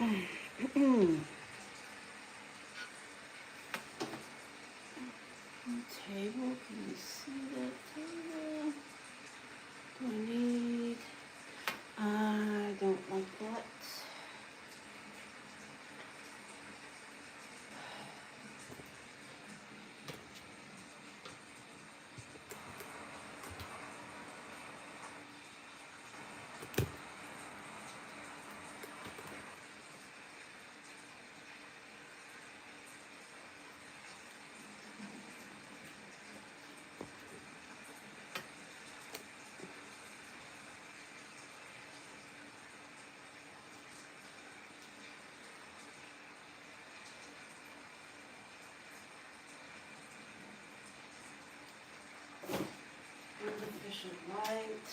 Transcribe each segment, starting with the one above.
Table, can you see that table? Do I need, I don't like that. Artificial light.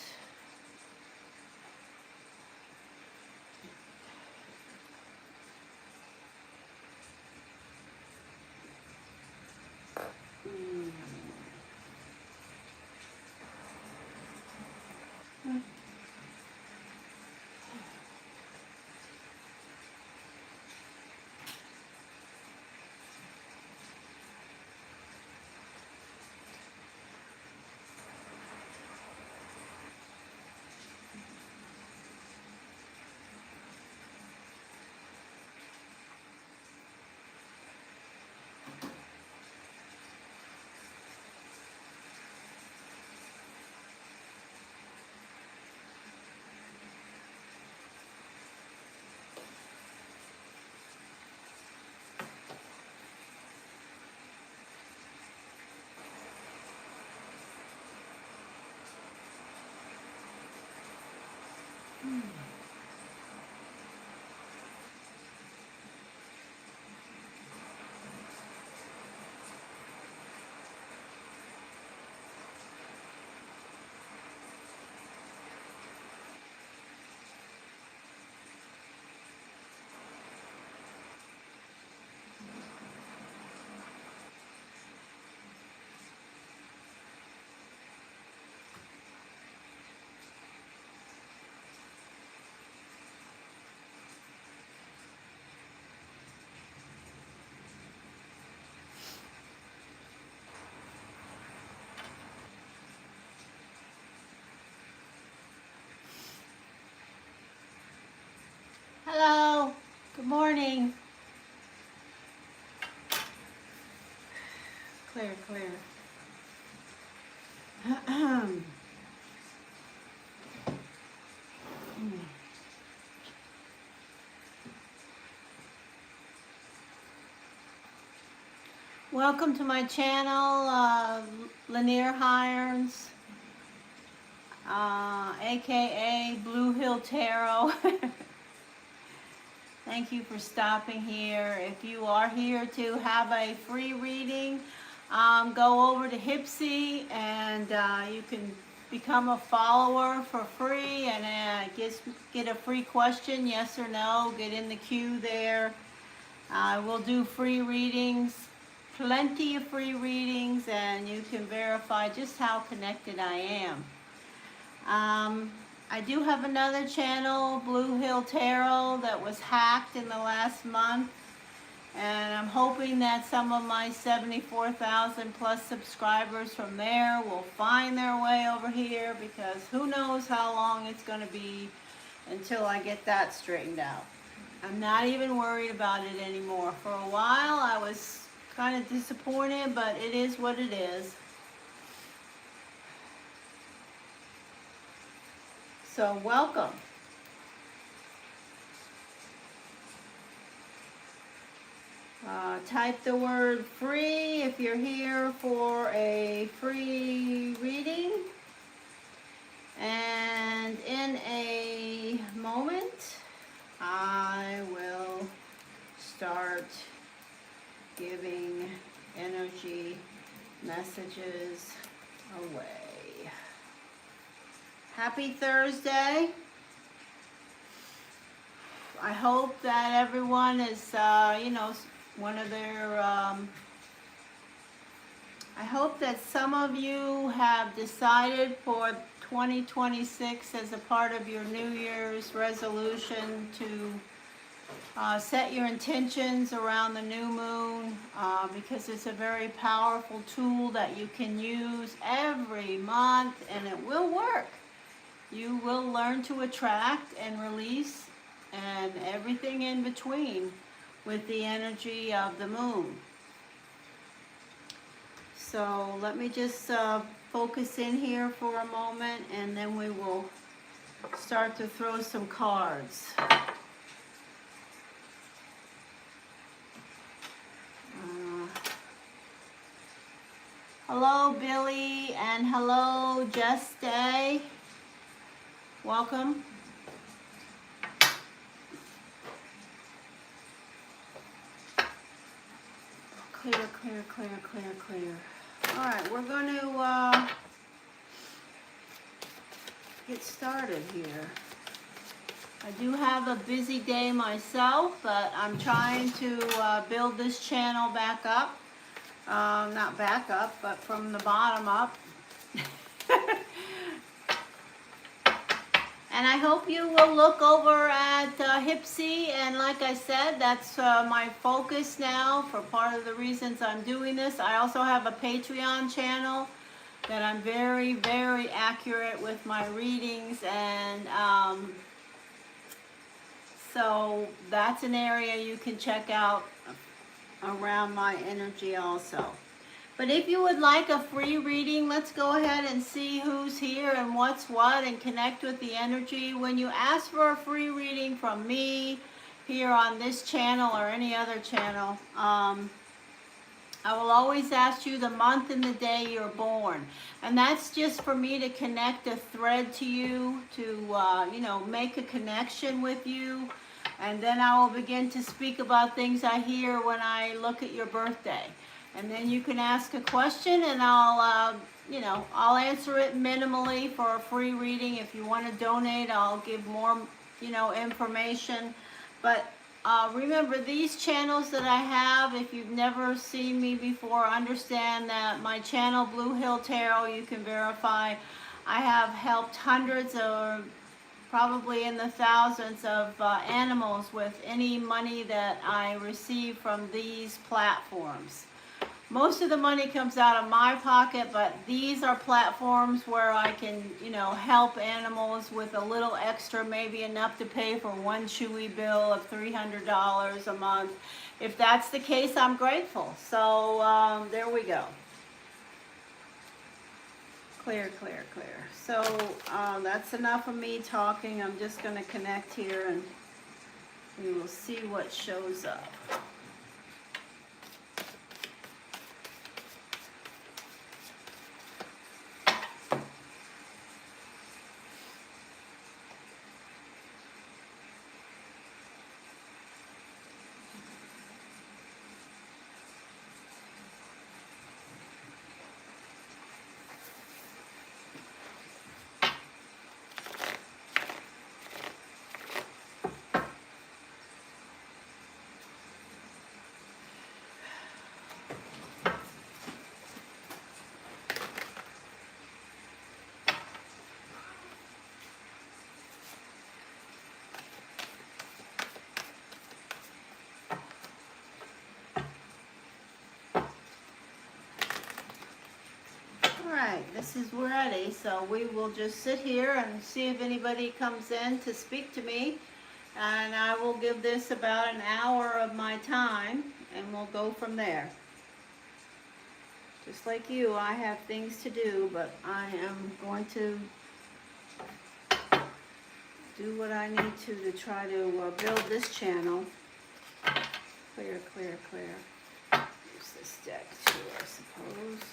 Hello, good morning. Clear, clear. Welcome to my channel, Lanier Hiorns, aka Blue Hill Tarot. Thank you for stopping here. If you are here to have a free reading, go over to Hypsee and you can become a follower for free and get a free question, yes or no. Get in the queue there. I will do free readings, plenty of free readings, and you can verify just how connected I am. I do have another channel, Blue Hill Tarot, that was hacked in the last month, and I'm hoping that some of my 74,000 plus subscribers from there will find their way over here, because who knows how long it's going to be until I get that straightened out. I'm not even worried about it anymore. For a while I was kind of disappointed, but it is what it is. So welcome. Type the word free if you're here for a free reading. And in a moment, I will start giving energy messages away. Happy Thursday. I hope that everyone is, one of their, I hope that some of you have decided for 2026 as a part of your New Year's resolution to Set your intentions around the new moon because it's a very powerful tool that you can use every month, and it will work. You will learn to attract and release and everything in between with the energy of the moon. So let me just focus in here for a moment, and then we will start to throw some cards. Hello, Billy, and hello, Just Day. Welcome. Clear, clear, clear, clear, clear. All right, we're going to get started here. I do have a busy day myself, but I'm trying to build this channel back up. Not back up, but from the bottom up. And I hope you will look over at Hypsee, and like I said, that's my focus now for part of the reasons I'm doing this. I also have a Patreon channel that I'm very, very accurate with my readings, and so that's an area you can check out around my energy also. But if you would like a free reading, let's go ahead and see who's here and what's what and connect with the energy. When you ask for a free reading from me here on this channel or any other channel, I will always ask you the month and the day you're born. And that's just for me to connect a thread to you, to you know, make a connection with you. And then I will begin to speak about things I hear when I look at your birthday. And then you can ask a question, and I'll, you know, I'll answer it minimally for a free reading. If you want to donate, I'll give more, you know, information. But remember, these channels that I have, if you've never seen me before, understand that my channel, Blue Hill Tarot, you can verify, I have helped hundreds or probably in the thousands of animals with any money that I receive from these platforms. Most of the money comes out of my pocket, but these are platforms where I can, you know, help animals with a little extra, maybe enough to pay for one Chewy bill of $300 a month. If that's the case, I'm grateful. So there we go. Clear, clear, clear. So that's enough of me talking. I'm just going to connect here, and we will see what shows up. Alright, this is ready, so we will just sit here and see if anybody comes in to speak to me. And I will give this about an hour of my time, and we'll go from there. Just like you, I have things to do, but I am going to do what I need to try to build this channel. Clear, clear, clear. Use this deck too, I suppose.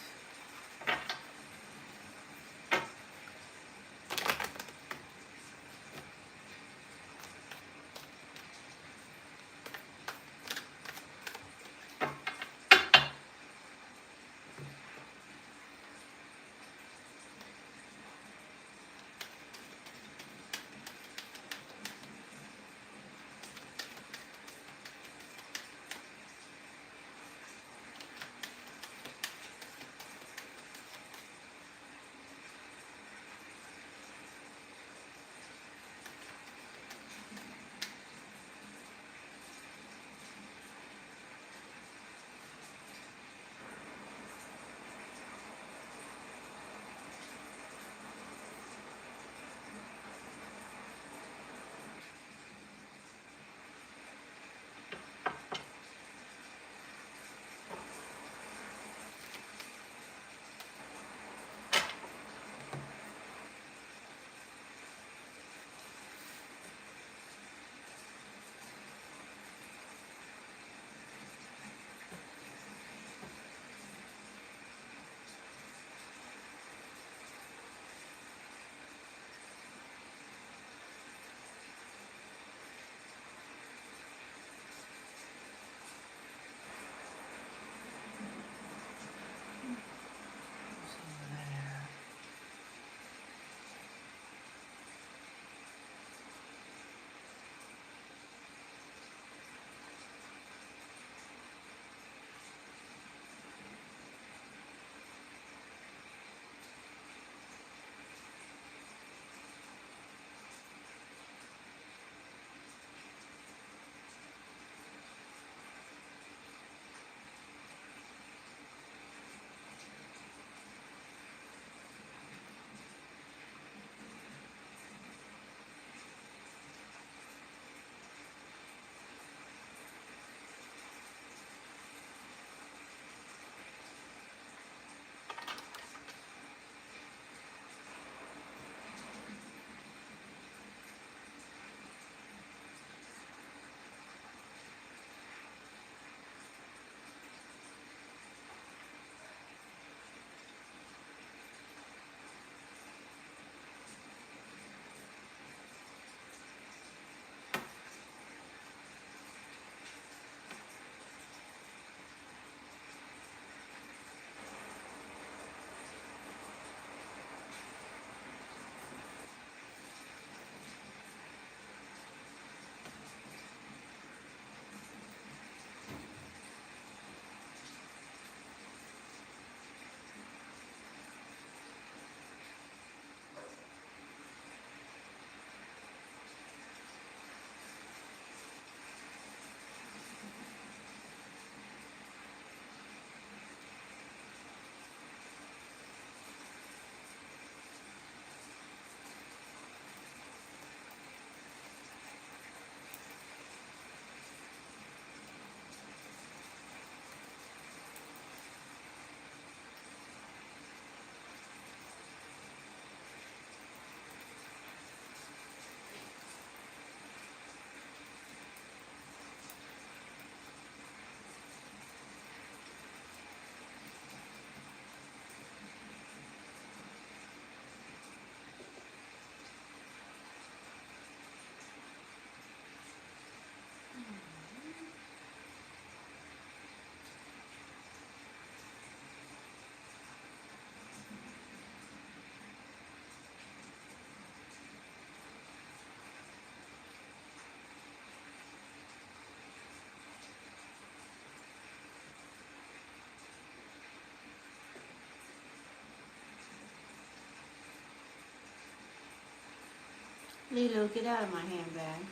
Lilo, get out of my handbag.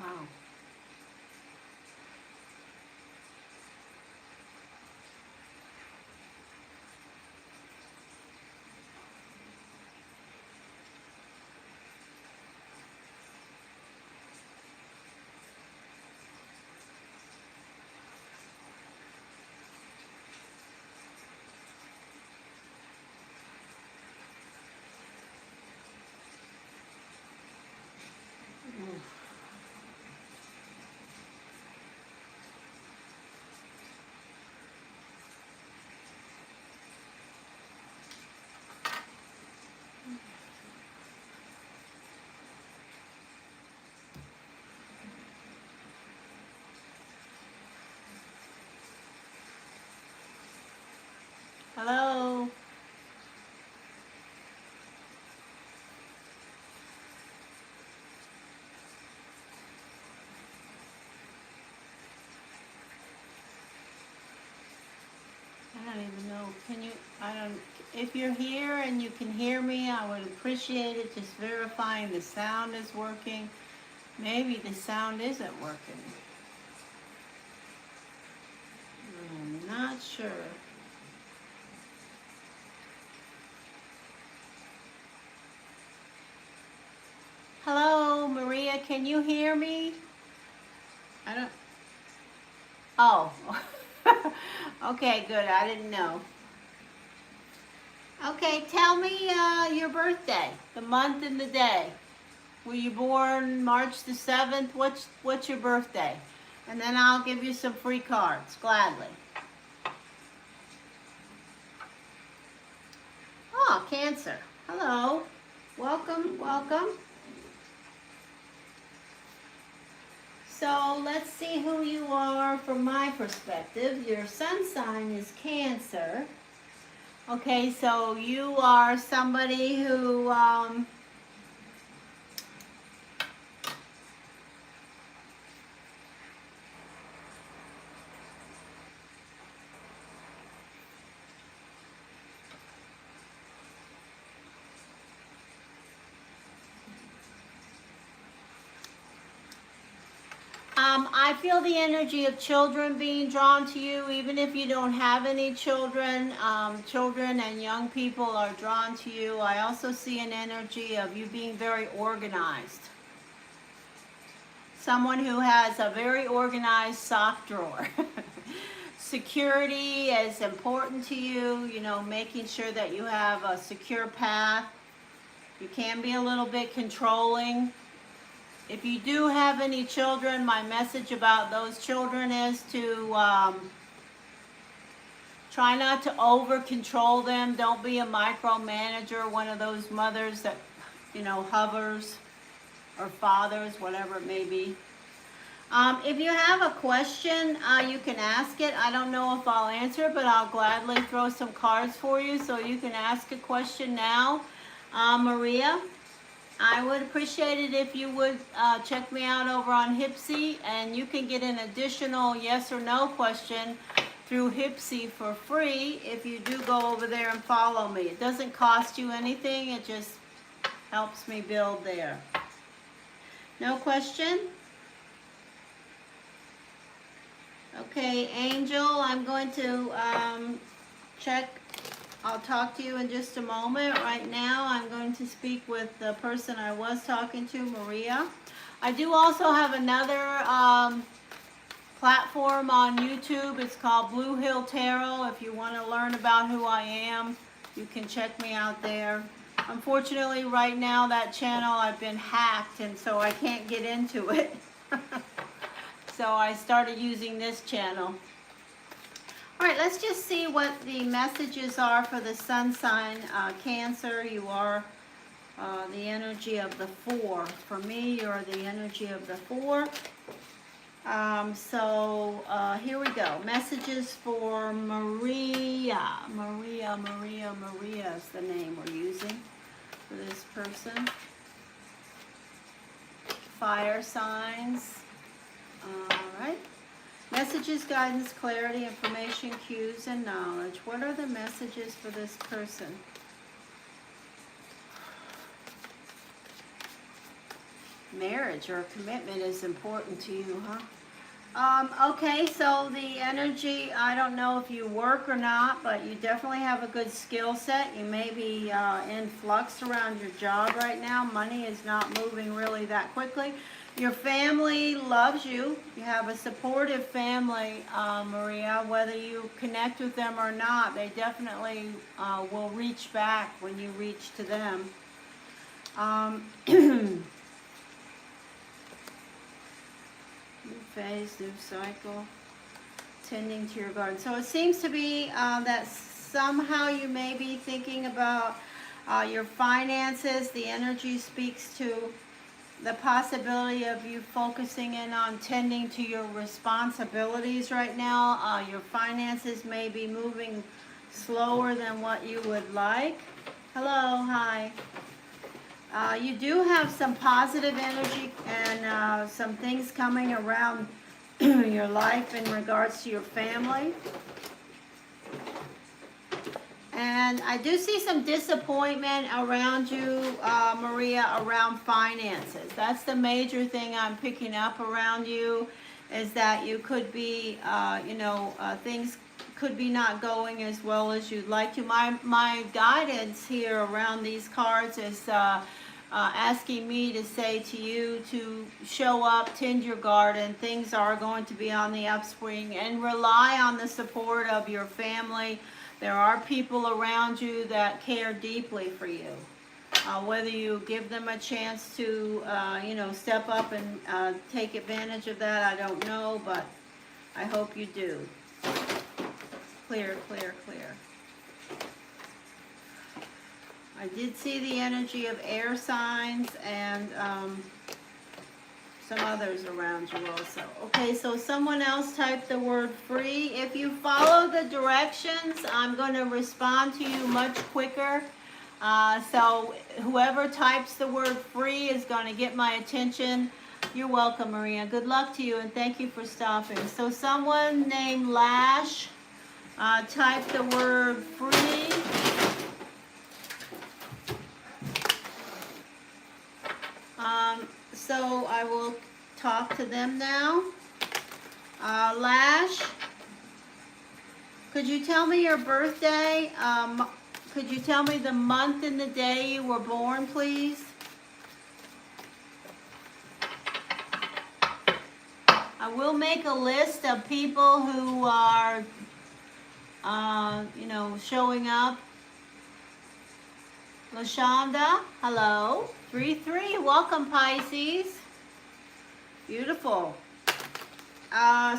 Wow. Hello. I don't even know. Can you, I don't, if you're here and you can hear me, I would appreciate it. Just verifying the sound is working. Maybe the sound isn't working. I'm not sure. Hello, Maria, can you hear me? I don't, oh. Okay, good. I didn't know. Okay, tell me your birthday, the month and the day. Were you born March the 7th? What's your birthday? And then I'll give you some free cards, gladly. Oh, Cancer. Hello. Welcome, welcome. So let's see who you are from my perspective. Your sun sign is Cancer. Okay, so you are somebody who I feel the energy of children being drawn to you, even if you don't have any children. Children and young people are drawn to you. I also see an energy of you being very organized. Someone who has a very organized sock drawer. Security is important to you, you know, making sure that you have a secure path. You can be a little bit controlling. If you do have any children, my message about those children is to try not to over control them. Don't be a micromanager, one of those mothers that, you know, hovers, or fathers, whatever it may be. If you have a question, you can ask it. I don't know if I'll answer, but I'll gladly throw some cards for you, so you can ask a question now. Maria, I would appreciate it if you would check me out over on Hypsee, and you can get an additional yes or no question through Hypsee for free if you do go over there and follow me. It doesn't cost you anything, it just helps me build there. No question? Okay, Angel, I'm going to check. I'll talk to you in just a moment. Right now, I'm going to speak with the person I was talking to, Maria. I do also have another platform on YouTube. It's called Blue Hill Tarot. If you want to learn about who I am, you can check me out there. Unfortunately, right now, that channel, I've been hacked, and so I can't get into it. So I started using this channel. All right, let's just see what the messages are for the sun sign, Cancer. You are the energy of the 4. For me, you're the energy of the 4. Here we go. Messages for Maria. Maria is the name we're using for this person. Fire signs. All right. Messages, guidance, clarity, information, cues, and knowledge. What are the messages for this person? Marriage or commitment is important to you, huh? Okay, so the energy, I don't know if you work or not, but you definitely have a good skill set. You may be in flux around your job right now. Money is not moving really that quickly. Your family loves you. You have a supportive family, Maria. Whether you connect with them or not, they definitely will reach back when you reach to them. New phase, new cycle, tending to your garden. So it seems to be that somehow you may be thinking about your finances. The energy speaks to the possibility of you focusing in on tending to your responsibilities right now. Your finances may be moving slower than what you would like. Hello, hi. You do have some positive energy and some things coming around your life in regards to your family. And I do see some disappointment around you, Maria, around finances. That's the major thing I'm picking up around you, is that you could be, things could be not going as well as you'd like to. My guidance here around these cards is asking me to say to you to show up, tend your garden. Things are going to be on the upswing, and rely on the support of your family. There are people around you that care deeply for you. Whether you give them a chance to, step up and take advantage of that, I don't know, but I hope you do. Clear, clear, clear. I did see the energy of air signs and some others around you also. Okay, so someone else typed the word free. If you follow the directions, I'm going to respond to you much quicker. So whoever types the word free is going to get my attention. You're welcome, Maria. Good luck to you, and thank you for stopping. So someone named Lash typed the word free. So I will talk to them now. Lash, could you tell me your birthday? Could you tell me the month and the day you were born, please? I will make a list of people who are, you know, showing up. Lashonda, hello. 3-3, welcome Pisces. Beautiful.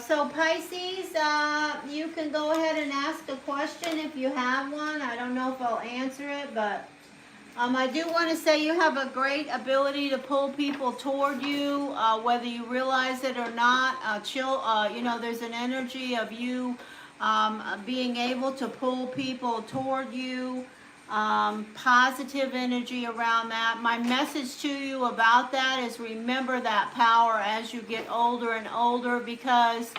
So Pisces, you can go ahead and ask a question if you have one. I don't know if I'll answer it, but I do want to say you have a great ability to pull people toward you, whether you realize it or not. You know, there's an energy of you being able to pull people toward you. Positive energy around that. My message to you about that is remember that power as you get older and older, because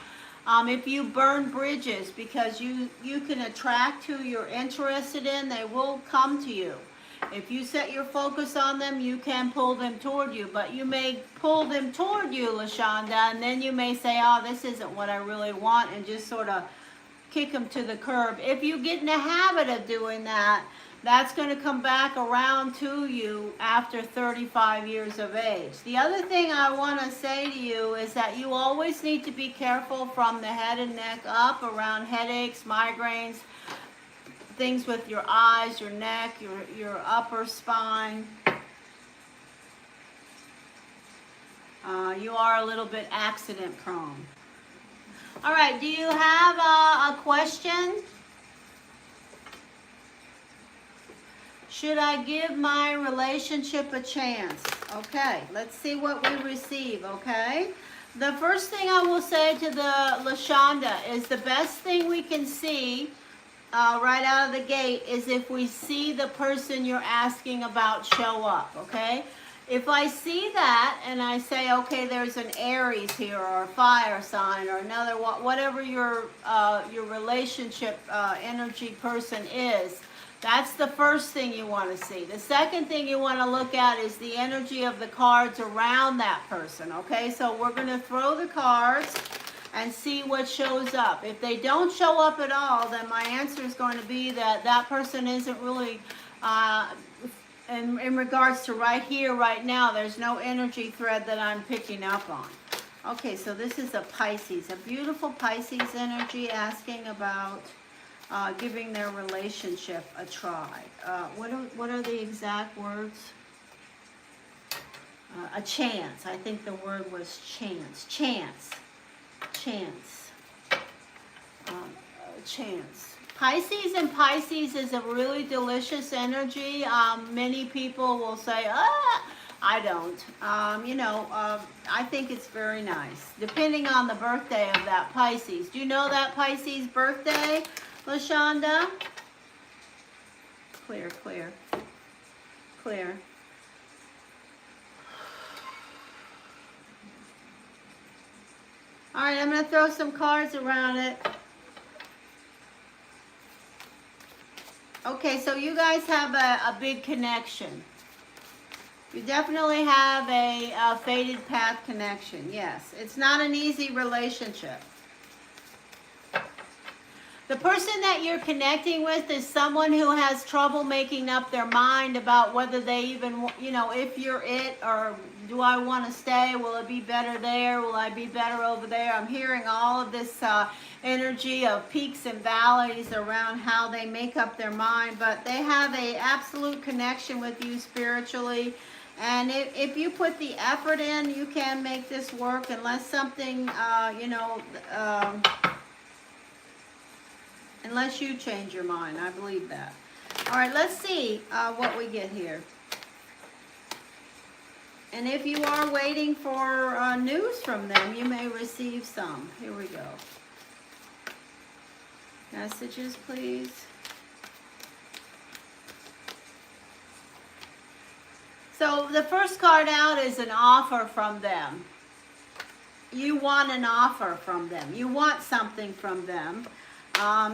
if you burn bridges, because you can attract who you're interested in, they will come to you. If you set your focus on them, you can pull them toward you, but you may pull them toward you, Lashonda, and then you may say, oh, this isn't what I really want, and just sort of kick them to the curb. If you get in a habit of doing that, that's going to come back around to you after 35 years of age. The other thing I want to say to you is that you always need to be careful from the head and neck up around headaches, migraines, things with your eyes, your neck, your upper spine. You are a little bit accident prone. All right, do you have a question? Should I give my relationship a chance? Okay, let's see what we receive, okay? The first thing I will say to the Lashonda is the best thing we can see right out of the gate is if we see the person you're asking about show up, okay? If I see that and I say, okay, there's an Aries here or a fire sign or another, whatever your relationship energy person is, that's the first thing you want to see. The second thing you want to look at is the energy of the cards around that person, okay? So we're going to throw the cards and see what shows up. If they don't show up at all, then my answer is going to be that that person isn't really, in regards to right here, right now, there's no energy thread that I'm picking up on. Okay, so this is a Pisces, a beautiful Pisces energy asking about giving their relationship a try. What are the exact words? A chance. I think the word was chance. Chance. Chance. Chance. Pisces and Pisces is a really delicious energy. Many people will say, I don't. I think it's very nice, depending on the birthday of that Pisces. Do you know that Pisces birthday, Lashonda? Clear, clear, clear. All right, I'm going to throw some cards around it. Okay, so you guys have a big connection. You definitely have a fated path connection, yes. It's not an easy relationship. The person that you're connecting with is someone who has trouble making up their mind about whether they even, if you're it, or do I want to stay? Will it be better there? Will I be better over there? I'm hearing all of this energy of peaks and valleys around how they make up their mind, but they have an absolute connection with you spiritually. And if you put the effort in, you can make this work, unless something, unless you change your mind. I believe that. All right, let's see what we get here. And if you are waiting for news from them, you may receive some. Here we go. Messages, please. So the first card out is an offer from them. You want an offer from them. You want something from them.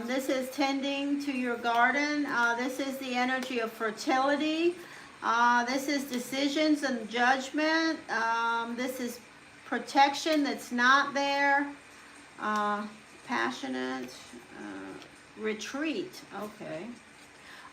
This is tending to your garden. This is the energy of fertility. This is decisions and judgment. This is protection that's not there. Passionate. Retreat. Okay.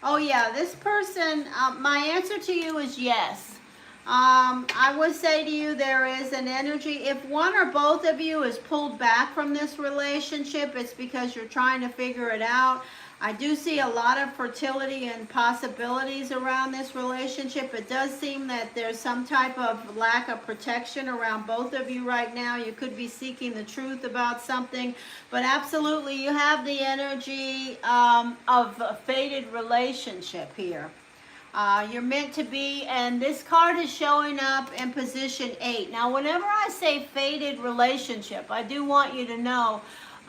Oh yeah, this person, my answer to you is yes. I would say to you there is an energy. If one or both of you is pulled back from this relationship, it's because you're trying to figure it out. I do see a lot of fertility and possibilities around this relationship. It does seem that there's some type of lack of protection around both of you right now. You could be seeking the truth about something, but absolutely you have the energy of a fated relationship here. You're meant to be, and this card is showing up in position 8. Now, whenever I say fated relationship, I do want you to know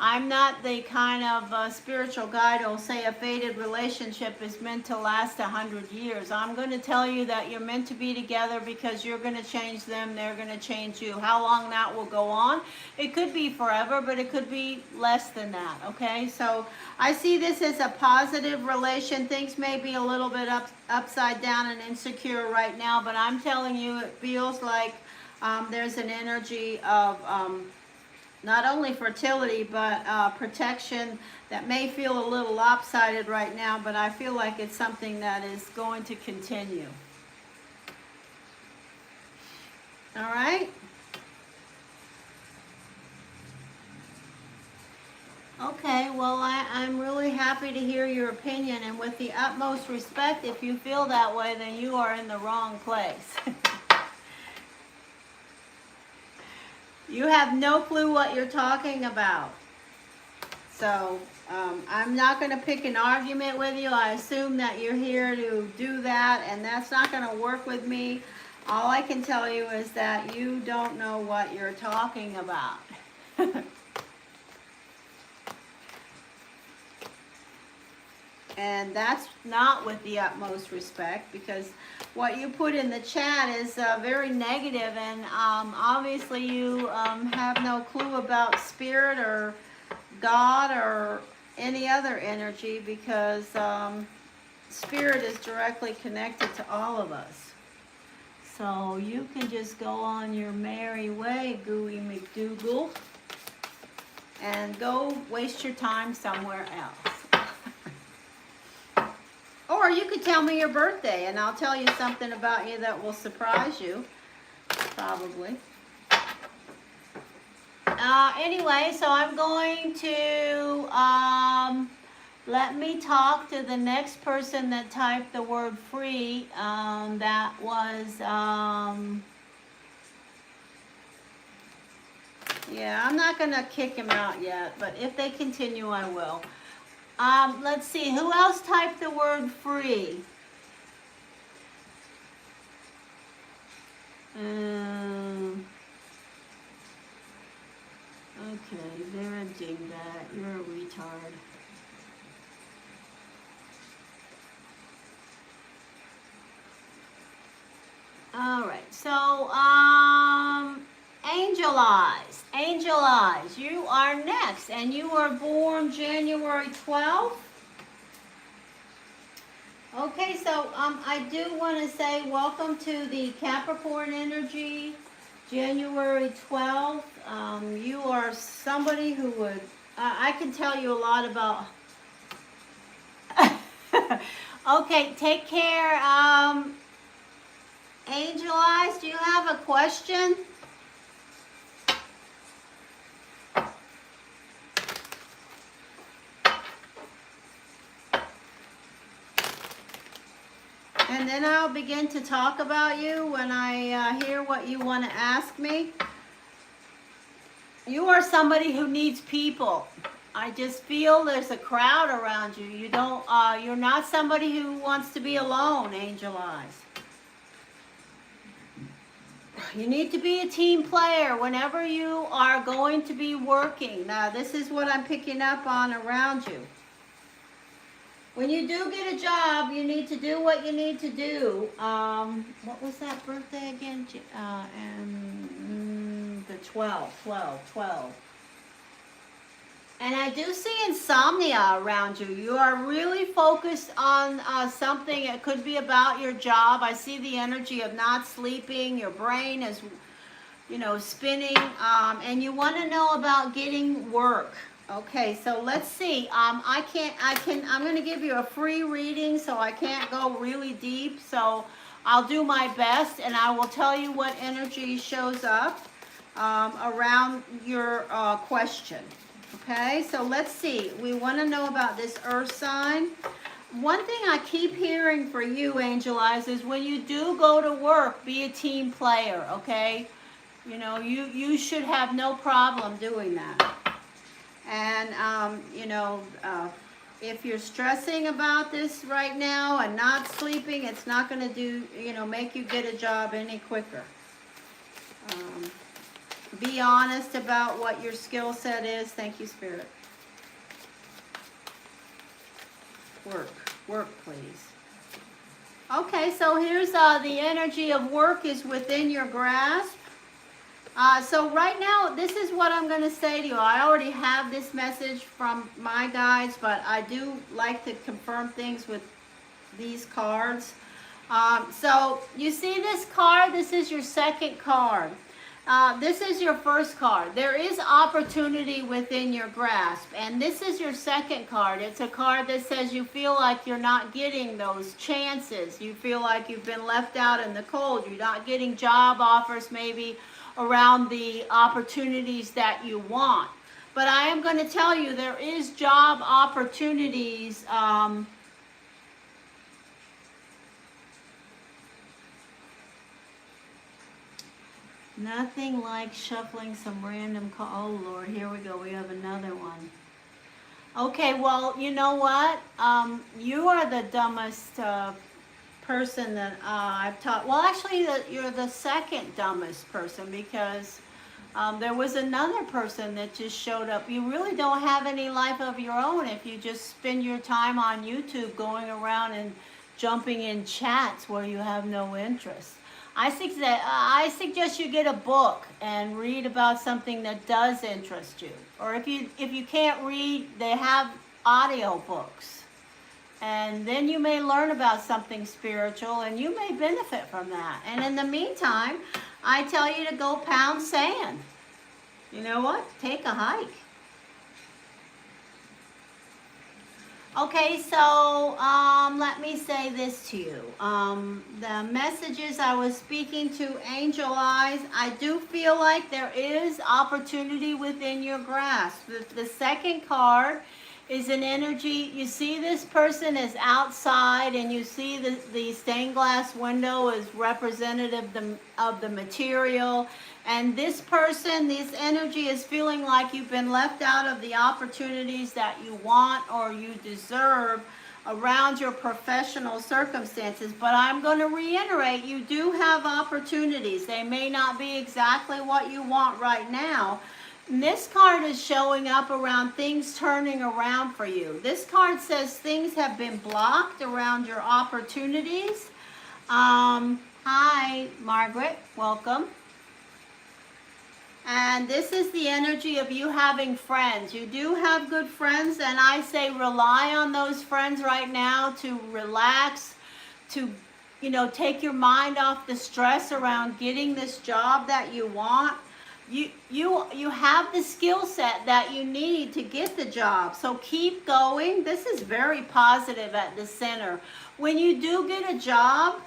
I'm not the kind of spiritual guide who'll say a fated relationship is meant to last 100 years. I'm going to tell you that you're meant to be together because you're going to change them, they're going to change you. How long that will go on? It could be forever, but it could be less than that, okay? So I see this as a positive relation. Things may be a little bit upside down and insecure right now, but I'm telling you, it feels like there's an energy of not only fertility, but protection that may feel a little lopsided right now, but I feel like it's something that is going to continue. All right? Okay, well, I'm really happy to hear your opinion, and with the utmost respect, if you feel that way, then you are in the wrong place. You have no clue what you're talking about. So I'm not going to pick an argument with you. I assume that you're here to do that, and that's not going to work with me. All I can tell you is that you don't know what you're talking about. And that's not with the utmost respect, because what you put in the chat is very negative, and obviously you have no clue about spirit or God or any other energy, because spirit is directly connected to all of us. So you can just go on your merry way, Gooey McDougal, and go waste your time somewhere else. Or you could tell me your birthday, and I'll tell you something about you that will surprise you, probably. Anyway, so I'm going to let me talk to the next person that typed the word free. That was, yeah, I'm not going to kick him out yet, but if they continue, I will. Let's see, who else typed the word free? Okay, they're a dingbat. You're a retard. All right, so, Angel Eyes. Angel Eyes, you are next, and you were born January 12th. Okay, so I do want to say welcome to the Capricorn energy, January 12th. You are somebody who would, I can tell you a lot about. Okay, take care. Angel Eyes, do you have a question? And then I'll begin to talk about you when I hear what you want to ask me. You are somebody who needs people. I just feel there's a crowd around you. You don't, you're not somebody who wants to be alone, Angel Eyes. You need to be a team player whenever you are going to be working. Now, this is what I'm picking up on around you. When you do get a job, you need to do what you need to do. What was that birthday again? And the 12. And I do see insomnia around you. You are really focused on something. It could be about your job. I see the energy of not sleeping. Your brain is, you know, spinning, and you want to know about getting work. Okay, so let's see. I'm going to give you a free reading, so I can't go really deep. So I'll do my best, and I will tell you what energy shows up around your question. Okay, so let's see. We want to know about this earth sign. One thing I keep hearing for you, Angel Eyes, is when you do go to work, be a team player, okay? You know, you should have no problem doing that. And, you know, if you're stressing about this right now and not sleeping, it's not going to do, you know, make you get a job any quicker. Be honest about what your skill set is. Thank you, Spirit. Work, please. Okay, so here's the energy of work is within your grasp. So right now, this is what I'm going to say to you. I already have this message from my guides, but I do like to confirm things with these cards. So you see this card? This is your second card. This is your first card. There is opportunity within your grasp. And this is your second card. It's a card that says you feel like you're not getting those chances. You feel like you've been left out in the cold. You're not getting job offers maybe around the opportunities that you want. But I am going to tell you there is job opportunities. Nothing like shuffling some random oh Lord, here we go. We have another one. Okay, well, you know what? You are the dumbest person that I've taught. Well, actually, you're the second dumbest person, because there was another person that just showed up. You really don't have any life of your own if you just spend your time on YouTube going around and jumping in chats where you have no interest. I suggest you get a book and read about something that does interest you. Or if you can't read, they have audio books. And then you may learn about something spiritual, and you may benefit from that. And in the meantime, I tell you to go pound sand. You know what? Take a hike. Okay, so let me say this to you. The messages I was speaking to Angel Eyes, I do feel like there is opportunity within your grasp. The second card is an energy. You see this person is outside, and you see the stained glass window is representative of the material. And this person, this energy is feeling like you've been left out of the opportunities that you want or you deserve around your professional circumstances. But I'm going to reiterate, you do have opportunities. They may not be exactly what you want right now. And this card is showing up around things turning around for you. This card says things have been blocked around your opportunities. Hi, Margaret. Welcome. And this is the energy of you having friends. You do have good friends, and I say rely on those friends right now to relax, to, you know, take your mind off the stress around getting this job that you want. You have the skill set that you need to get the job, so keep going. This is very positive at the center. When you do get a job,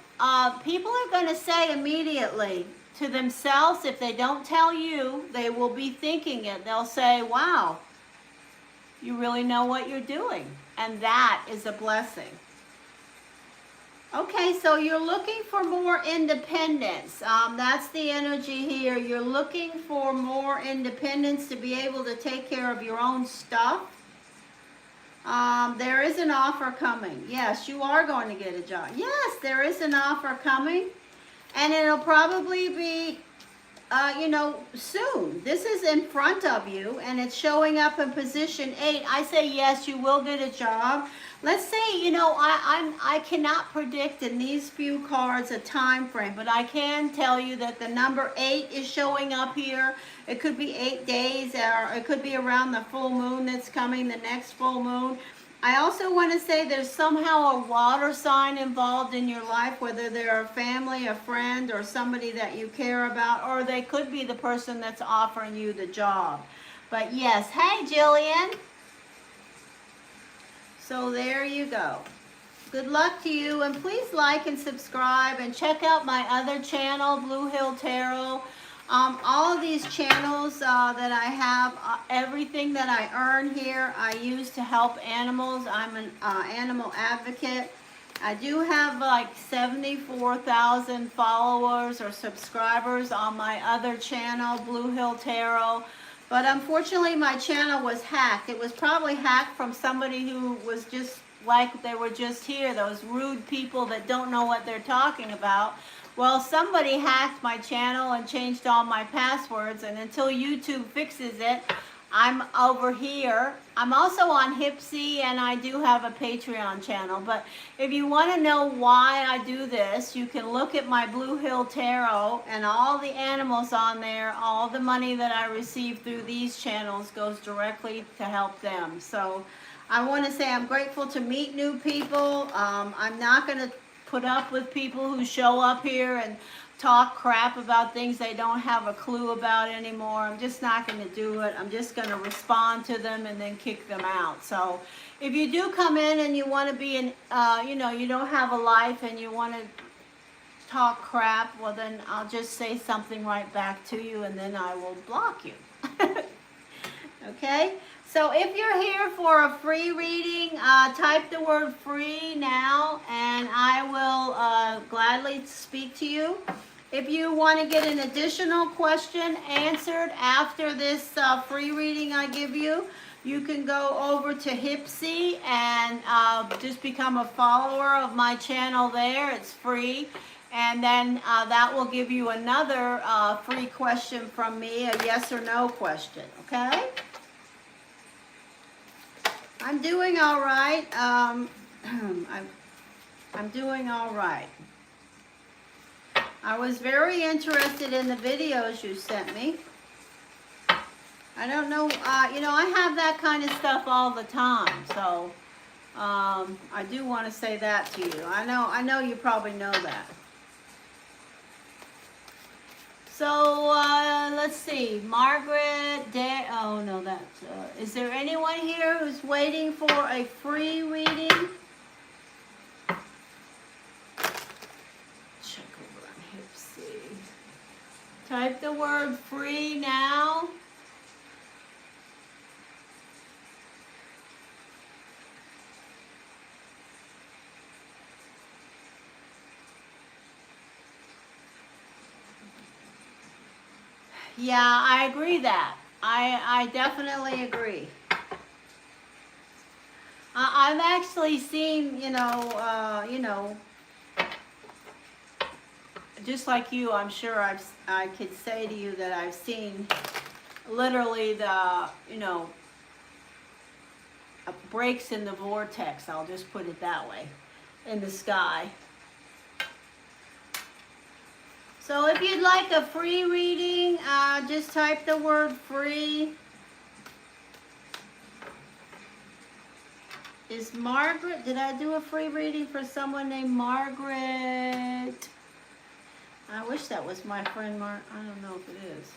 people are going to say immediately to themselves, if they don't tell you, they will be thinking it. They'll say, wow, you really know what you're doing. And that is a blessing. Okay, so you're looking for more independence. That's the energy here. You're looking for more independence to be able to take care of your own stuff. There is an offer coming. Yes, you are going to get a job. Yes, there is an offer coming. And it'll probably be, you know, soon. This is in front of you, and it's showing up in position 8. I say yes, you will get a job. Let's say, you know, I cannot predict in these few cards a time frame, but I can tell you that the number 8 is showing up here. It could be 8 days, or it could be around the full moon that's coming, the next full moon. I also want to say there's somehow a water sign involved in your life, whether they're a family, a friend, or somebody that you care about, or they could be the person that's offering you the job. But yes, hey Jillian. So there you go. Good luck to you, and please like and subscribe and check out my other channel, Blue Hill Tarot. All of these channels that I have, everything that I earn here, I use to help animals. I'm an animal advocate. I do have like 74,000 followers or subscribers on my other channel, Blue Hill Tarot. But unfortunately, my channel was hacked. It was probably hacked from somebody who was just like they were just here, those rude people that don't know what they're talking about. Well, somebody hacked my channel and changed all my passwords, and until YouTube fixes it, I'm over here. I'm also on Hypsee, and I do have a Patreon channel. But if you want to know why I do this, you can look at my Blue Hill Tarot, and all the animals on there, all the money that I receive through these channels goes directly to help them. So I want to say I'm grateful to meet new people. I'm not going to put up with people who show up here and talk crap about things they don't have a clue about anymore. I'm just not going to do it. I'm just going to respond to them and then kick them out. So if you do come in and you want to be in, you don't have a life and you want to talk crap, well then I'll just say something right back to you and then I will block you. Okay? So if you're here for a free reading, type the word free now and I will gladly speak to you. If you want to get an additional question answered after this free reading I give you, you can go over to Hypsee and just become a follower of my channel there. It's free. And then that will give you another free question from me, a yes or no question, okay? I'm doing all right. I'm doing all right. I was very interested in the videos you sent me. I don't know, I have that kind of stuff all the time, so I do want to say that to you. I know you probably know that. So let's see, Margaret, oh no, that's, is there anyone here who's waiting for a free reading? Check over on Hypsee. Type the word free now. Yeah, I agree that. I definitely agree. I've actually seen, just like you, I'm sure I could say to you that I've seen literally the, breaks in the vortex, I'll just put it that way, in the sky. So if you'd like a free reading, just type the word free. Is Margaret, did I do a free reading for someone named Margaret? I wish that was my friend I don't know if it is.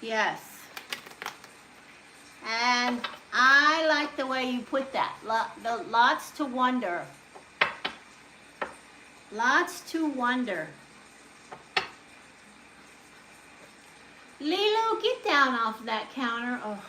Yes. And I like the way you put that. Lots to wonder. Lots to wonder. Lilo, get down off that counter. Oh.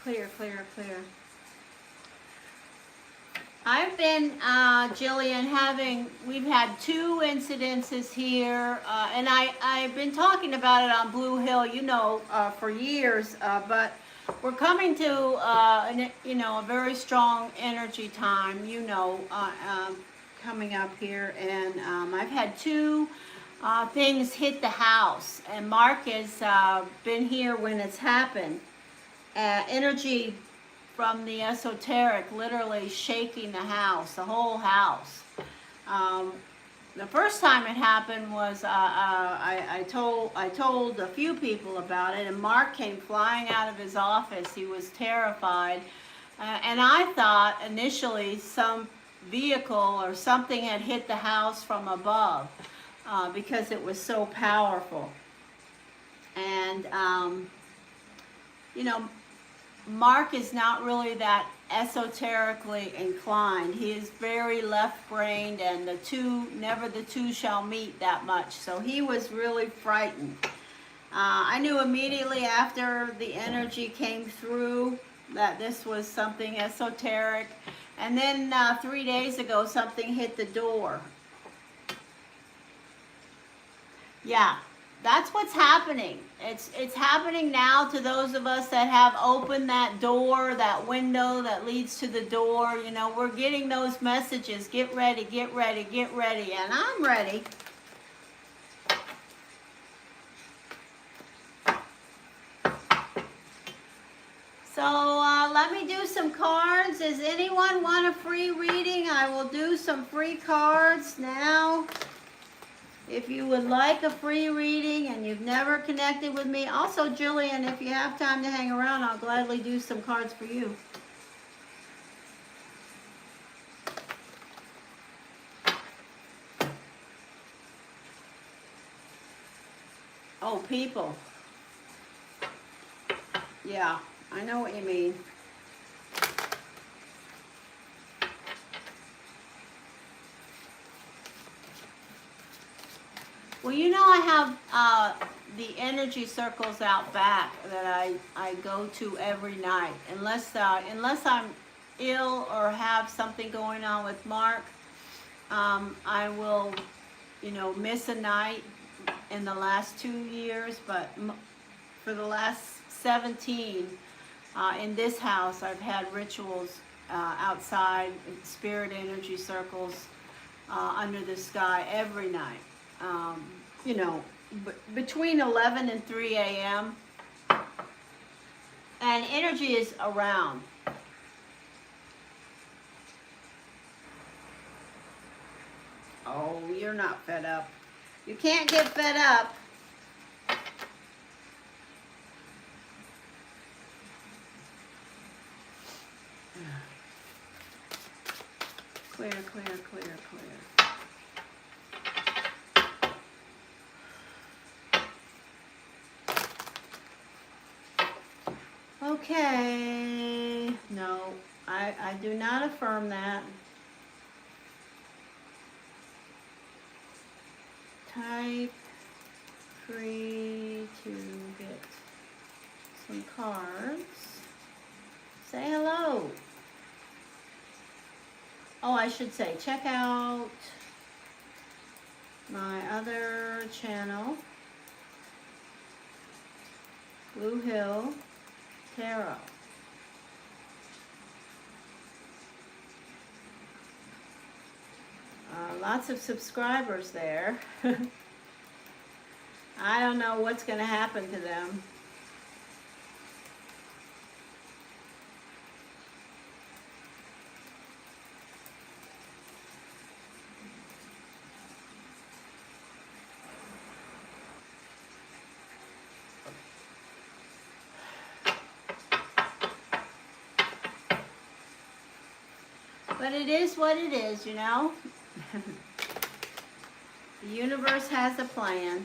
Clear, clear, clear. I've been, Jillian, we've had 2 incidences here, and I've been talking about it on Blue Hill, for years, but We're coming to, a very strong energy time, coming up here. And I've had two things hit the house. And Mark has been here when it's happened. Energy from the esoteric literally shaking the house, the whole house. The first time it happened was I told a few people about it, and Mark came flying out of his office. He was terrified, and I thought initially some vehicle or something had hit the house from above because it was so powerful. And Mark is not really that esoterically inclined. He is very left-brained, and the two shall meet that much. So he was really frightened. I knew immediately after the energy came through that this was something esoteric. And then 3 days ago, something hit the door. Yeah. That's what's happening. It's happening now to those of us that have opened that door, that window that leads to the door. We're getting those messages. Get ready, get ready, get ready. And I'm ready. So let me do some cards. Does anyone want a free reading? I will do some free cards now. If you would like a free reading and you've never connected with me, also Jillian, if you have time to hang around, I'll gladly do some cards for you. Oh, people. Yeah, I know what you mean. Well, I have the energy circles out back that I go to every night. Unless I'm ill or have something going on with Mark, I will, miss a night in the last 2 years. But for the last 17, in this house, I've had rituals outside, spirit energy circles under the sky every night. Between 11 and 3 a.m. And energy is around. Oh, you're not fed up. You can't get fed up. Clear, clear, clear, clear. Okay, no, I do not affirm that. Type free to get some cards. Say hello. Oh, I should say, check out my other channel, Blue Hill Tarot. Lots of subscribers there. I don't know what's going to happen to them. But it is what it is, The universe has a plan.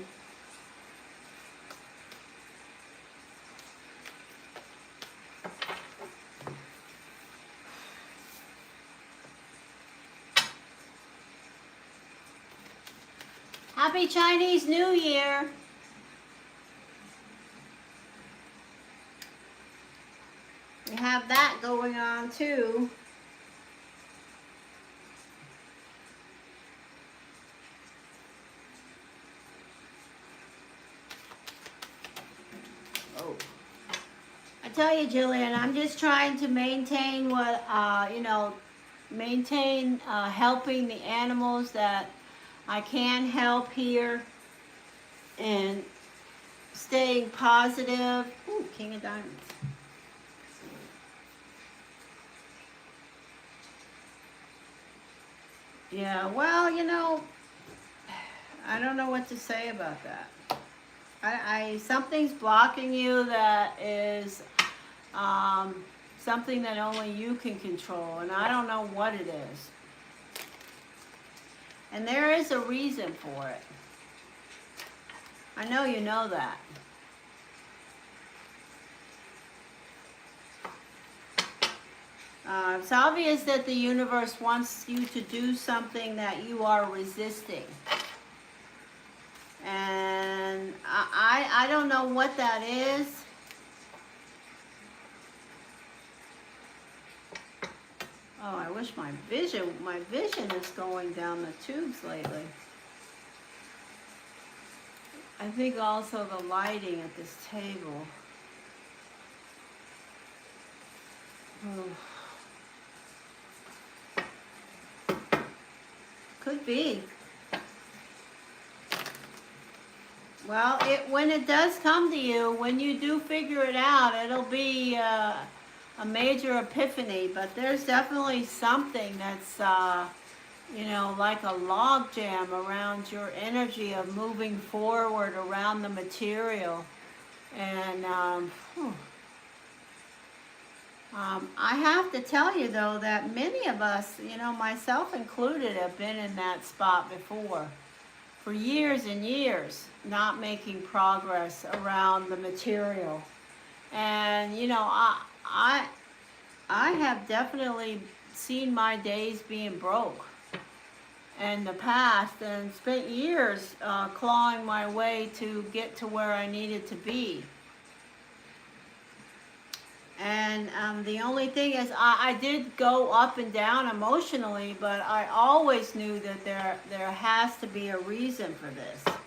Happy Chinese New Year. We have that going on too. tell you, Jillian, I'm just trying to maintain what, you know, maintain helping the animals that I can help here and staying positive. Ooh, King of Diamonds. Yeah, well, you know, I don't know what to say about that. Something's blocking you that is something that only you can control, and I don't know what it is. And there is a reason for it. I know you know that. It's obvious that the universe wants you to do something that you are resisting. And I don't know what that is. Oh, I wish my vision is going down the tubes lately. I think also the lighting at this table. Oh. Could be. Well, when it does come to you, when you do figure it out, it'll be a major epiphany. But there's definitely something that's, you know, like a log jam around your energy of moving forward around the material. And I have to tell you, though, that many of us, you know, myself included, have been in that spot before. For years and years, not making progress around the material. And, you know, I have definitely seen my days being broke in the past and spent years clawing my way to get to where I needed to be. And the only thing is, I did go up and down emotionally, but I always knew that there has to be a reason for this.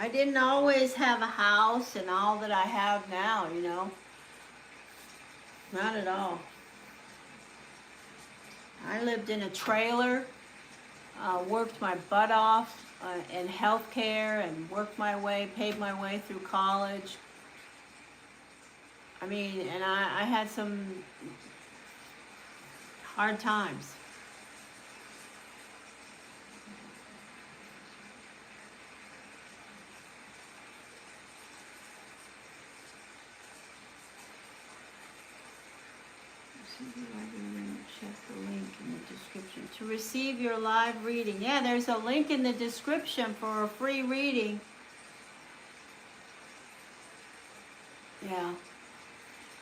I didn't always have a house and all that I have now, you know. Not at all. I lived in a trailer, worked my butt off in healthcare and worked my way, paid my way through college. I mean, and I had some hard times. Check the link in the description to receive your live reading. Yeah, there's a link in the description for a free reading. Yeah.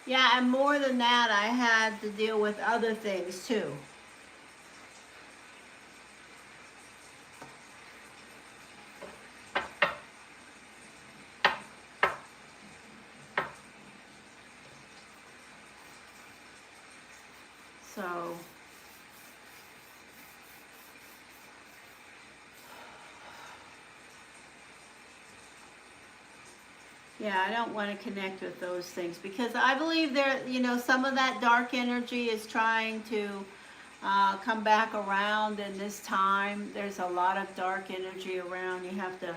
Yeah, and more than that, I had to deal with other things too. So, yeah, I don't want to connect with those things because I believe there, you know, some of that dark energy is trying to come back around in this time. There's a lot of dark energy around. You have to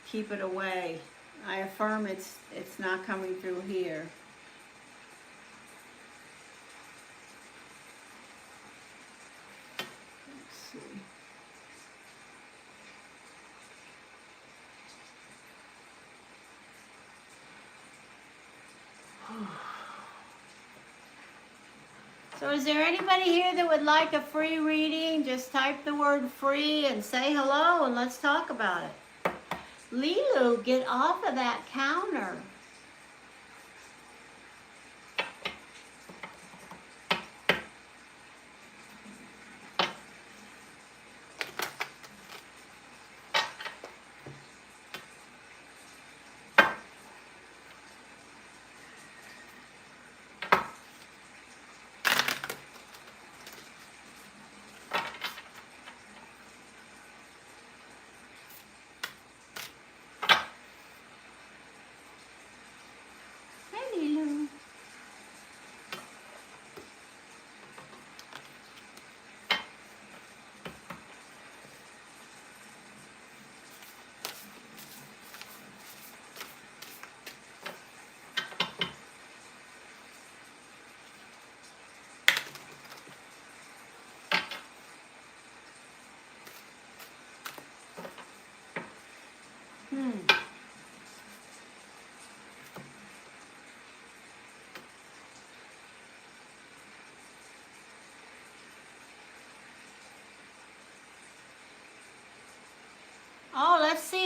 keep it away. I affirm it's not coming through here. So is there anybody here that would like a free reading? Just type the word free and say hello and let's talk about it. Lilu, get off of that counter.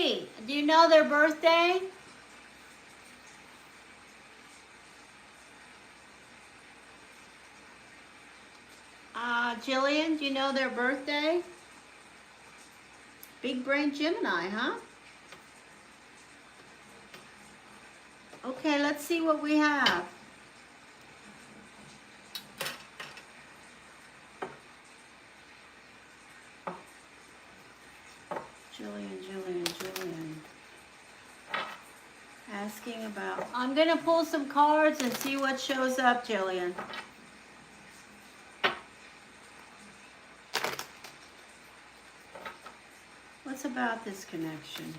Hypsee, do you know their birthday? Jillian, do you know their birthday? Big brain Gemini, huh? Okay, let's see what we have. Jillian. Asking about... I'm going to pull some cards and see what shows up, Jillian. What's about this connection?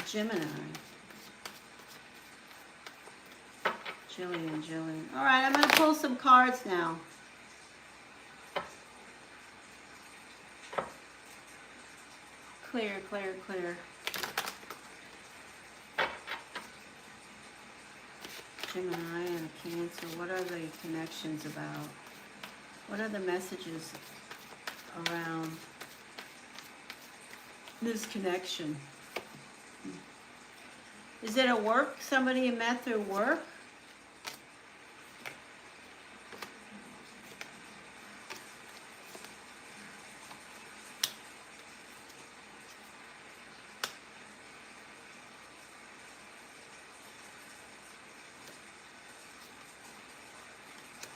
Gemini. Jillian. All right, I'm going to pull some cards now. Clear. Gemini and a Cancer. What are the connections about? What are the messages around this connection? Is it a work? Somebody you met through work?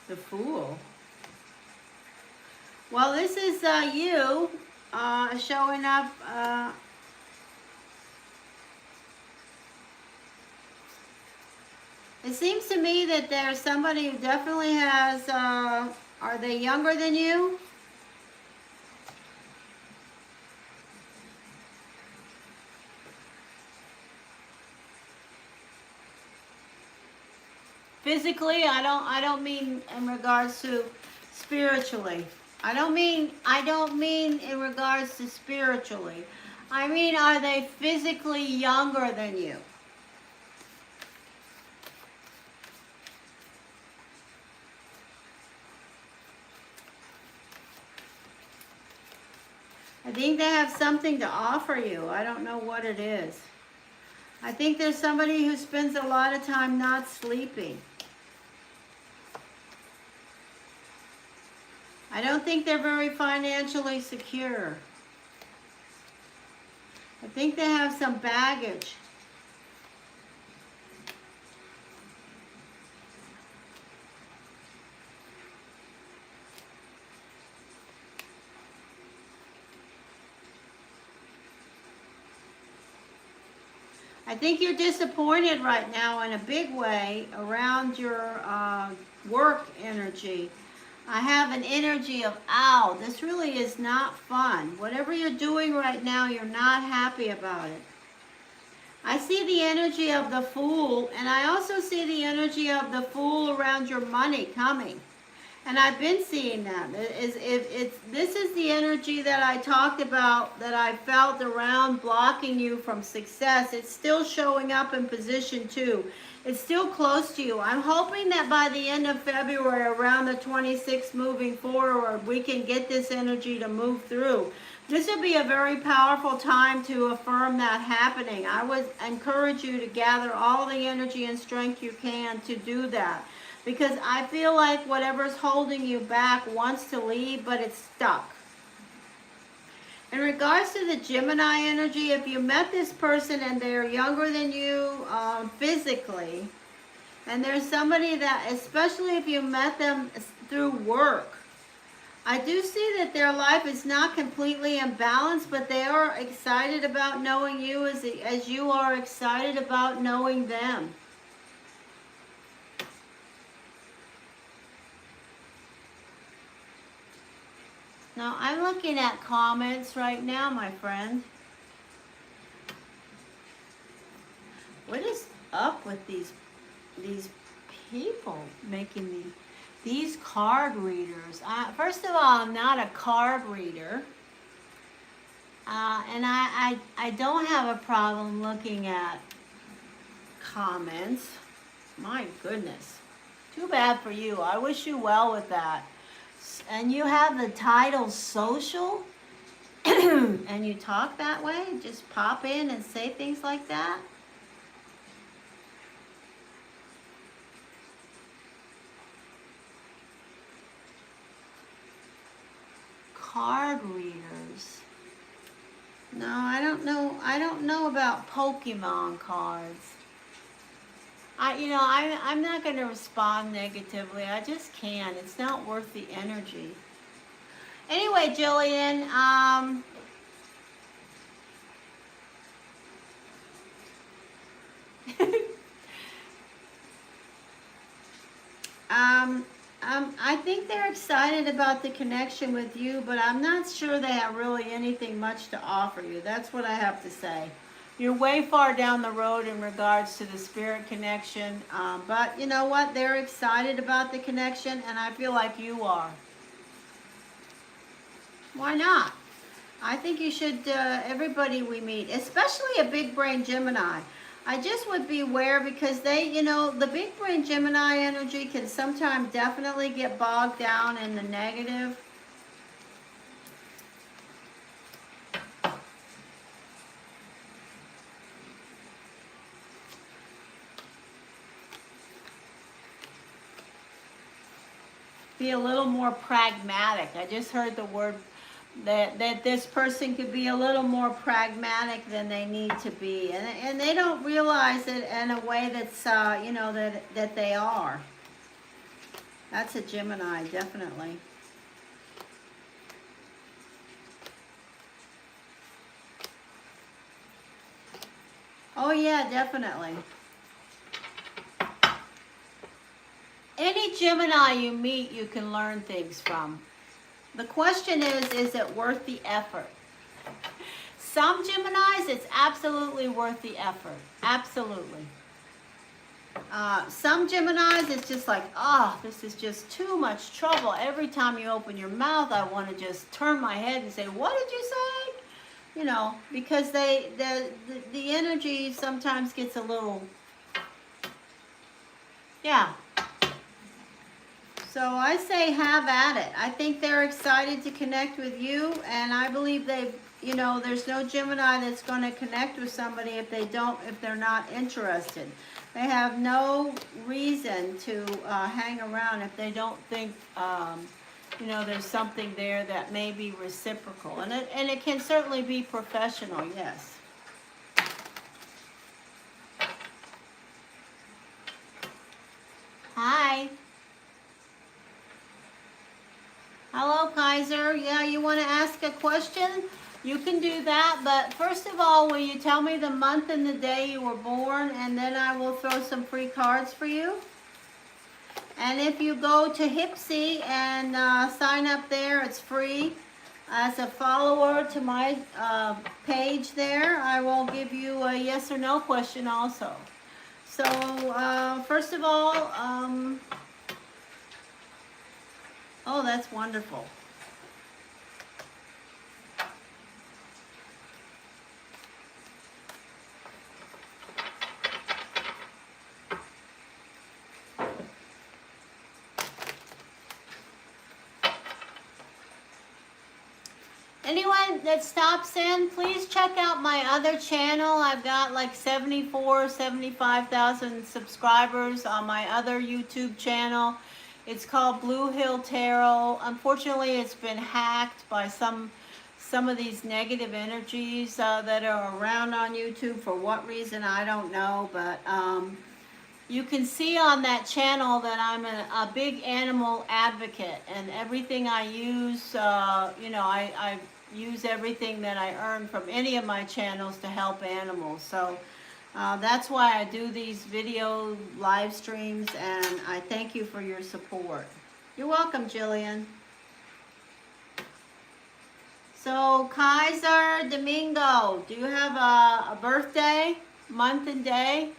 The Fool. Well, this is you showing up. It seems to me that there's somebody who definitely has, are they younger than you? Physically, I don't mean in regards to spiritually. I don't mean in regards to spiritually. I mean, are they physically younger than you? I think they have something to offer you. I don't know what it is. I think there's somebody who spends a lot of time not sleeping. I don't think they're very financially secure. I think they have some baggage. I think you're disappointed right now in a big way around your work energy. I have an energy of, ow, this really is not fun. Whatever you're doing right now, you're not happy about it. I see the energy of the Fool, and I also see the energy of the Fool around your money coming. And I've been seeing that. This is the energy that I talked about, that I felt around blocking you from success. It's still showing up in position 2. It's still close to you. I'm hoping that by the end of February, around the 26th moving forward, we can get this energy to move through. This would be a very powerful time to affirm that happening. I would encourage you to gather all the energy and strength you can to do that. Because I feel like whatever's holding you back wants to leave, but it's stuck. In regards to the Gemini energy, if you met this person and they're younger than you physically, and there's somebody that, especially if you met them through work, I do see that their life is not completely imbalanced, but they are excited about knowing you as you are excited about knowing them. Now, I'm looking at comments right now, my friend. What is up with these people making these card readers? First of all, I'm not a card reader. And I don't have a problem looking at comments. My goodness. Too bad for you. I wish you well with that. And you have the title social, and you talk that way, just pop in and say things like that. Card readers. No, I don't know. I don't know about Pokemon cards. I'm not going to respond negatively. I just can't. It's not worth the energy. Anyway, Jillian, I think they're excited about the connection with you, but I'm not sure they have really anything much to offer you. That's what I have to say. You're way far down the road in regards to the spirit connection, but you know what? They're excited about the connection, and I feel like you are. Why not? I think you should, everybody we meet, especially a big brain Gemini. I just would be aware because they, the big brain Gemini energy can sometimes definitely get bogged down in the negative. Be a little more pragmatic. I just heard the word that this person could be a little more pragmatic than they need to be, and they don't realize it in a way that's that they are. That's a Gemini, definitely. Oh yeah, definitely. Any Gemini you meet, you can learn things from. The question is it worth the effort? Some Geminis, it's absolutely worth the effort. Absolutely. Some Geminis, it's just like, oh, this is just too much trouble. Every time you open your mouth, I want to just turn my head and say, what did you say? Because the energy sometimes gets a little, yeah. So I say have at it. I think they're excited to connect with you, and I believe there's no Gemini that's going to connect with somebody if they're not interested. They have no reason to hang around if they don't think, there's something there that may be reciprocal. And it can certainly be professional, yes. Hi. Hello, Kaiser. Yeah, you want to ask a question? You can do that, but first of all, will you tell me the month and the day you were born, and then I will throw some free cards for you. And if you go to Hypsee and sign up there, it's free. As a follower to my page there, I will give you a yes or no question also. So, first of all, oh, that's wonderful. Anyone that stops in, please check out my other channel. I've got like 75,000 subscribers on my other YouTube channel. It's called Blue Hill Tarot. Unfortunately, it's been hacked by some of these negative energies that are around on YouTube. For what reason, I don't know. But you can see on that channel that I'm a big animal advocate. And everything I use, I use everything that I earn from any of my channels to help animals. So that's why I do these video live streams, and I thank you for your support. You're welcome, Jillian. So, Kaiser Domingo, do you have a birthday, month and day?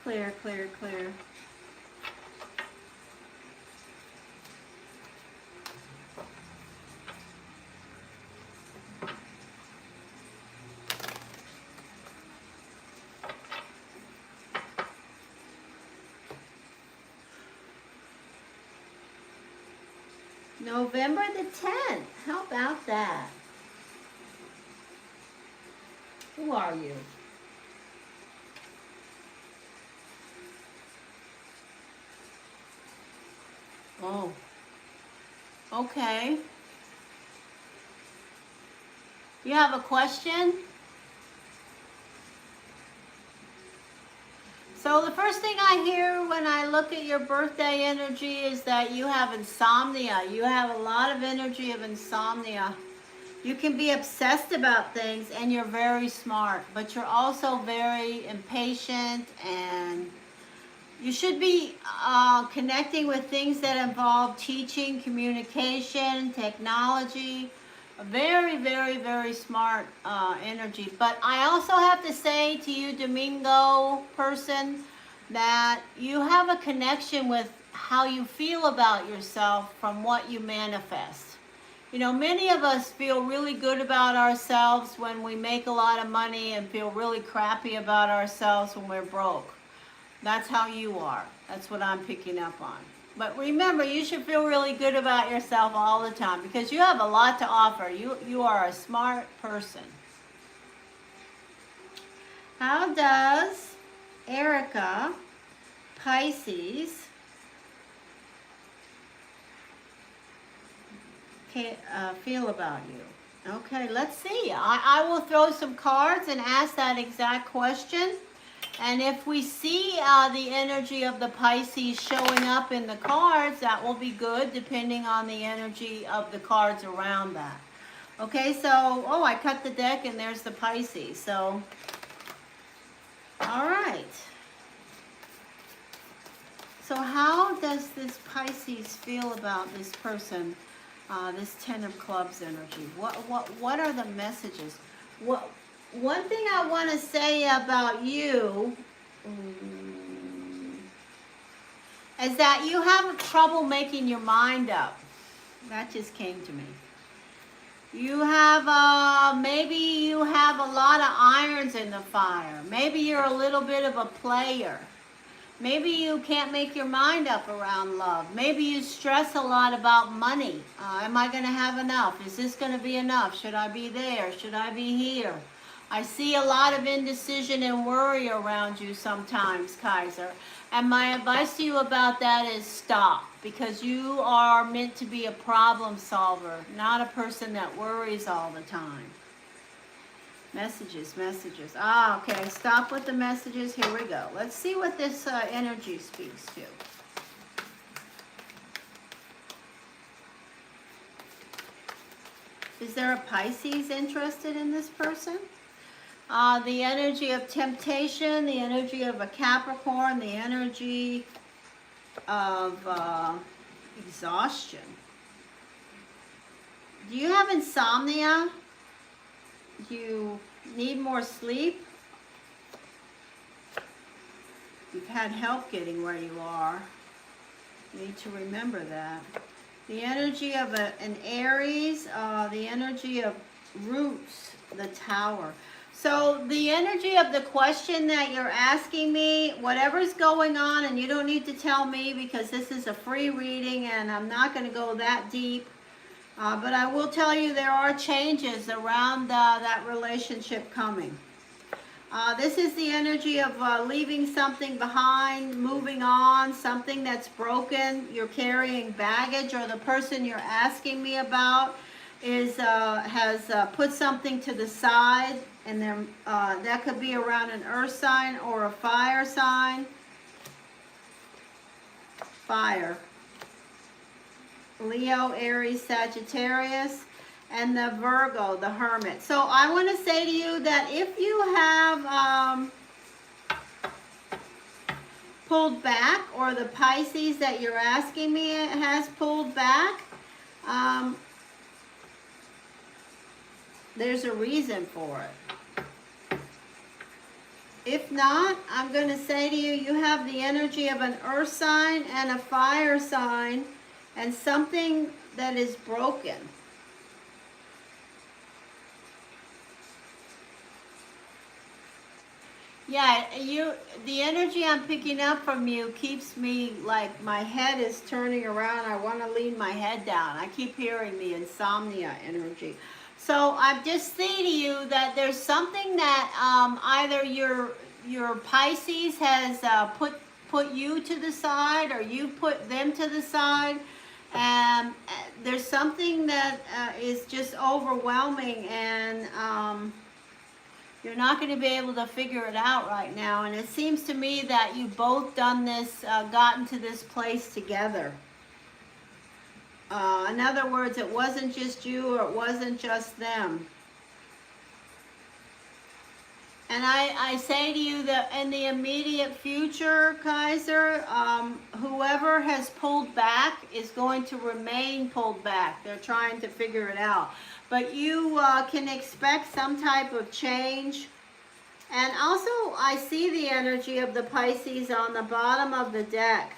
Clear, clear, clear. November the 10th. How about that? Who are you? Oh, okay. You have a question? So the first thing I hear when I look at your birthday energy is that you have insomnia. You have a lot of energy of insomnia. You can be obsessed about things and you're very smart, but you're also very impatient, and you should be connecting with things that involve teaching, communication, technology. A very, very, very smart energy. But I also have to say to you, Domingo person, that you have a connection with how you feel about yourself from what you manifest. You know, many of us feel really good about ourselves when we make a lot of money and feel really crappy about ourselves when we're broke. That's how you are. That's what I'm picking up on. But remember, you should feel really good about yourself all the time because you have a lot to offer. You are a smart person. How does Erica, Pisces, feel about you? Okay, let's see. I will throw some cards and ask that exact question. And if we see the energy of the Pisces showing up in the cards, that will be good, depending on the energy of the cards around that. Okay, so, oh, I cut the deck and there's the Pisces. So, all right. So how does this Pisces feel about this person, this Ten of Clubs energy? What are the messages? One thing I want to say about you is that you have trouble making your mind up. That just came to me. You have, maybe you have a lot of irons in the fire. Maybe you're a little bit of a player. Maybe you can't make your mind up around love. Maybe you stress a lot about money. Am I going to have enough? Is this going to be enough? Should I be there? Should I be here? I see a lot of indecision and worry around you sometimes, Kaiser. And my advice to you about that is stop, because you are meant to be a problem solver, not a person that worries all the time. Messages. Ah, okay. Stop with the messages. Here we go. Let's see what this energy speaks to. Is there a Pisces interested in this person? The energy of temptation, the energy of a Capricorn, the energy of exhaustion. Do you have insomnia? Do you need more sleep? You've had help getting where you are. You need to remember that. The energy of an Aries, the energy of roots, the Tower. So the energy of the question that you're asking me, whatever's going on, and you don't need to tell me because this is a free reading and I'm not going to go that deep. But I will tell you there are changes around that relationship coming. This is the energy of leaving something behind, moving on, something that's broken. You're carrying baggage, or the person you're asking me about has put something to the side, and then that could be around an earth sign or a fire sign. Fire. Leo, Aries, Sagittarius, and the Virgo, the Hermit. So I want to say to you that if you have pulled back, or the Pisces that you're asking me has pulled back, there's a reason for it. If not, I'm going to say to you, you have the energy of an earth sign and a fire sign, and something that is broken. Yeah, the energy I'm picking up from you keeps me like my head is turning around. I want to lean my head down. I keep hearing the insomnia energy. So I just say to you that there's something that either your Pisces has put you to the side, or you put them to the side. There's something that is just overwhelming, and you're not going to be able to figure it out right now. And it seems to me that you both done this, gotten to this place together. In other words, it wasn't just you, or it wasn't just them. And I say to you that in the immediate future, Kaiser, whoever has pulled back is going to remain pulled back. They're trying to figure it out. But you can expect some type of change. And also, I see the energy of the Pisces on the bottom of the deck.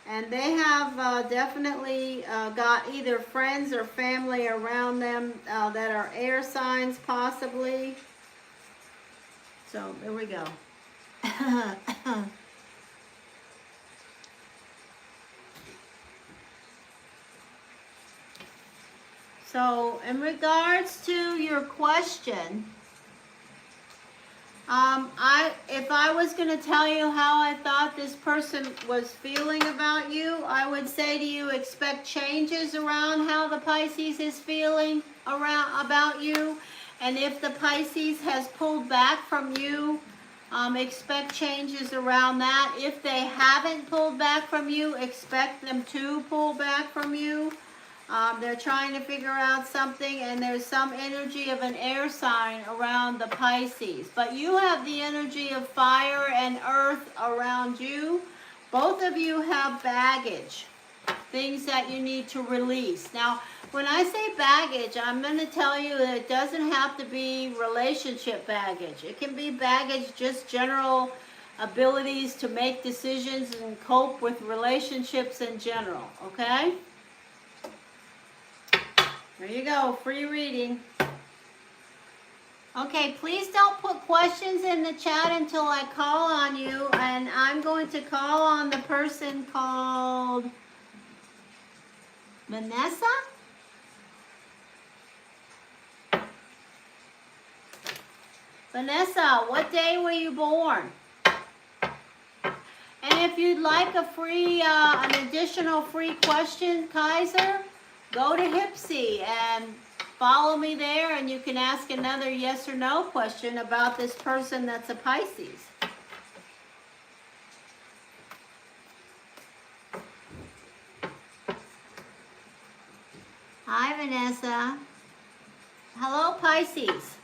And they have definitely got either friends or family around them that are air signs, possibly. So, there we go. So, in regards to your question, if I was going to tell you how I thought this person was feeling about you, I would say to you, expect changes around how the Pisces is feeling about you. And if the Pisces has pulled back from you, expect changes around that. If they haven't pulled back from you, expect them to pull back from you. They're trying to figure out something, and there's some energy of an air sign around the Pisces. But you have the energy of fire and earth around you. Both of you have baggage, things that you need to release. Now, when I say baggage, I'm going to tell you that it doesn't have to be relationship baggage. It can be baggage, just general abilities to make decisions and cope with relationships in general, okay? There you go, free reading. Okay, please don't put questions in the chat until I call on you, and I'm going to call on the person called Vanessa? Vanessa, what day were you born? And if you'd like a free, an additional free question, Kaiser, go to Hypsee and follow me there, and you can ask another yes or no question about this person that's a Pisces. Hi, Vanessa. Hello, Pisces.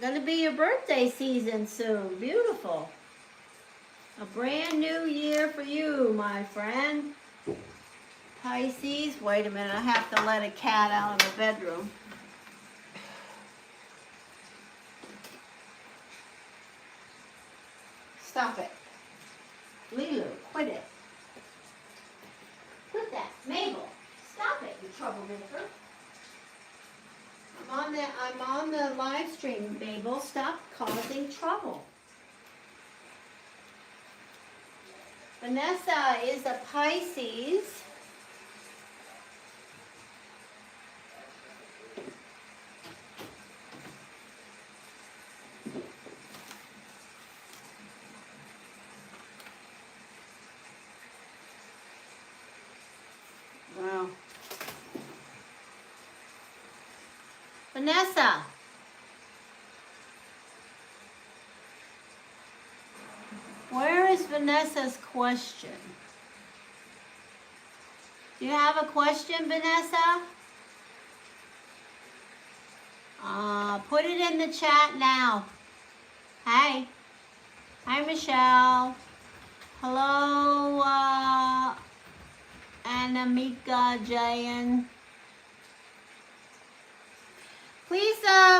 Gonna be your birthday season soon. Beautiful. A brand new year for you, my friend. Pisces. Wait a minute, I have to let a cat out of the bedroom. Stop it. Lulu, quit it. Quit that. Mabel, stop it, you troublemaker. I'm on the live stream, Mabel. Stop causing trouble. Vanessa is a Pisces. Wow. Vanessa. Where is Vanessa's question? Do you have a question, Vanessa? Put it in the chat now. Hi. Hi, Michelle. Hello, Anamika Jayan. Please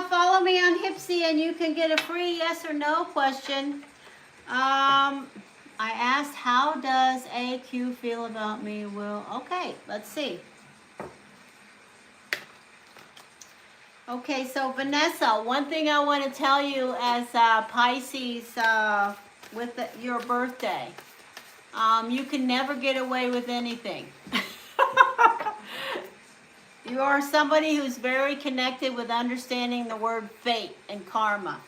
follow me on Hypsee, and you can get a free yes or no question. I asked, how does AQ feel about me? Well, okay, let's see. Okay, so Vanessa, one thing I want to tell you as Pisces with your birthday, you can never get away with anything. You are somebody who's very connected with understanding the word fate and karma.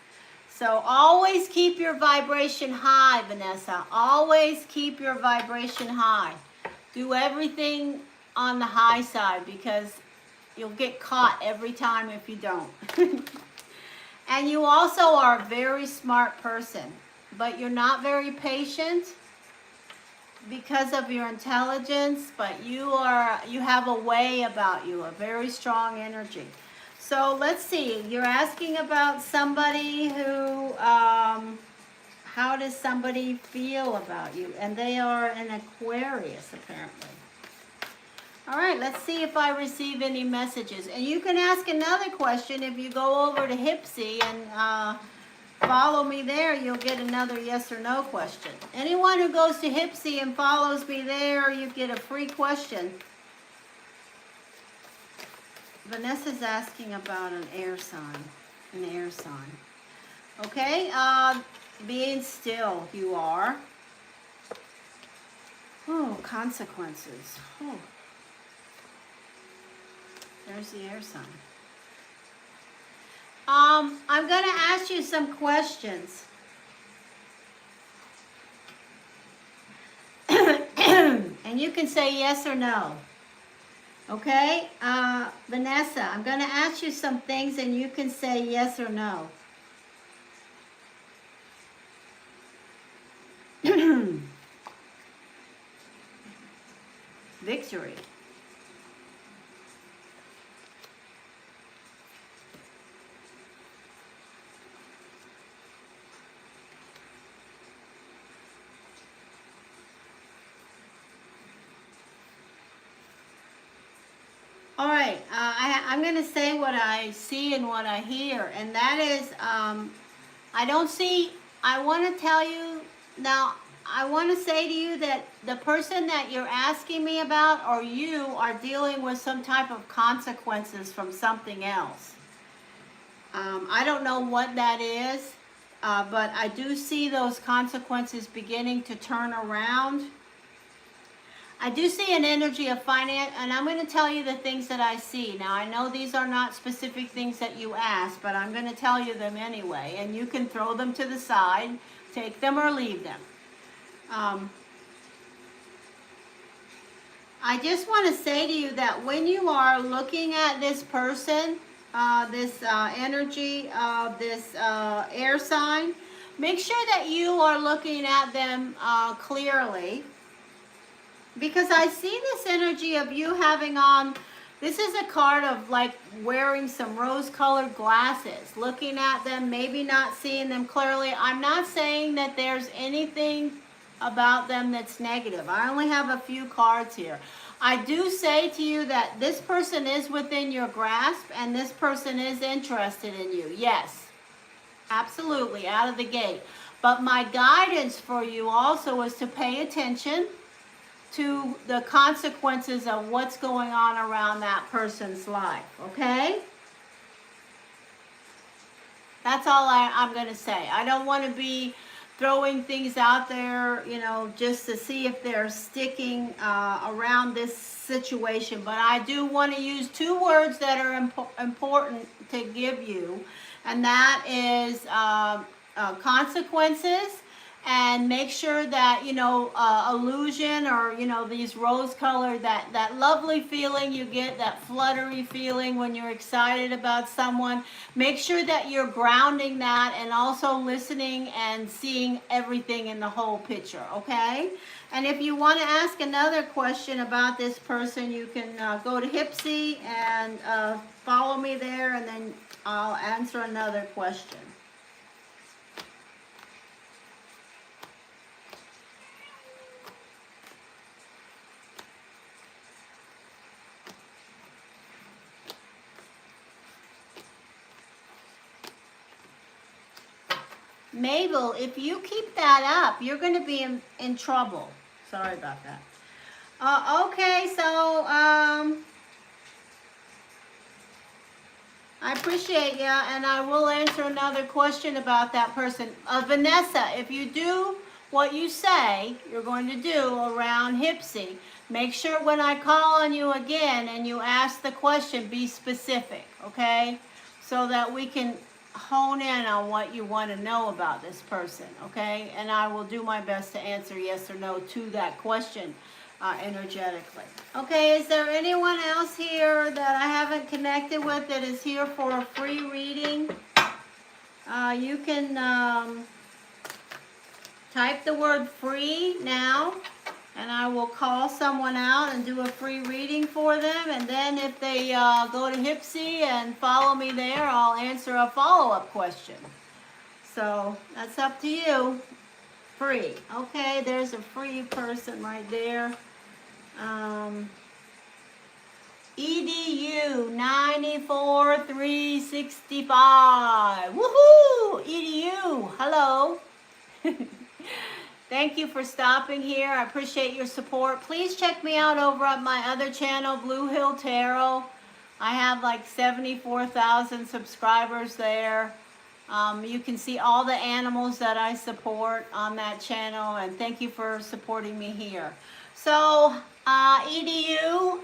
So always keep your vibration high, Vanessa. Always keep your vibration high. Do everything on the high side because you'll get caught every time if you don't. And you also are a very smart person, but you're not very patient because of your intelligence, but you have a way about you, a very strong energy. So let's see, you're asking about somebody who, how does somebody feel about you? And they are an Aquarius, apparently. All right, let's see if I receive any messages. And you can ask another question if you go over to Hypsee and follow me there. You'll get another yes or no question. Anyone who goes to Hypsee and follows me there, you get a free question. Vanessa's asking about an air sign. An air sign. Okay, being still, you are. Oh, consequences. Oh. There's the air sign. I'm going to ask you some questions. And you can say yes or no. Okay? Vanessa, I'm going to ask you some things and you can say yes or no. Victory. All right, I'm going to say what I see and what I hear, and that is, I don't see, I want to tell you, now, I want to say to you that the person that you're asking me about, or you, are dealing with some type of consequences from something else. I don't know what that is, but I do see those consequences beginning to turn around. I do see an energy of finance, and I'm going to tell you the things that I see. Now, I know these are not specific things that you asked, but I'm going to tell you them anyway, and you can throw them to the side, take them or leave them. I just want to say to you that when you are looking at this person, this energy of this air sign, make sure that you are looking at them clearly. Because I see this energy of you having on, this is a card of like wearing some rose-colored glasses, looking at them, maybe not seeing them clearly. I'm not saying that there's anything about them that's negative. I only have a few cards here. I do say to you that this person is within your grasp and this person is interested in you. Yes, absolutely, out of the gate. But my guidance for you also is to pay attention to the consequences of what's going on around that person's life, okay? That's all I'm going to say. I don't want to be throwing things out there, you know, just to see if they're sticking around this situation. But I do want to use two words that are important to give you, and that is consequences. And make sure that, you know, illusion, or, you know, these rose-colored, that lovely feeling you get, that fluttery feeling when you're excited about someone. Make sure that you're grounding that and also listening and seeing everything in the whole picture, okay? And if you want to ask another question about this person, you can go to Hypsee and follow me there, and then I'll answer another question. Mabel, if you keep that up, you're going to be in trouble. Sorry about that. Okay, so I appreciate you, and I will answer another question about that person. Vanessa, if you do what you say you're going to do around Hypsee, make sure when I call on you again and you ask the question, be specific, okay? So that we can hone in on what you want to know about this person, okay? And I will do my best to answer yes or no to that question energetically. Okay, is there anyone else here that I haven't connected with that is here for a free reading? You can type the word free now, and I will call someone out and do a free reading for them. And then if they go to Hypsee and follow me there, I'll answer a follow-up question. So that's up to you. Free. Okay, there's a free person right there. EDU 94365. Woohoo! EDU, hello. Thank you for stopping here. I appreciate your support. Please check me out over on my other channel, Blue Hill Tarot. I have like 74,000 subscribers there. You can see all the animals that I support on that channel, and thank you for supporting me here. So, EDU,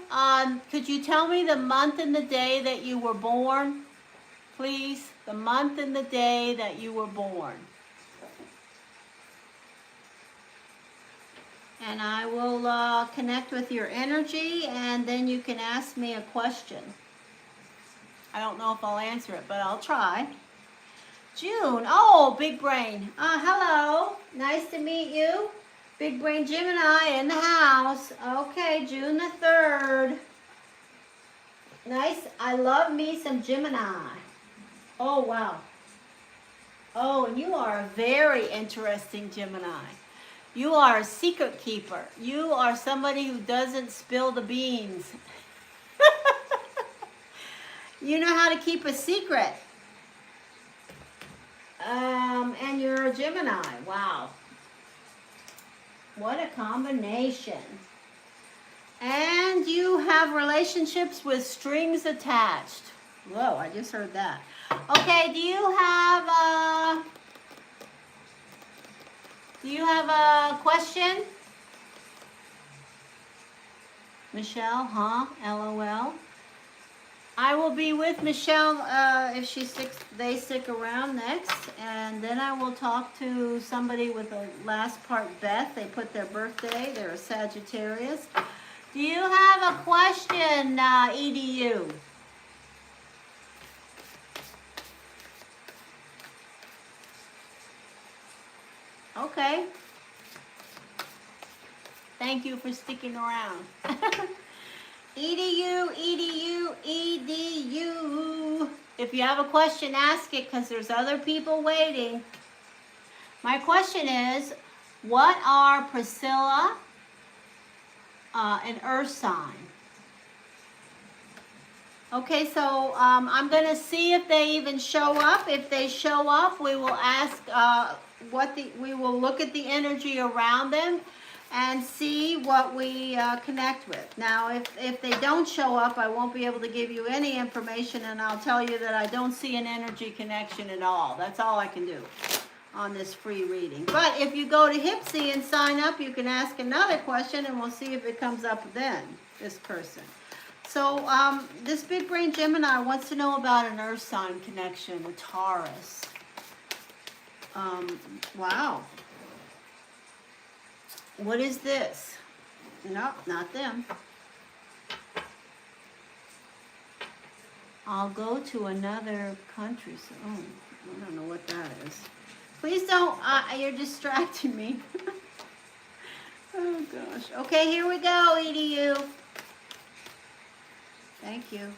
could you tell me the month and the day that you were born? Please, the month and the day that you were born. And I will connect with your energy, and then you can ask me a question. I don't know if I'll answer it, but I'll try. June, oh, big brain. Hello, nice to meet you. Big brain Gemini in the house. Okay, June the 3rd. Nice, I love me some Gemini. Oh, wow. Oh, and you are a very interesting Gemini. You are a secret keeper. You are somebody who doesn't spill the beans. You know how to keep a secret. And you're a Gemini. Wow. What a combination. And you have relationships with strings attached. Whoa, I just heard that. Okay, do you have a question? Michelle, huh? LOL. I will be with Michelle if they stick around next, and then I will talk to somebody with the last part, Beth. They put their birthday. They're a Sagittarius. Do you have a question, EDU? Okay. Thank you for sticking around. EDU, EDU, EDU. If you have a question, ask it, because there's other people waiting. My question is, what are Priscilla, an earth sign? Okay, so I'm going to see if they even show up. If they show up, we will ask we will look at the energy around them and see what we connect with. Now, if they don't show up, I won't be able to give you any information, and I'll tell you that I don't see an energy connection at all. That's all I can do on this free reading. But if you go to Hypsee and sign up, you can ask another question, and we'll see if it comes up then, this person. So this big brain Gemini wants to know about an earth sign connection with Taurus. Wow. What is this? No, not them. I'll go to another country. So, I don't know what that is. Please don't, you're distracting me. Oh gosh. Okay, here we go, EDU. Thank you.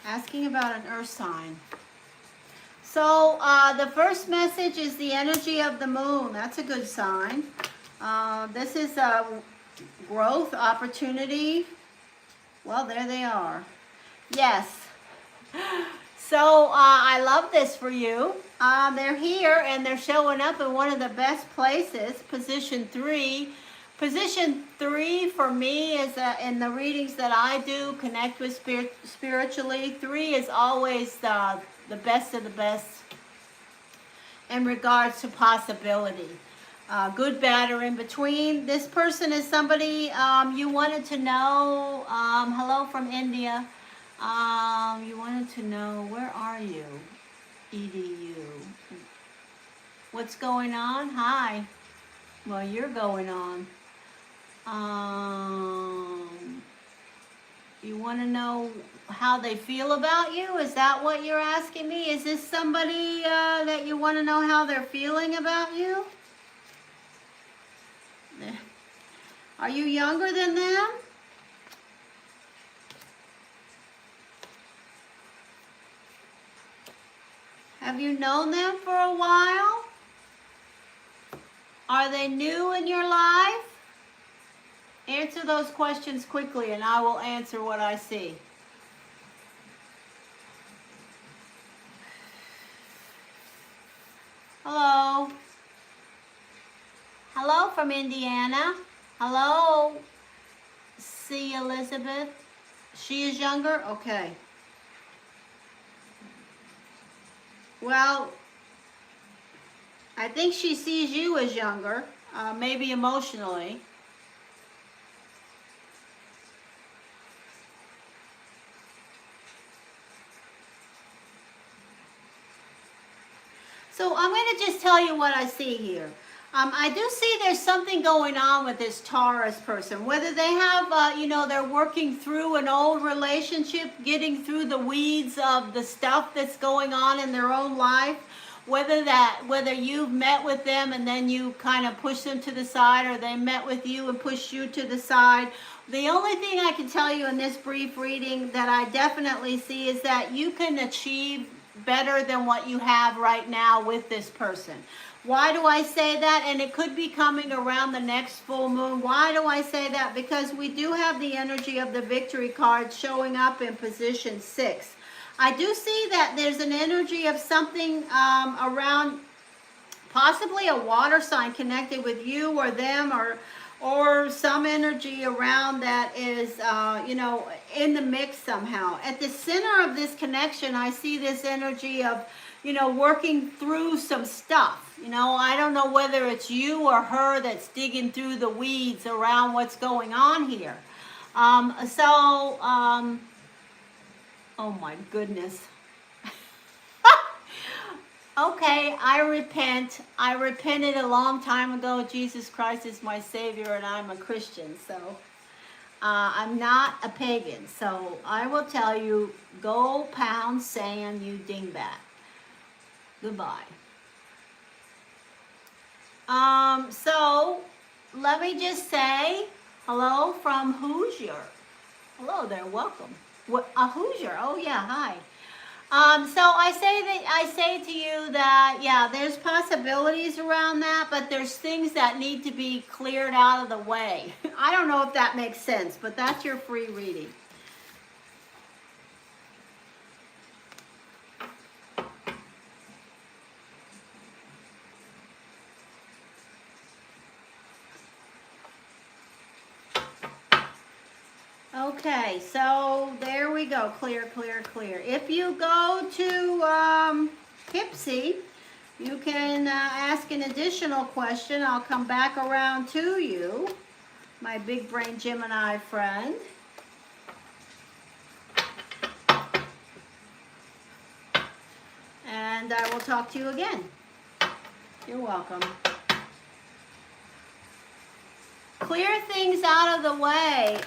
Asking about an earth sign. So the first message is the energy of the moon. That's a good sign. This is a growth opportunity. Well, there they are. Yes. So I love this for you. They're here and they're showing up in one of the best places, position 3, Position 3 for me is in the readings that I do, connect with spiritually. 3 is always the best of the best in regards to possibility. Good, bad, or in between. This person is somebody you wanted to know. Hello from India. You wanted to know, where are you? EDU. What's going on? Hi. Well, you're going on. You want to know how they feel about you? Is that what you're asking me? Is this somebody that you want to know how they're feeling about you? Are you younger than them? Have you known them for a while? Are they new in your life? Answer those questions quickly and I will answer what I see. Hello. Hello from Indiana. Hello. See Elizabeth. She is younger? Okay. Well, I think she sees you as younger, maybe emotionally. So I'm going to just tell you what I see here. I do see there's something going on with this Taurus person. Whether they have, they're working through an old relationship, getting through the weeds of the stuff that's going on in their own life. Whether you've met with them and then you kind of push them to the side, or they met with you and pushed you to the side. The only thing I can tell you in this brief reading that I definitely see is that you can achieve better than what you have right now with this person. Why do I say that? And it could be coming around the next full moon. Why do I say that? Because we do have the energy of the victory card showing up in position 6. I do see that there's an energy of something around possibly a water sign connected with you or them, or some energy around that is, in the mix somehow. At the center of this connection, I see this energy of, working through some stuff. I don't know whether it's you or her that's digging through the weeds around what's going on here. Oh my goodness. Okay, I repent. I repented a long time ago. Jesus Christ is my Savior and I'm a Christian. So I'm not a pagan. So I will tell you, go pound sand, you dingbat. Goodbye. So let me just say hello from Hoosier. Hello there, welcome. What, a Hoosier? Oh yeah, hi. So I say to you that, yeah, there's possibilities around that, but there's things that need to be cleared out of the way. I don't know if that makes sense, but that's your free reading. Okay, so there we go. Clear, clear, clear. If you go to Hypsee, you can ask an additional question. I'll come back around to you, my big brain Gemini friend. And I will talk to you again. You're welcome. Clear things out of the way.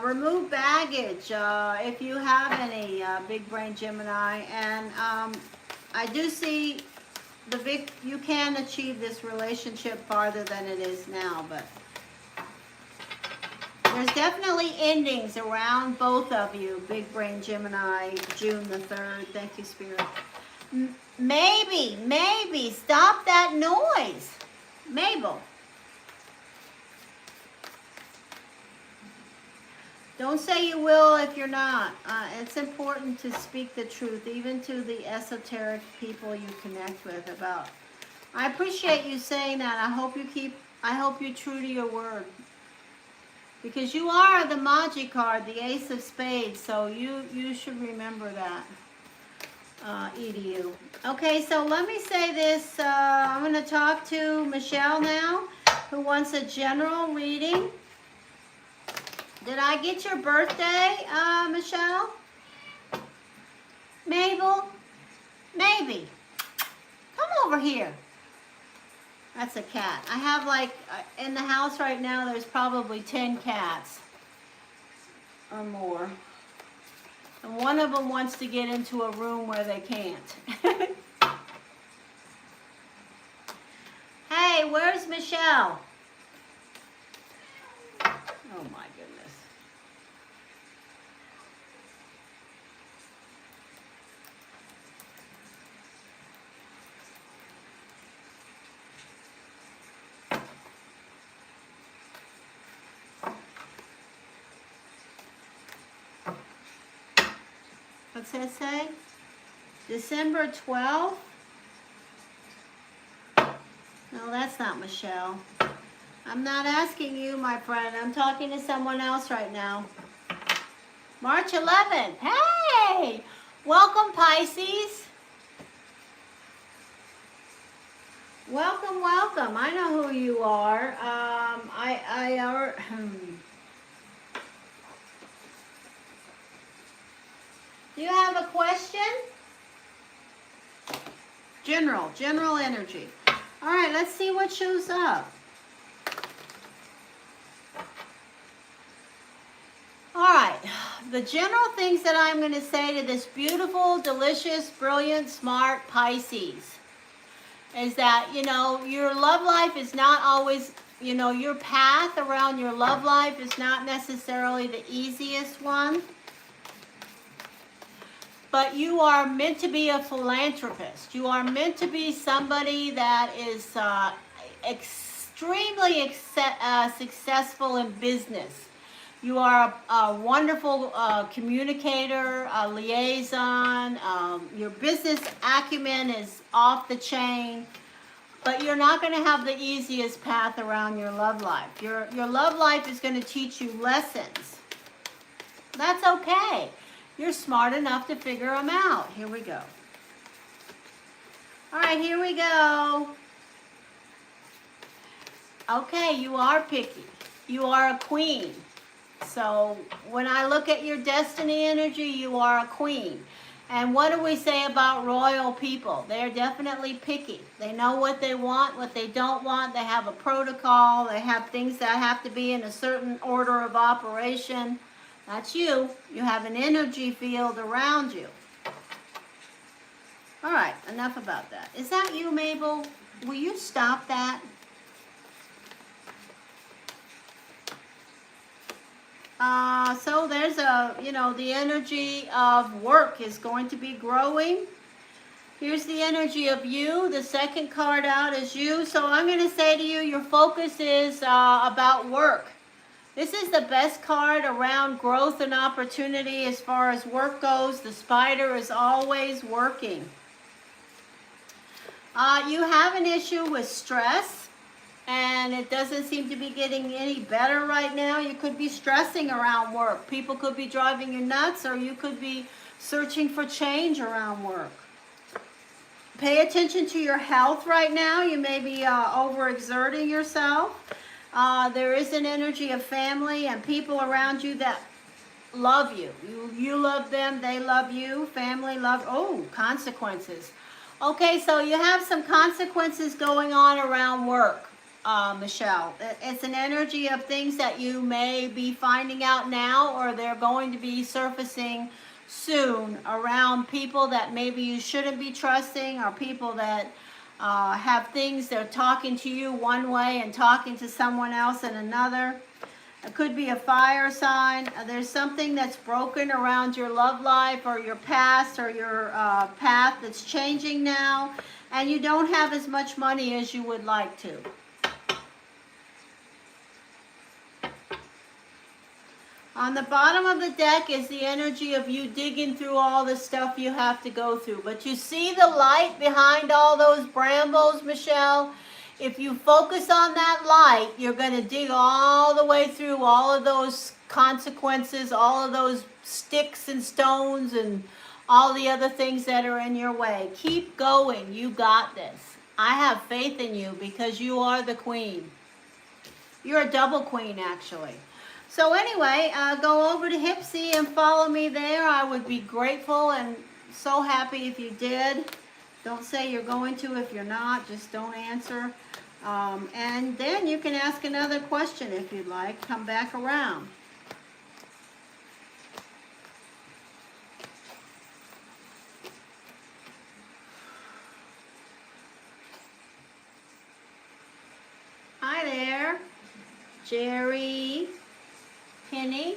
Remove baggage if you have any, big brain Gemini. And I do see you can achieve this relationship farther than it is now, but there's definitely endings around both of you, big brain Gemini, June the 3rd. Thank you, Spirit. Maybe, stop that noise. Mabel. Don't say you will if you're not. It's important to speak the truth, even to the esoteric people you connect with about. I appreciate you saying that. I hope you're true to your word. Because you are the Magi card, the Ace of Spades, so you should remember that, EDU. Okay, so let me say this. I'm going to talk to Michelle now, who wants a general reading. Did I get your birthday, Michelle? Mabel? Maybe. Come over here. That's a cat. I have like, in the house right now, there's probably 10 cats or more. And one of them wants to get into a room where they can't. Hey, where's Michelle? Oh my goodness. What's that say? December 12th? No, that's not Michelle. I'm not asking you, my friend. I'm talking to someone else right now. March 11th. Hey! Welcome, Pisces. Welcome, welcome. I know who you are. Do you have a question? General energy. All right, let's see what shows up. All right, the general things that I'm going to say to this beautiful, delicious, brilliant, smart Pisces is that, you know, your love life is not always, you know, your path around your love life is not necessarily the easiest one. But you are meant to be a philanthropist. You are meant to be somebody that is extremely successful in business. You are a wonderful communicator, a liaison. Your business acumen is off the chain. But you're not going to have the easiest path around your love life. Your love life is going to teach you lessons. That's okay. You're smart enough to figure them out. Here we go. All right, here we go. Okay, you are picky. You are a queen. So when I look at your destiny energy, you are a queen. And what do we say about royal people? They're definitely picky. They know what they want, what they don't want. They have a protocol. They have things that have to be in a certain order of operation. That's you. You have an energy field around you. All right, enough about that. Is that you, Mabel? Will you stop that? So there's a, you know, the energy of work is going to be growing. Here's the energy of you. The second card out is you. So I'm going to say to you, your focus is about work. This is the best card around growth and opportunity as far as work goes. The spider is always working. You have an issue with stress, and it doesn't seem to be getting any better right now. You could be stressing around work. People could be driving you nuts, or you could be searching for change around work. Pay attention to your health right now. You may be overexerting yourself. There is an energy of family and people around you that love you. You love them, they love you. Family love, oh, consequences. Okay, so you have some consequences going on around work, Michelle. It's an energy of things that you may be finding out now, or they're going to be surfacing soon around people that maybe you shouldn't be trusting, or people that have things, they're talking to you one way and talking to someone else in another. It could be a fire sign. There's something that's broken around your love life or your past or your path that's changing now, and you don't have as much money as you would like to. On the bottom of the deck is the energy of you digging through all the stuff you have to go through. But you see the light behind all those brambles, Michelle? If you focus on that light, you're going to dig all the way through all of those consequences, all of those sticks and stones and all the other things that are in your way. Keep going. You got this. I have faith in you because you are the queen. You're a double queen, actually. So anyway, go over to Hypsee and follow me there. I would be grateful and so happy if you did. Don't say you're going to if you're not. Just don't answer. And then you can ask another question if you'd like. Come back around. Hi there, Jerry, Penny.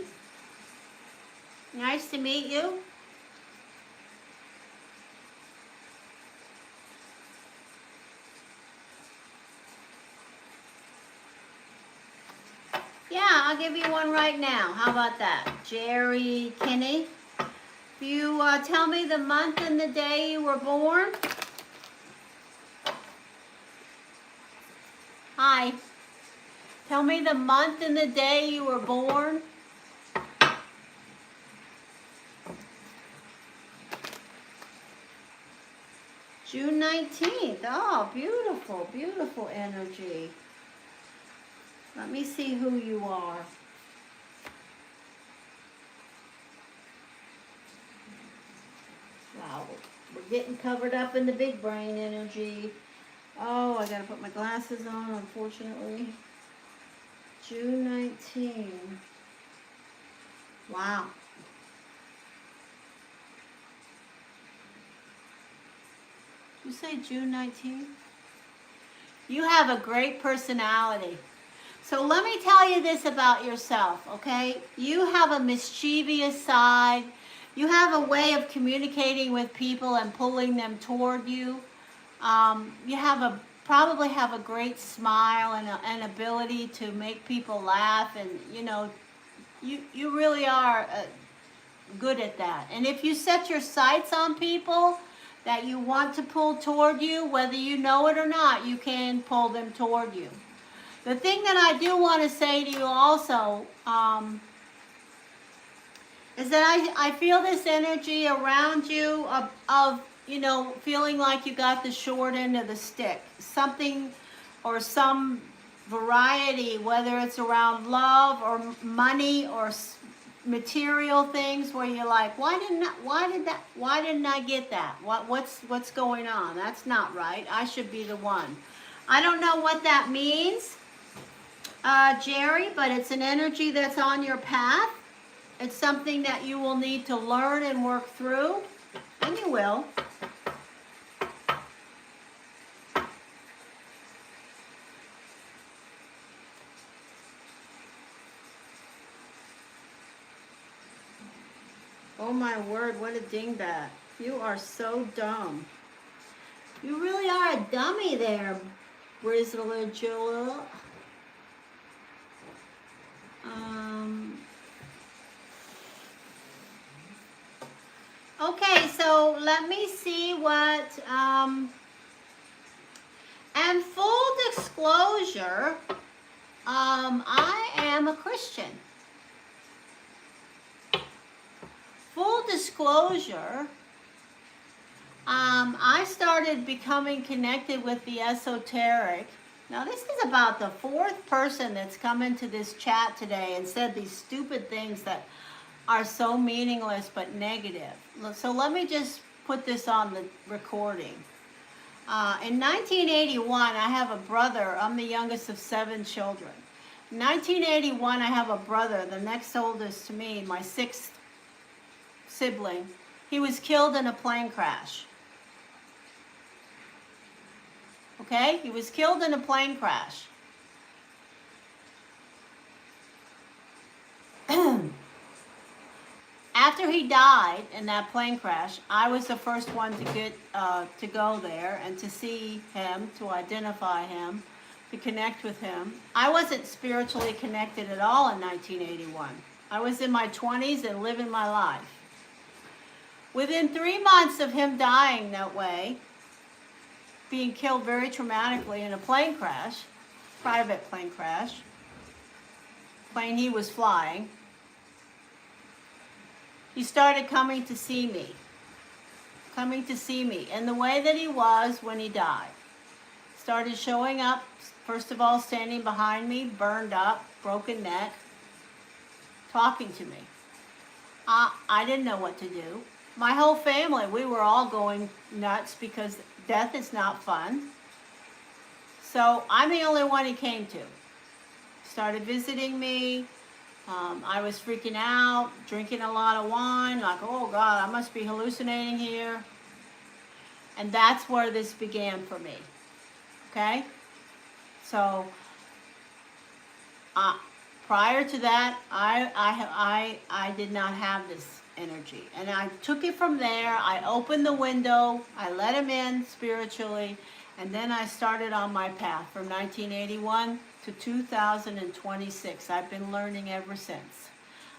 Nice to meet you. Yeah, I'll give you one right now. How about that? Jerry Kinney. If you tell me the month and the day you were born. Hi. Tell me the month and the day you were born. June 19th. Oh, beautiful, beautiful energy. Let me see who you are. Wow, we're getting covered up in the big brain energy. Oh, I gotta put my glasses on, unfortunately. June 19. Wow. Did you say June 19? You have a great personality. So let me tell you this about yourself, okay? You have a mischievous side. You have a way of communicating with people and pulling them toward you. You have probably have a great smile and an ability to make people laugh, and you know, you really are good at that. And if you set your sights on people that you want to pull toward you, whether you know it or not, you can pull them toward you. The thing that I do want to say to you also is that I feel this energy around you of you know, feeling like you got the short end of the stick. Something or some variety, whether it's around love or money or material things, where you're like, why didn't I get that? What's going on? That's not right. I should be the one. I don't know what that means, Jerry, but it's an energy that's on your path. It's something that you will need to learn and work through, and you will. Oh my word, what a dingbat. You are so dumb. You really are a dummy there, Brizzler Jilla. Okay, so let me see what, and full disclosure, I am a Christian. Full disclosure, I started becoming connected with the esoteric. Now this is about the fourth person that's come into this chat today and said these stupid things that are so meaningless but negative. So let me just put this on the recording. In 1981, I have a brother. I'm the youngest of 7 children. In 1981, I have a brother, the next oldest to me, my 6th sibling. He was killed in a plane crash. Okay? He was killed in a plane crash. After he died in that plane crash, I was the first one to get to go there and to see him, to identify him, to connect with him. I wasn't spiritually connected at all in 1981. I was in my 20s and living my life. Within 3 months of him dying that way, being killed very traumatically in a plane crash, private plane crash, plane he was flying. He started coming to see me in the way that he was when he died. Started showing up, first of all, standing behind me, burned up, broken neck, talking to me. I didn't know what to do. My whole family, we were all going nuts because death is not fun. So I'm the only one he came to. Started visiting me. I was freaking out, drinking a lot of wine, like, oh God, I must be hallucinating here. And that's where this began for me. Okay? So, prior to that, I did not have this energy. And I took it from there. I opened the window. I let him in spiritually. And then I started on my path from 1981 to 2026. I've been learning ever since.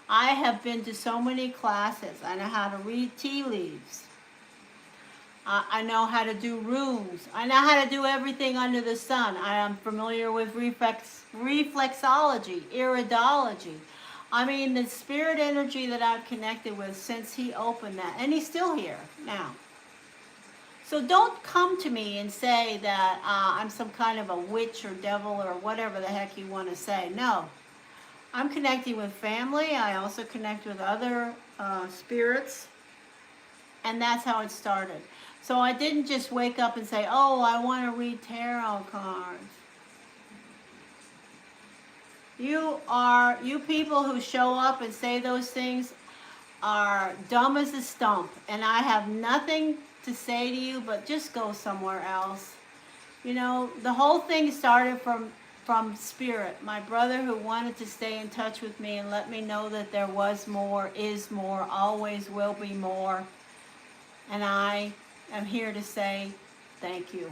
I have been to so many classes. I know how to read tea leaves. I know how to do runes. I know how to do everything under the sun. I am familiar with reflexology, iridology. I mean, the spirit energy that I've connected with since he opened that. And he's still here now. So don't come to me and say that I'm some kind of a witch or devil or whatever the heck you want to say. No. I'm connecting with family. I also connect with other spirits. And that's how it started. So I didn't just wake up and say, oh, I want to read tarot cards. You people who show up and say those things are dumb as a stump. And I have nothing to say to you, but just go somewhere else. You know, the whole thing started from spirit. My brother who wanted to stay in touch with me and let me know that there was more, is more, always will be more. And I am here to say thank you.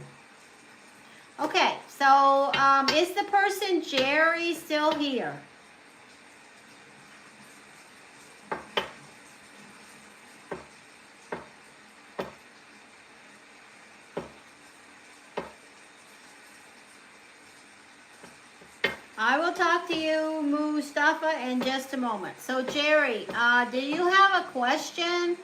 Okay, so is the person Jerry still here? I will talk to you, Mustafa, in just a moment. So, Jerry, do you have a question?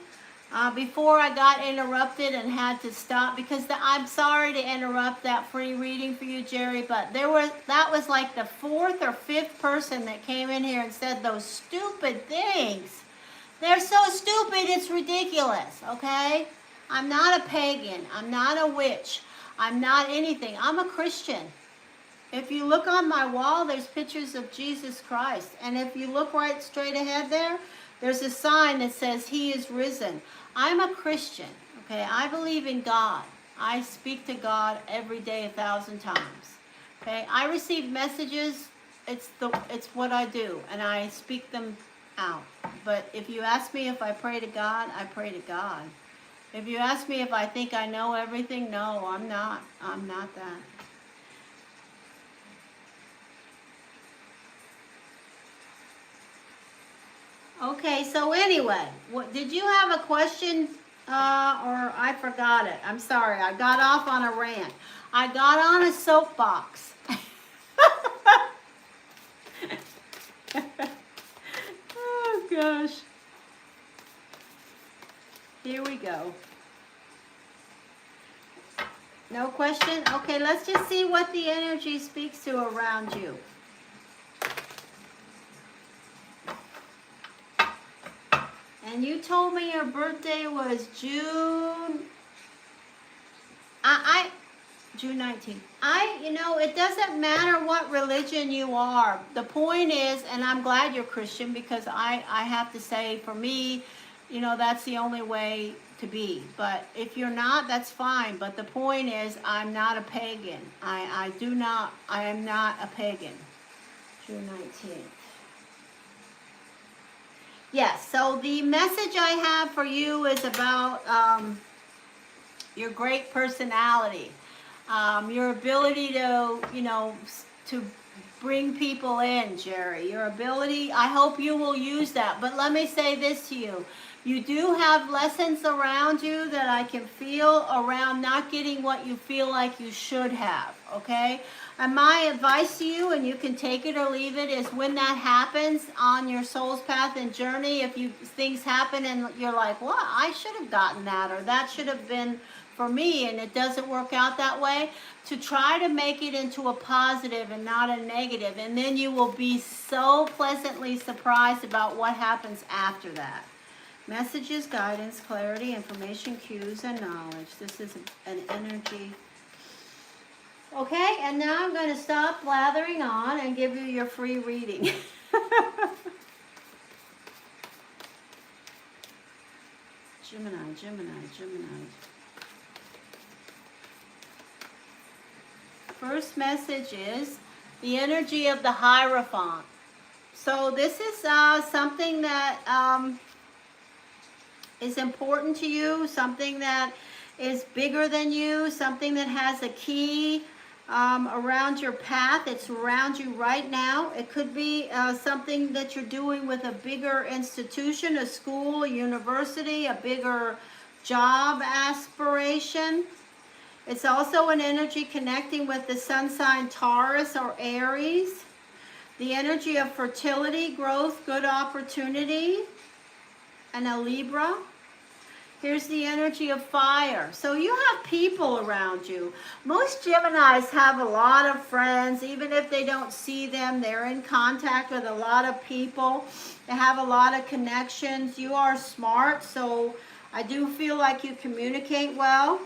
Before I got interrupted and had to stop, because I'm sorry to interrupt that free reading for you, Jerry, but that was like the fourth or fifth person that came in here and said those stupid things. They're so stupid, it's ridiculous, okay? I'm not a pagan. I'm not a witch. I'm not anything. I'm a Christian. If you look on my wall, there's pictures of Jesus Christ. And if you look right straight ahead there, there's a sign that says He is risen. I'm a Christian, okay? I believe in God. I speak to God every day 1,000 times, okay? I receive messages. It's what I do, and I speak them out. But if you ask me if I pray to God, I pray to God. If you ask me if I think I know everything, no, I'm not. I'm not that. Okay, so anyway, did you have a question or I forgot it? I'm sorry, I got off on a rant. I got on a soapbox. Oh, gosh. Here we go. No question? Okay, let's just see what the energy speaks to around you. And you told me your birthday was June 19th. It doesn't matter what religion you are. The point is, and I'm glad you're Christian, because I have to say, for me, that's the only way to be. But if you're not, that's fine. But the point is, I'm not a pagan. I am not a pagan. June 19th. Yes, so the message I have for you is about your great personality, your ability to bring people in, Jerry. Your ability, I hope you will use that. But let me say this to you. You do have lessons around you that I can feel around not getting what you feel like you should have, okay? And my advice to you, and you can take it or leave it, is when that happens on your soul's path and journey, if things happen and you're like, well, I should have gotten that, or that should have been for me, and it doesn't work out that way, to try to make it into a positive and not a negative, and then you will be so pleasantly surprised about what happens after that. Messages, guidance, clarity, information, cues, and knowledge. This is an energy. Okay, and now I'm going to stop blathering on and give you your free reading. Gemini, Gemini, Gemini. First message is the energy of the Hierophant. So this is something that is important to you, something that is bigger than you, something that has a key around your path. It's around you right now. It could be something that you're doing with a bigger institution, a school, a university, a bigger job aspiration. It's also an energy connecting with the sun sign Taurus or Aries. The energy of fertility, growth, good opportunity, and a Libra. Here's the energy of fire. So you have people around you. Most Geminis have a lot of friends. Even if they don't see them, they're in contact with a lot of people. They have a lot of connections. You are smart, so I do feel like you communicate well.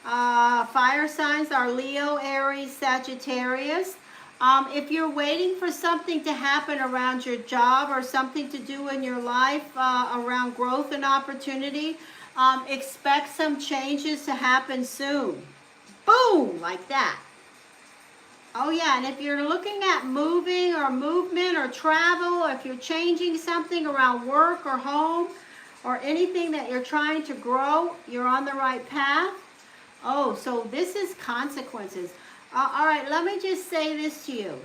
Fire signs are Leo, Aries, Sagittarius. If you're waiting for something to happen around your job or something to do in your life around growth and opportunity, expect some changes to happen soon. Boom, like that. Oh yeah, and if you're looking at moving or movement or travel, or if you're changing something around work or home or anything that you're trying to grow, you're on the right path. Oh, so this is consequences. All right, let me just say this to you.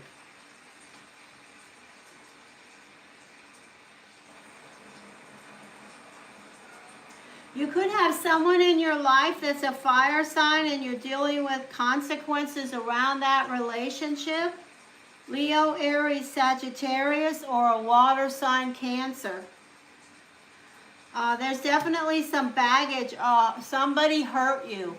You could have someone in your life that's a fire sign and you're dealing with consequences around that relationship. Leo, Aries, Sagittarius, or a water sign, Cancer. There's definitely some baggage. Somebody hurt you.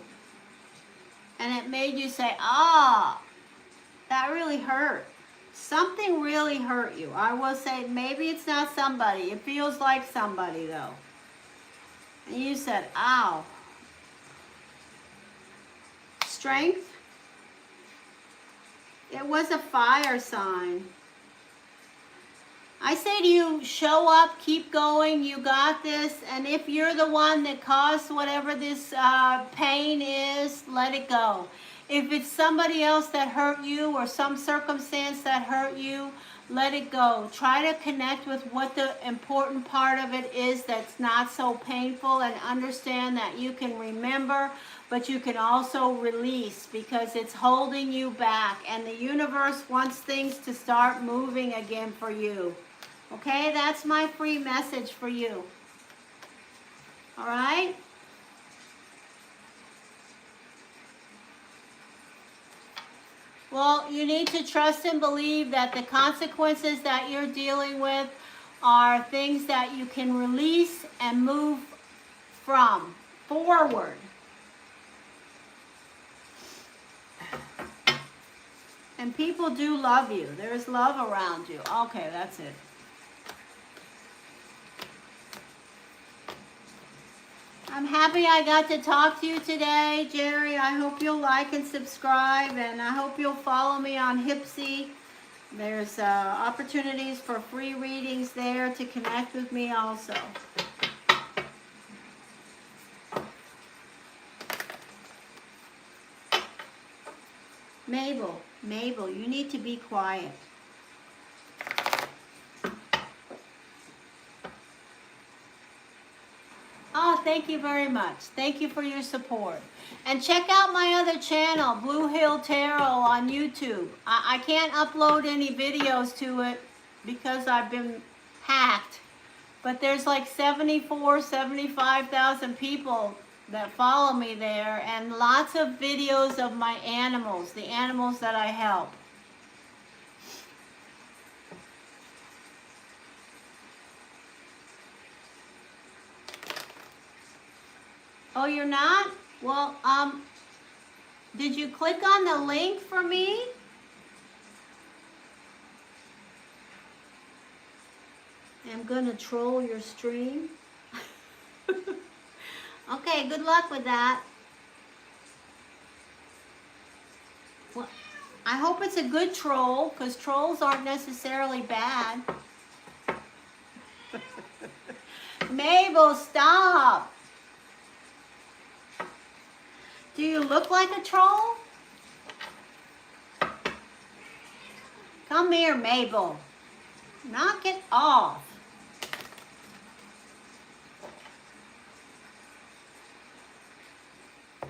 And it made you say, that really hurt. Something really hurt you. I will say, maybe it's not somebody. It feels like somebody, though. And you said, ow. Strength. It was a fire sign. I say to you, show up, keep going, you got this, and if you're the one that caused whatever this pain is, let it go. If it's somebody else that hurt you or some circumstance that hurt you, let it go. Try to connect with what the important part of it is that's not so painful, and understand that you can remember, but you can also release, because it's holding you back, and the universe wants things to start moving again for you. Okay, that's my free message for you. All right? Well, you need to trust and believe that the consequences that you're dealing with are things that you can release and move from forward. And people do love you. There's love around you. Okay, that's it. I'm happy I got to talk to you today, Jerry. I hope you'll like and subscribe, and I hope you'll follow me on Hypsee. There's opportunities for free readings there to connect with me also. Mabel, you need to be quiet. Oh, thank you very much. Thank you for your support. And check out my other channel, Blue Hill Tarot on YouTube. I can't upload any videos to it because I've been hacked. But there's like 75,000 people that follow me there, and lots of videos of my animals, the animals that I help. Oh, you're not? Well, did you click on the link for me? I'm gonna troll your stream. Okay, good luck with that. Well, I hope it's a good troll, because trolls aren't necessarily bad. Mabel, stop. Do you look like a troll? Come here, Mabel. Knock it off.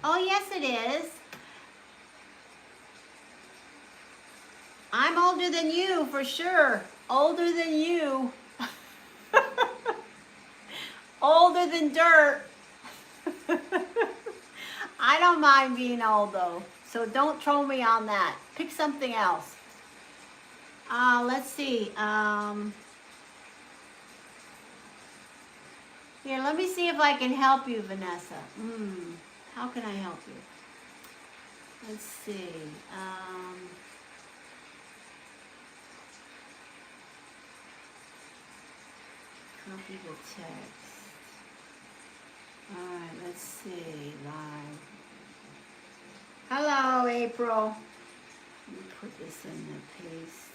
Oh, yes, it is. I'm older than you, for sure. Older than you. Older than dirt. I don't mind being old, though. So don't troll me on that. Pick something else. Let's see. Here, let me see if I can help you, Vanessa. How can I help you? Let's see. Copy the text. All right, let's see. Live. Hello, April. Let me put this in the paste.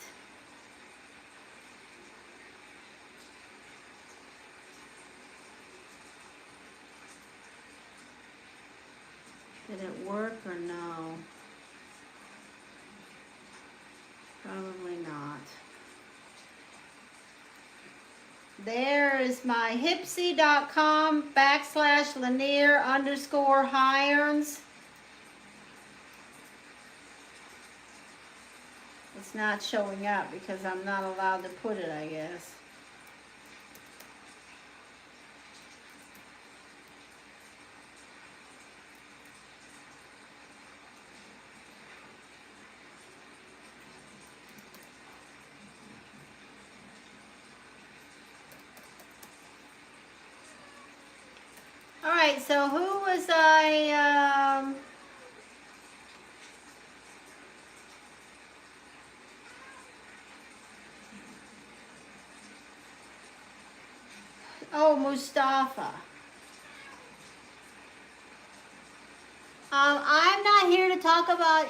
Did it work or no? Probably not. There is my Hypsee.com/Lanier_Hiorns. It's not showing up because I'm not allowed to put it, I guess. All right, so who was I? Oh, Mustafa. I'm not here to talk about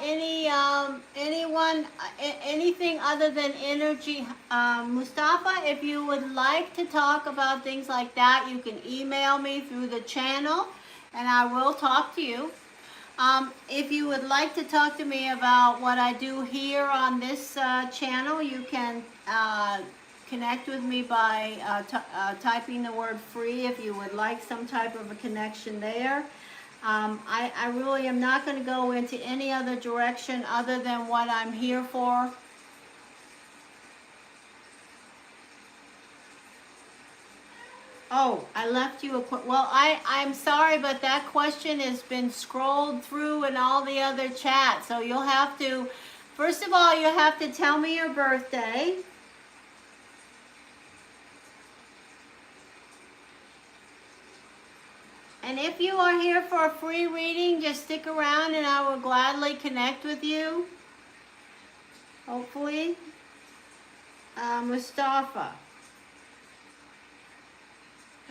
anything other than energy. Mustafa, if you would like to talk about things like that, you can email me through the channel, and I will talk to you. If you would like to talk to me about what I do here on this channel, you can connect with me by typing the word free if you would like some type of a connection there. I really am not going to go into any other direction other than what I'm here for. Oh, I left you a well, I'm sorry, but that question has been scrolled through in all the other chats. So you'll have to, first of all, you have to tell me your birthday. And if you are here for a free reading, just stick around and I will gladly connect with you. Hopefully. Mustafa.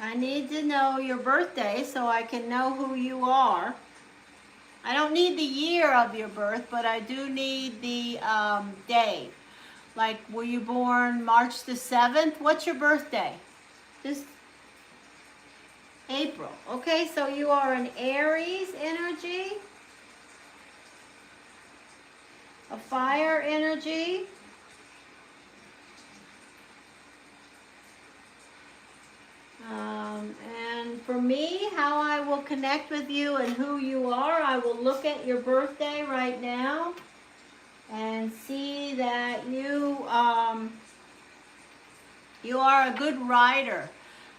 I need to know your birthday so I can know who you are. I don't need the year of your birth, but I do need the day. Like, were you born March the 7th? What's your birthday? Just April. Okay, so you are an Aries energy, a fire energy, and for me, how I will connect with you and who you are, I will look at your birthday right now and see that you are a good writer.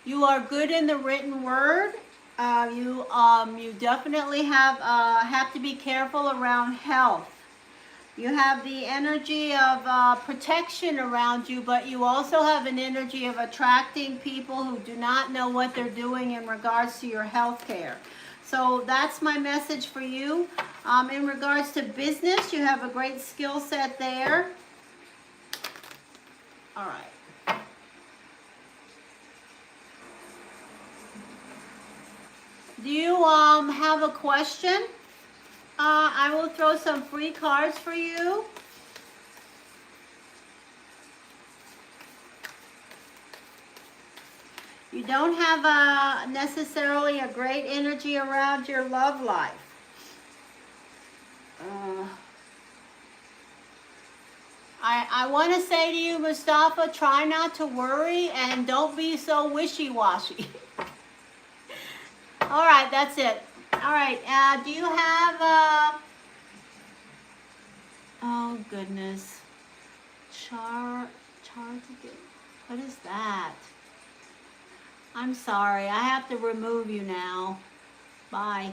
You are good in the written word. You definitely have to be careful around health. You have the energy of protection around you, but you also have an energy of attracting people who do not know what they're doing in regards to your health care. So that's my message for you. In regards to business, you have a great skill set there. All right. Do you have a question? I will throw some free cards for you. You don't have necessarily a great energy around your love life. I want to say to you, Mustafa, try not to worry and don't be so wishy-washy. All right, that's it. All right, do you have, oh goodness, what is that? I'm sorry, I have to remove you now. Bye.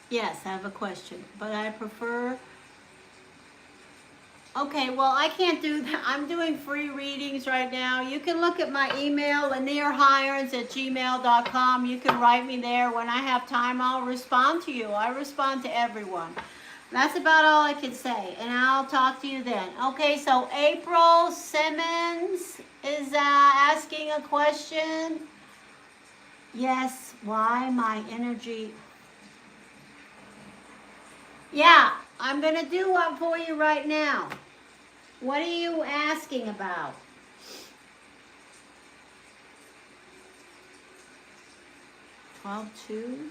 Yes, I have a question, but I prefer... Okay, well, I can't do that. I'm doing free readings right now. You can look at my email, lanierhiorns@gmail.com. You can write me there. When I have time, I'll respond to you. I respond to everyone. That's about all I can say, and I'll talk to you then. Okay, so April Simmons is asking a question. Yes, why my energy... Yeah, I'm going to do one for you right now. What are you asking about? $12.2.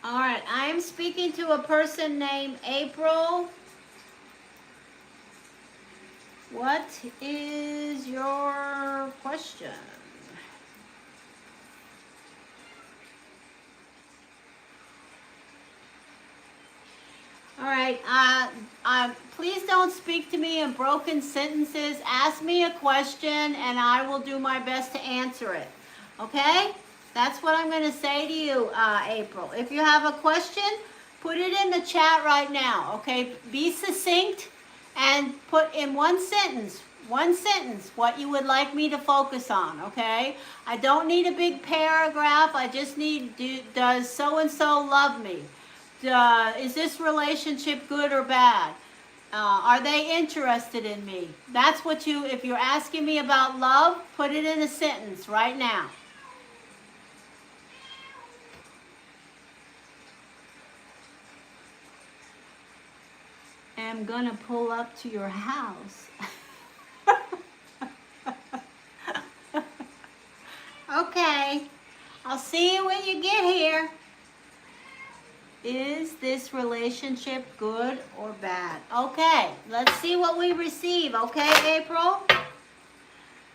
All right, I am speaking to a person named April. What is your question? All right, please don't speak to me in broken sentences. Ask me a question and I will do my best to answer it. Okay? That's what I'm going to say to you, April. If you have a question, put it in the chat right now. Okay? Be succinct and put in one sentence, what you would like me to focus on. Okay? I don't need a big paragraph. I just need, does so-and-so love me? Is this relationship good or bad? Are they interested in me? That's what you, if you're asking me about love, put it in a sentence right now. I'm gonna pull up to your house. Okay, I'll see you when you get here. Is this relationship good or bad? Okay, let's see what we receive. Okay, April?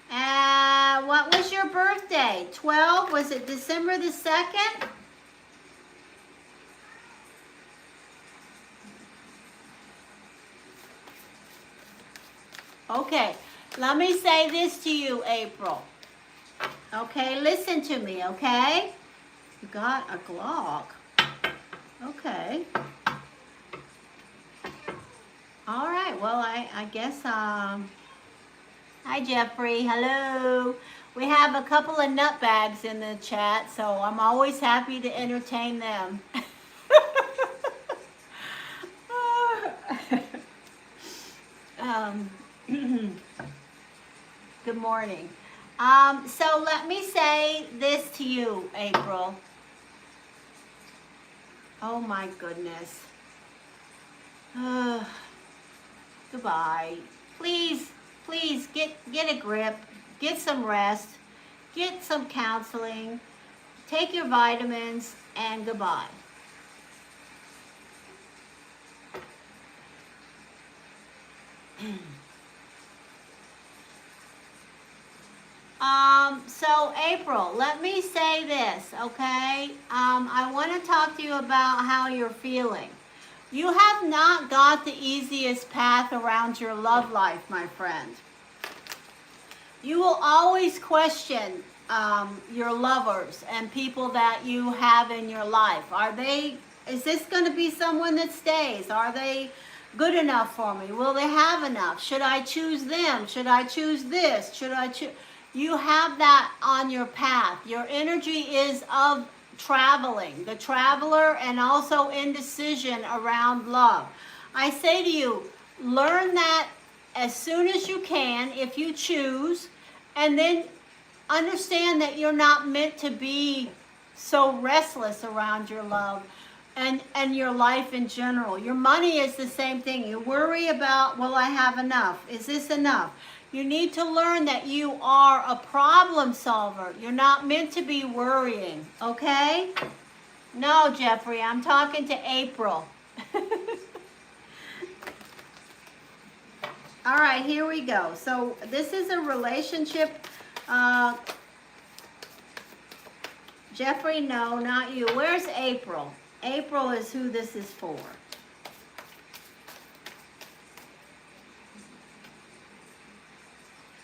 What was your birthday? 12? Was it December the 2nd? Okay, let me say this to you, April. Okay, listen to me, okay? You got a Glock. Okay. All right, well, I guess, hi, Jeffrey, hello. We have a couple of nutbags in the chat, so I'm always happy to entertain them. Good morning. So let me say this to you, April. Oh my goodness. Goodbye. Please get a grip. Get some rest. Get some counseling. Take your vitamins and goodbye. So April, let me say this, okay? I want to talk to you about how you're feeling. You have not got the easiest path around your love life, my friend. You will always question your lovers and people that you have in your life. Is this going to be someone that stays? Are they good enough for me? Will they have enough? Should I choose them? Should I choose this? Should I choose? You have that on your path. Your energy is of traveling, the traveler, and also indecision around love. I say to you, learn that as soon as you can, if you choose, and then understand that you're not meant to be so restless around your love and your life in general. Your money is the same thing. You worry about, will I have enough? Is this enough? You need to learn that you are a problem solver. You're not meant to be worrying, okay? No, Jeffrey, I'm talking to April. All right, here we go. So this is a relationship. Jeffrey, no, not you. Where's April? April is who this is for.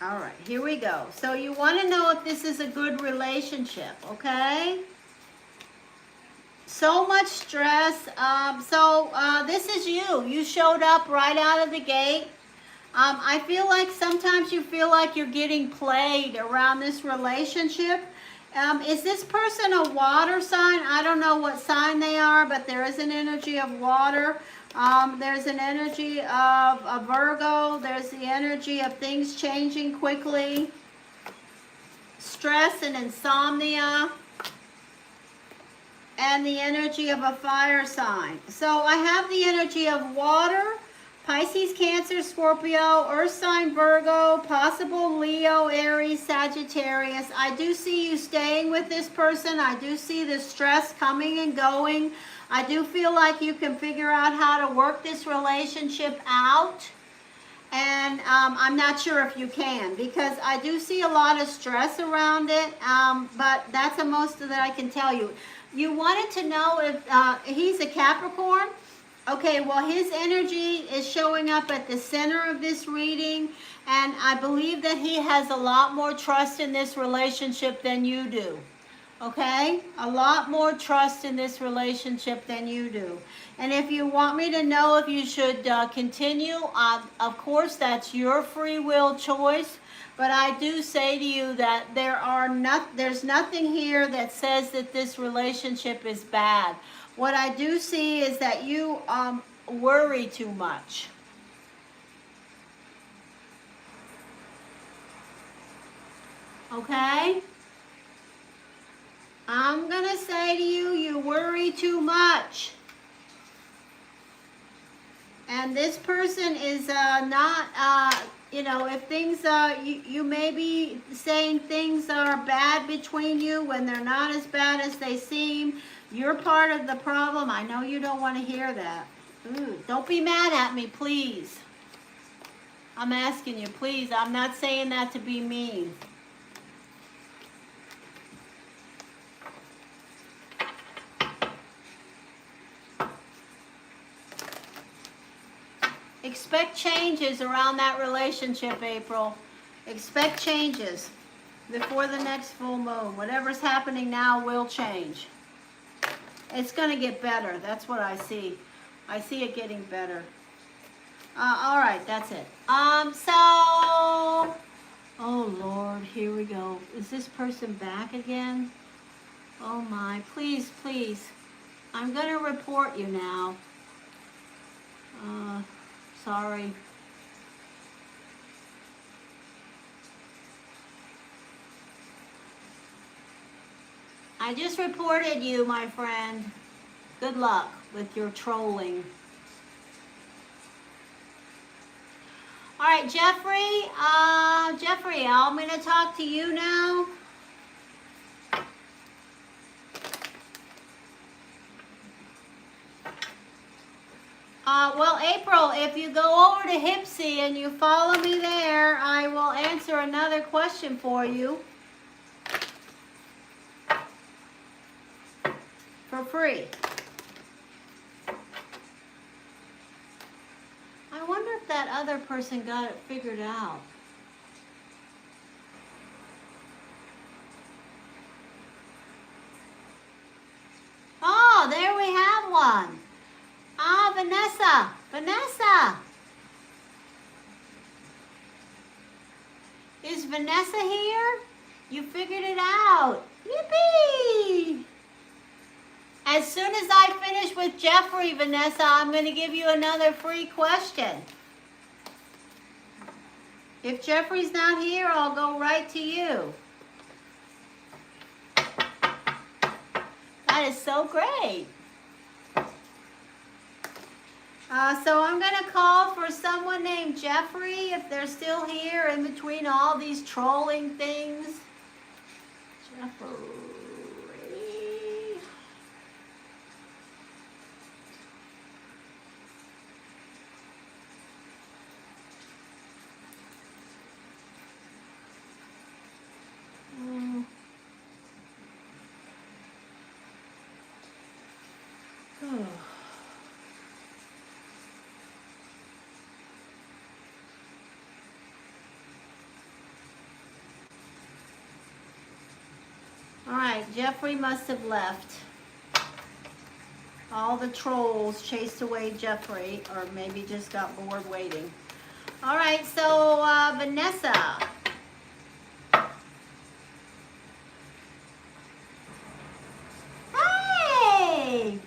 All right, here we go. So you want to know if this is a good relationship, okay? So much stress. This is you. You showed up right out of the gate. I feel like sometimes you feel like you're getting played around this relationship. Is this person a water sign? I don't know what sign they are, but there is an energy of water. There's an energy of a Virgo. There's the energy of things changing quickly. Stress and insomnia. And the energy of a fire sign. So I have the energy of water, Pisces, Cancer, Scorpio, Earth sign, Virgo, possible Leo, Aries, Sagittarius. I do see you staying with this person. I do see the stress coming and going. I do feel like you can figure out how to work this relationship out. And I'm not sure if you can, because I do see a lot of stress around it. But that's the most that I can tell you. You wanted to know if he's a Capricorn. Okay, well, his energy is showing up at the center of this reading, and I believe that he has a lot more trust in this relationship than you do. Okay? A lot more trust in this relationship than you do. And if you want me to know if you should continue, of course, that's your free will choice. But I do say to you that there's nothing here that says that this relationship is bad. What I do see is that you worry too much. Okay? I'm going to say to you, you worry too much. And this person is not, if things, you may be saying things are bad between you when they're not as bad as they seem. You're part of the problem. I know you don't want to hear that. Ooh, don't be mad at me, please. I'm asking you, please. I'm not saying that to be mean. Expect changes around that relationship, April. Expect changes before the next full moon. Whatever's happening now will change. It's going to get better. That's what I see. I see it getting better. All right, that's it. Oh Lord, here we go. Is this person back again? Oh my, please, please. I'm going to report you now. Sorry. I just reported you, my friend. Good luck with your trolling. All right, Jeffrey. Jeffrey, I'm going to talk to you now. Well, April, if you go over to Hypsee and you follow me there, I will answer another question for you for free. I wonder if that other person got it figured out. Oh, there we have one. Ah, Vanessa. Vanessa. Is Vanessa here? You figured it out. Yippee! As soon as I finish with Jeffrey, Vanessa, I'm going to give you another free question. If Jeffrey's not here, I'll go right to you. That is so great. So I'm going to call for someone named Jeffrey, if they're still here in between all these trolling things. Jeffrey. All right, Jeffrey must have left. All the trolls chased away Jeffrey, or maybe just got bored waiting. All right, so Vanessa. Hey!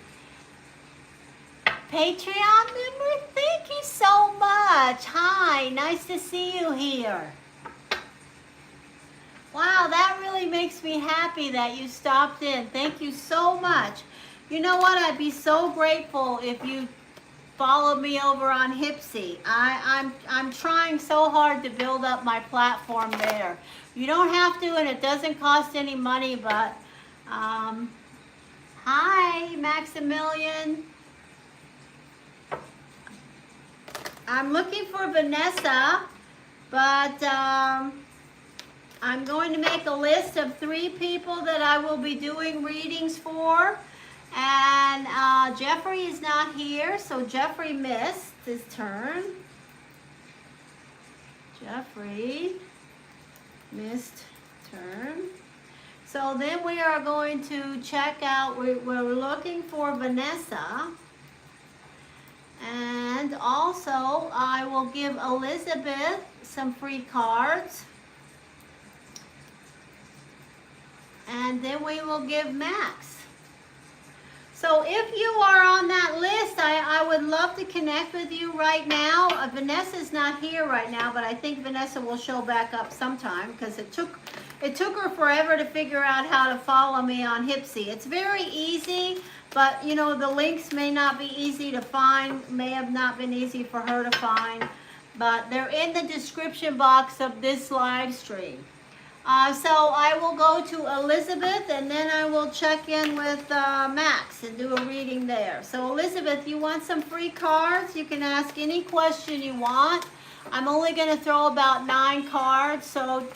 Patreon member, thank you so much. Hi, nice to see you here. Wow, that really makes me happy that you stopped in. Thank you so much. You know what? I'd be so grateful if you followed me over on Hypsee. I'm trying so hard to build up my platform there. You don't have to, and it doesn't cost any money, but hi, Maximilian. I'm looking for Vanessa, but I'm going to make a list of 3 people that I will be doing readings for. And Jeffrey is not here, so Jeffrey missed his turn. Jeffrey missed turn. So then we are going to check out, we're looking for Vanessa. And also I will give Elizabeth some free cards. And then we will give Max. So if you are on that list, I would love to connect with you right now. Vanessa's not here right now, but I think Vanessa will show back up sometime because it took her forever to figure out how to follow me on Hypsee. It's very easy, but you know, the links may not be easy to find, may have not been easy for her to find, but they're in the description box of this live stream. So I will go to Elizabeth, and then I will check in with Max and do a reading there. So Elizabeth, you want some free cards? You can ask any question you want. I'm only going to throw about 9 cards. So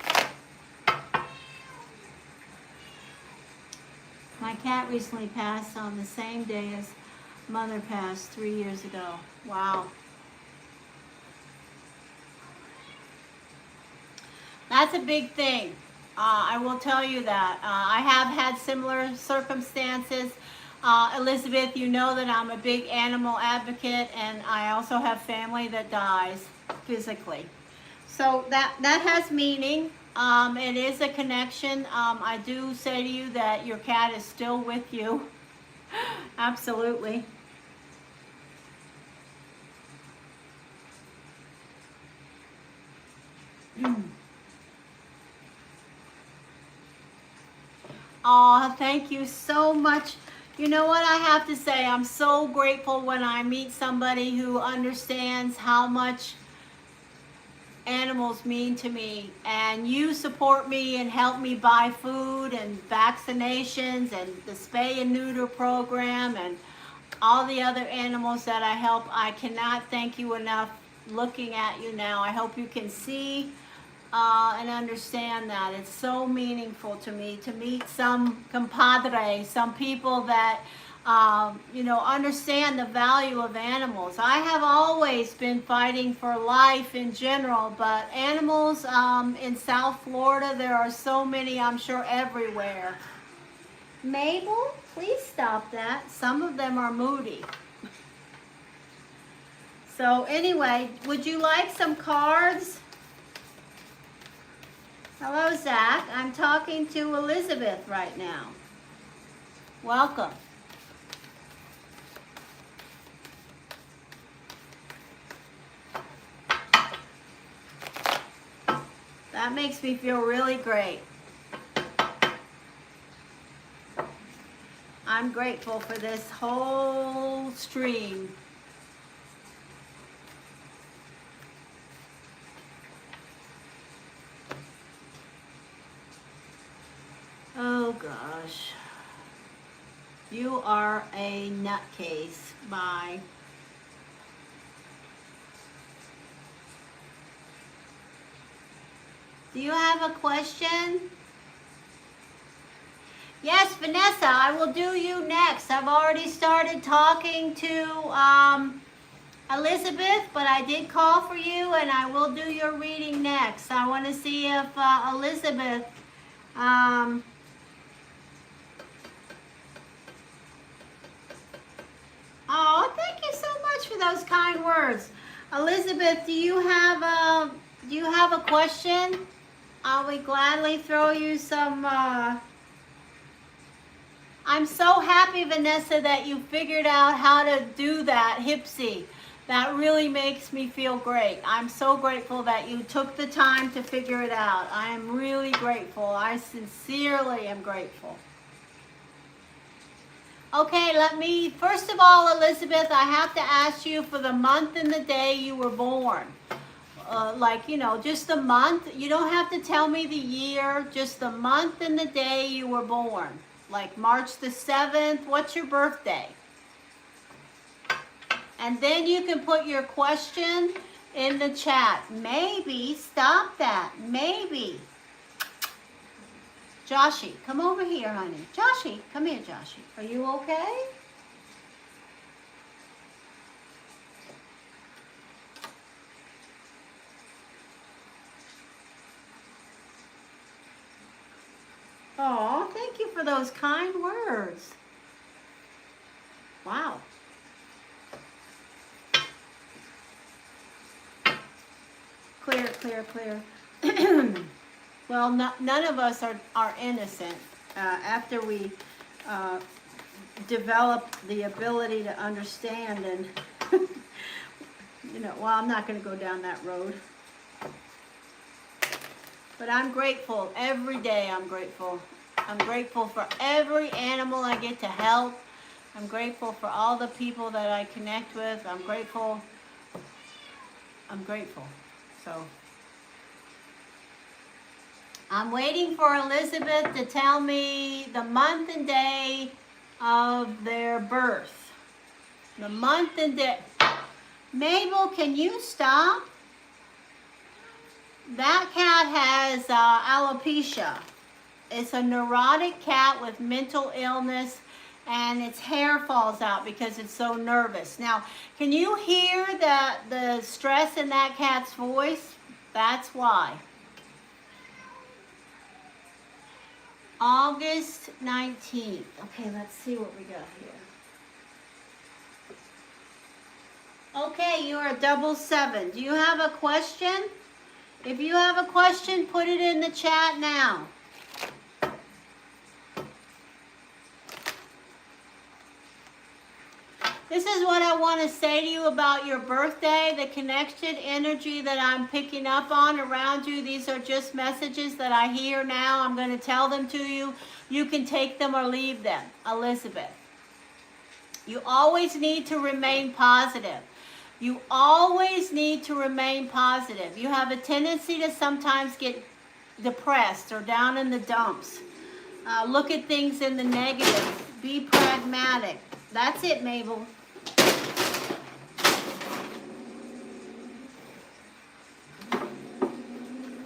my cat recently passed on the same day as mother passed 3 years ago. Wow. That's a big thing. I will tell you that. I have had similar circumstances. Elizabeth, you know that I'm a big animal advocate, and I also have family that dies physically. So that has meaning. It is a connection. I do say to you that your cat is still with you. Absolutely. Oh, thank you so much. You know what I have to say? I'm so grateful when I meet somebody who understands how much animals mean to me. And you support me and help me buy food and vaccinations and the spay and neuter program. And all the other animals that I help. I cannot thank you enough looking at you now. I hope you can see and understand that. It's so meaningful to me to meet some compadres, some people that you know, understand the value of animals. I have always been fighting for life in general, but animals in South Florida, there are so many, I'm sure, everywhere. Mabel, please stop that. Some of them are moody. So anyway, would you like some cards? Hello, Zach. I'm talking to Elizabeth right now. Welcome. That makes me feel really great. I'm grateful for this whole stream. Oh gosh. You are a nutcase. Bye. Do you have a question? Yes, Vanessa, I will do you next. I've already started talking to Elizabeth, but I did call for you, and I will do your reading next. I want to see if Elizabeth... Oh, thank you so much for those kind words. Elizabeth, do you have a question? I will gladly throw you some... I'm so happy, Vanessa, that you figured out how to do that, Hypsee. That really makes me feel great. I'm so grateful that you took the time to figure it out. I am really grateful. I sincerely am grateful. Okay, first of all, Elizabeth, I have to ask you for the month and the day you were born. Like, you know, just the month. You don't have to tell me the year, just the month and the day you were born. Like March the 7th, what's your birthday? And then you can put your question in the chat. Maybe, stop that, maybe. Joshie, come over here, honey. Joshie, come here, Joshie. Are you okay? Oh, thank you for those kind words. Wow. Clear, clear, clear. Well, none of us are innocent. After we develop the ability to understand and, you know, well, I'm not going to go down that road. But I'm grateful. Every day I'm grateful. I'm grateful for every animal I get to help. I'm grateful for all the people that I connect with. I'm grateful. I'm grateful. So I'm waiting for Elizabeth to tell me the month and day of their birth. The month and day. Mabel, can you stop? That cat has alopecia. It's a neurotic cat with mental illness, and its hair falls out because it's so nervous. Now, can you hear the stress in that cat's voice? That's why. August 19th. Okay, let's see what we got here. Okay, you're a 7. Do you have a question? If you have a question, put it in the chat now. This is what I want to say to you about your birthday, the connection energy that I'm picking up on around you. These are just messages that I hear now. I'm going to tell them to you. You can take them or leave them. Elizabeth, you always need to remain positive. You always need to remain positive. You have a tendency to sometimes get depressed or down in the dumps. Look at things in the negative. Be pragmatic. That's it, Mabel.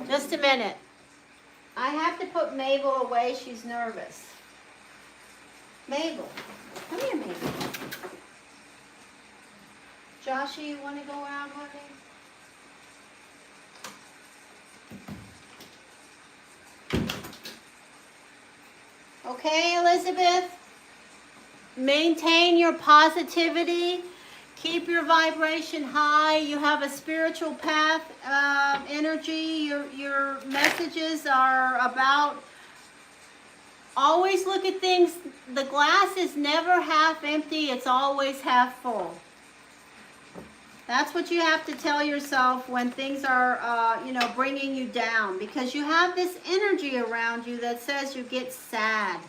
Just a minute. I have to put Mabel away. She's nervous. Mabel. Come here, Mabel. Joshy, you want to go out, honey? Okay, Elizabeth. Maintain your positivity. Keep your vibration high. You have a spiritual path energy. Your messages are about always look at things. The glass is never half empty. It's always half full. That's what you have to tell yourself when things are, bringing you down. Because you have this energy around you that says you get sad.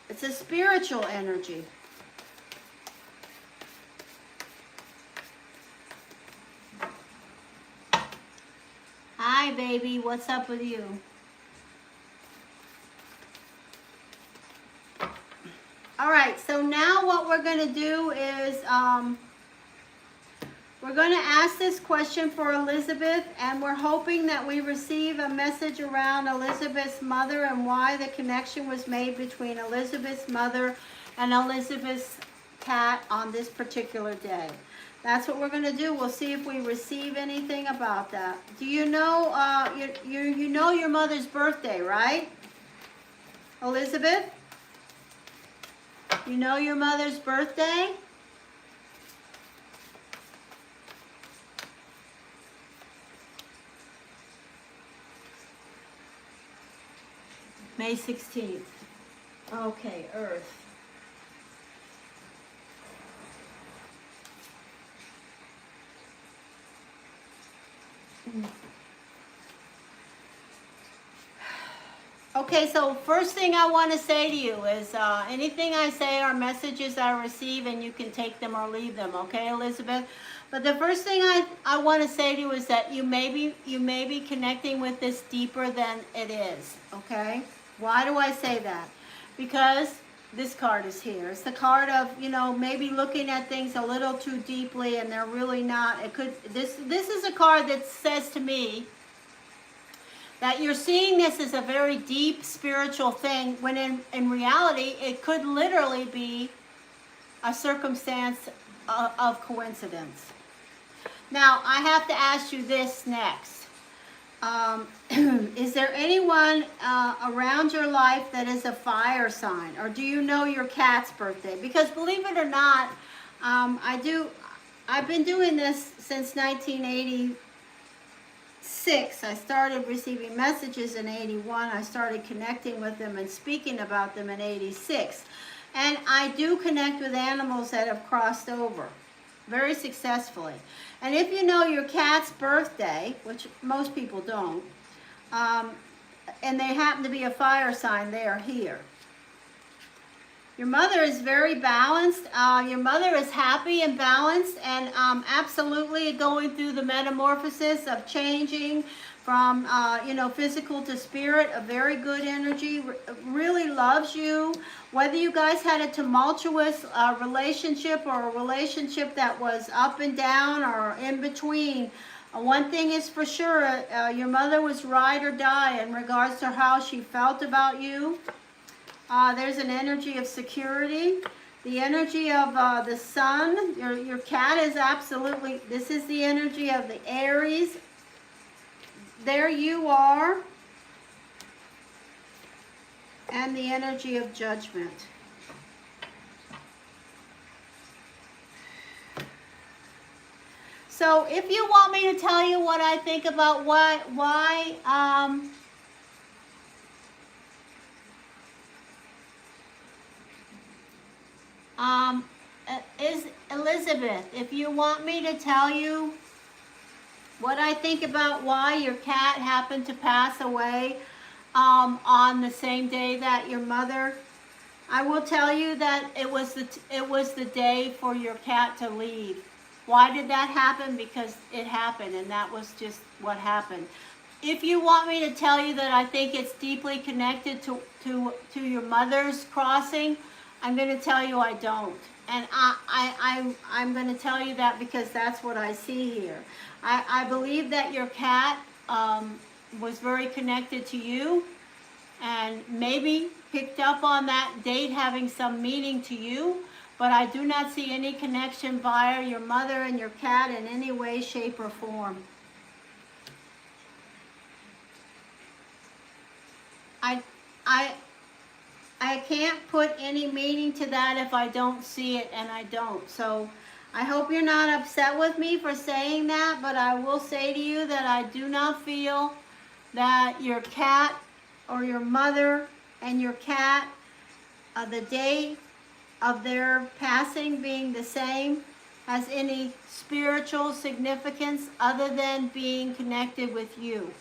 It's a spiritual energy. Hi, baby. What's up with you? All right. So now what we're going to do is we're going to ask this question for Elizabeth, and we're hoping that we receive a message around Elizabeth's mother and why the connection was made between Elizabeth's mother and Elizabeth's cat on this particular day. That's what we're going to do. We'll see if we receive anything about that. Do you know, you know your mother's birthday, right? Elizabeth? You know your mother's birthday? May 16th. Okay, Earth. Okay, so first thing I want to say to you is anything I say are messages I receive, and you can take them or leave them, okay, Elizabeth? But the first thing I want to say to you is that you may be connecting with this deeper than it is, okay? Why do I say that? Because this card is here. It's the card of, maybe looking at things a little too deeply, and they're really not. This is a card that says to me that you're seeing this as a very deep spiritual thing, when in reality, it could literally be a circumstance of coincidence. Now, I have to ask you this next. Is there anyone around your life that is a fire sign? Or do you know your cat's birthday? Because believe it or not, I've been doing this since 1986. I started receiving messages in 81. I started connecting with them and speaking about them in 86. And I do connect with animals that have crossed over very successfully. And if you know your cat's birthday, which most people don't, and they happen to be a fire sign, they are here. Your mother is very balanced. Your mother is happy and balanced, and absolutely going through the metamorphosis of changing from physical to spirit. A very good energy. Really loves you. Whether you guys had a tumultuous relationship or a relationship that was up and down or in between, one thing is for sure, your mother was ride or die in regards to how she felt about you. There's an energy of security. The energy of the sun. Your cat is absolutely, this is the energy of the Aries. There you are. And the energy of judgment. So if you want me to tell you what I think about why is Elizabeth, if you want me to tell you what I think about why your cat happened to pass away on the same day that your mother, I will tell you that it was the day for your cat to leave. Why did that happen? Because it happened, and that was just what happened. If you want me to tell you that I think it's deeply connected to your mother's crossing, I'm going to tell you I don't. And I'm going to tell you that because that's what I see here. I believe that your cat was very connected to you and maybe picked up on that date having some meaning to you, but I do not see any connection via your mother and your cat in any way, shape, or form. I can't put any meaning to that if I don't see it, and I don't. So I hope you're not upset with me for saying that, but I will say to you that I do not feel that your cat or your mother and your cat, the day of their passing being the same, has any spiritual significance other than being connected with you.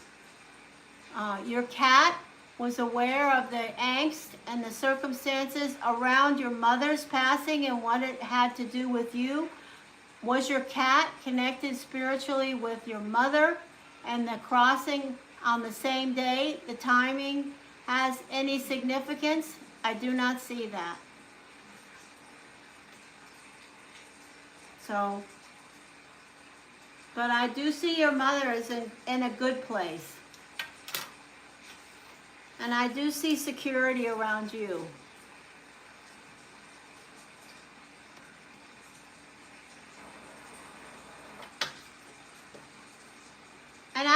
Your cat was aware of the angst and the circumstances around your mother's passing and what it had to do with you. Was your cat connected spiritually with your mother and the crossing on the same day? The timing has any significance? I do not see that. So, but I do see your mother is in a good place. And I do see security around you. And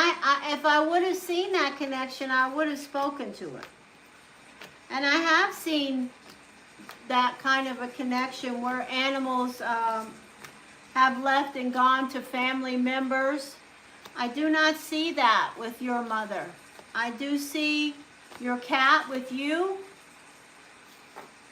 if I would have seen that connection, I would have spoken to it. And I have seen that kind of a connection where animals have left and gone to family members. I do not see that with your mother. I do see your cat with you.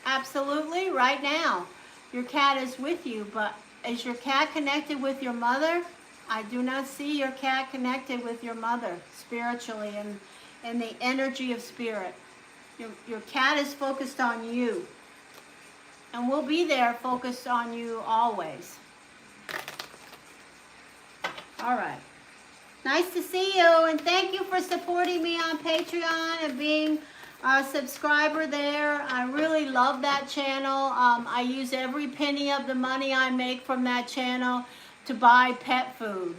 Absolutely, right now. Your cat is with you, but is your cat connected with your mother? I do not see your cat connected with your mother spiritually and in the energy of spirit. Your cat is focused on you. And will be there focused on you always. All right. Nice to see you, and thank you for supporting me on Patreon and being a subscriber there. I really love that channel. I use every penny of the money I make from that channel to buy pet food.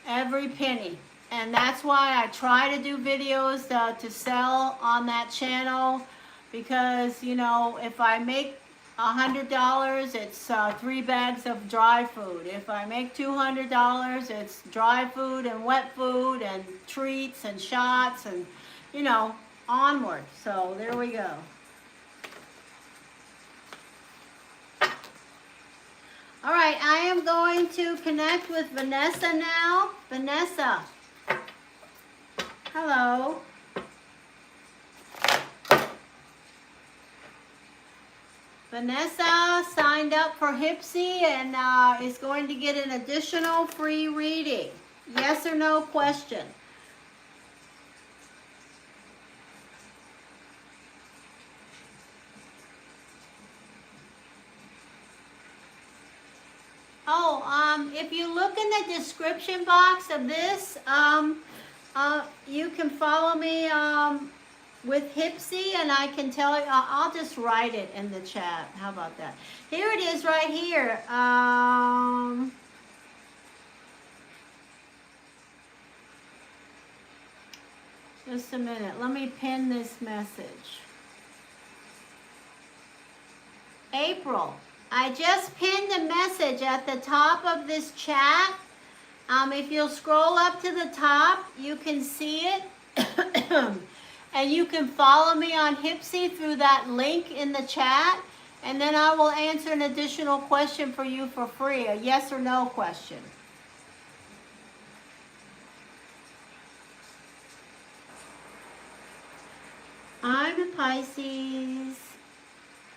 Every penny. And that's why I try to do videos to sell on that channel, because, you know, if I make $100, it's 3 bags of dry food. If I make $200, it's dry food and wet food and treats and shots and, you know, onward. So there we go. All right, I am going to connect with Vanessa now. Vanessa. Hello. Vanessa signed up for Hypsee and is going to get an additional free reading. Yes or no question. Oh, if you look in the description box of this, you can follow me with Hypsee, and I can tell you, I'll just write it in the chat. How about that? Here it is right here. Just a minute. Let me pin this message. April. I just pinned a message at the top of this chat. If you'll scroll up to the top, you can see it. And you can follow me on Hypsee through that link in the chat. And then I will answer an additional question for you for free. A yes or no question. I'm a Pisces,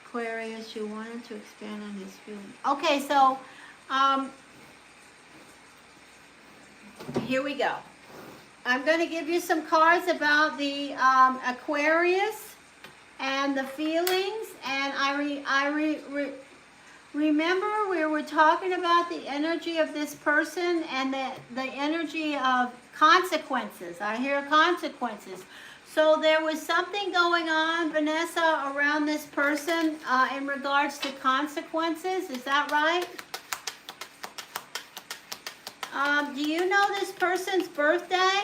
Aquarius. You wanted to expand on his feeling. Okay, so here we go. I'm going to give you some cards about the Aquarius and the feelings. And remember we were talking about the energy of this person and the energy of consequences. I hear consequences. So there was something going on, Vanessa, around this person in regards to consequences. Is that right? Do you know this person's birthday?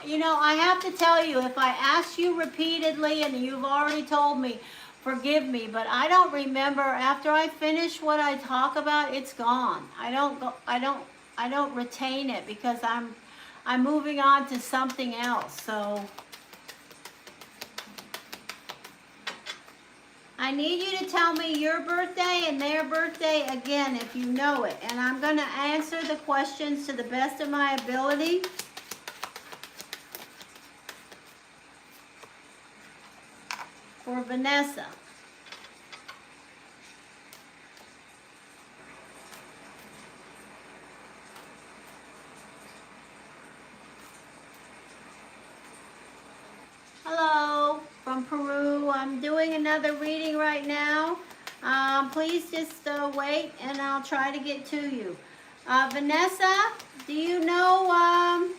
You know, I have to tell you, if I ask you repeatedly and you've already told me, forgive me, but I don't remember. After I finish what I talk about, it's gone. I don't retain it because I'm moving on to something else. So I need you to tell me your birthday and their birthday again if you know it. And I'm going to answer the questions to the best of my ability. For Vanessa. Hello, from Peru. I'm doing another reading right now. Please just wait and I'll try to get to you. Vanessa, do you know,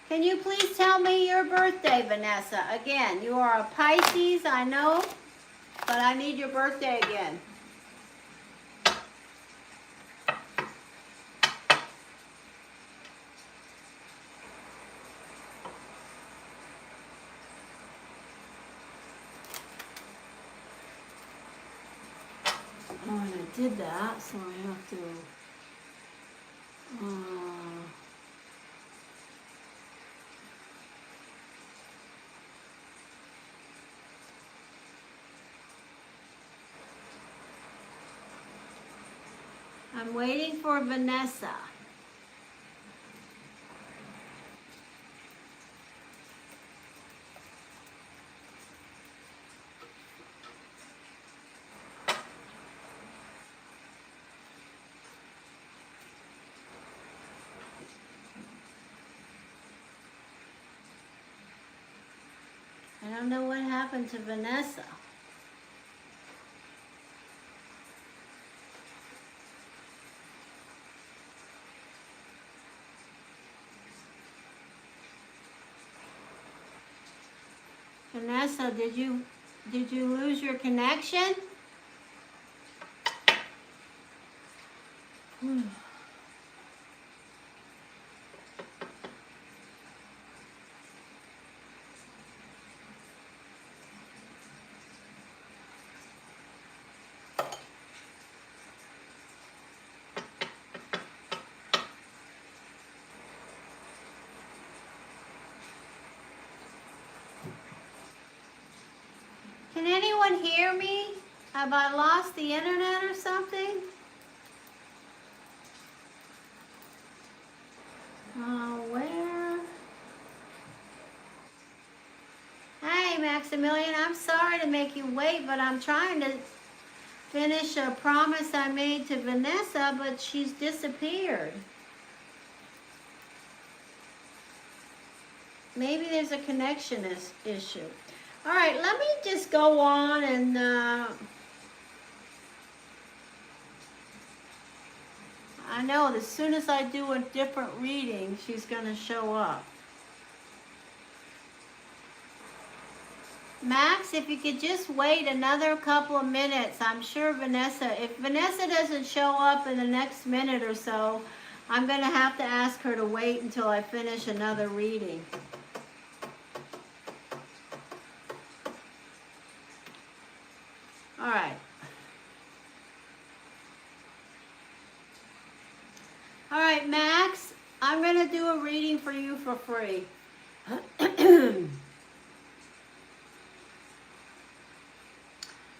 can you please tell me your birthday, Vanessa? Again, you are a Pisces, I know, but I need your birthday again. Oh, and I did that, so I have to... I'm waiting for Vanessa. I don't know what happened to Vanessa. Vanessa, did you lose your connection? Can anyone hear me? Have I lost the internet or something? Where? Hey, Maximilian, I'm sorry to make you wait, but I'm trying to finish a promise I made to Vanessa, but she's disappeared. Maybe there's a connection issue. All right, let me just go on and I know as soon as I do a different reading, she's going to show up. Max, if you could just wait another couple of minutes, I'm sure Vanessa, if Vanessa doesn't show up in the next minute or so, I'm going to have to ask her to wait until I finish another reading. All right. All right, Max, I'm going to do a reading for you for free.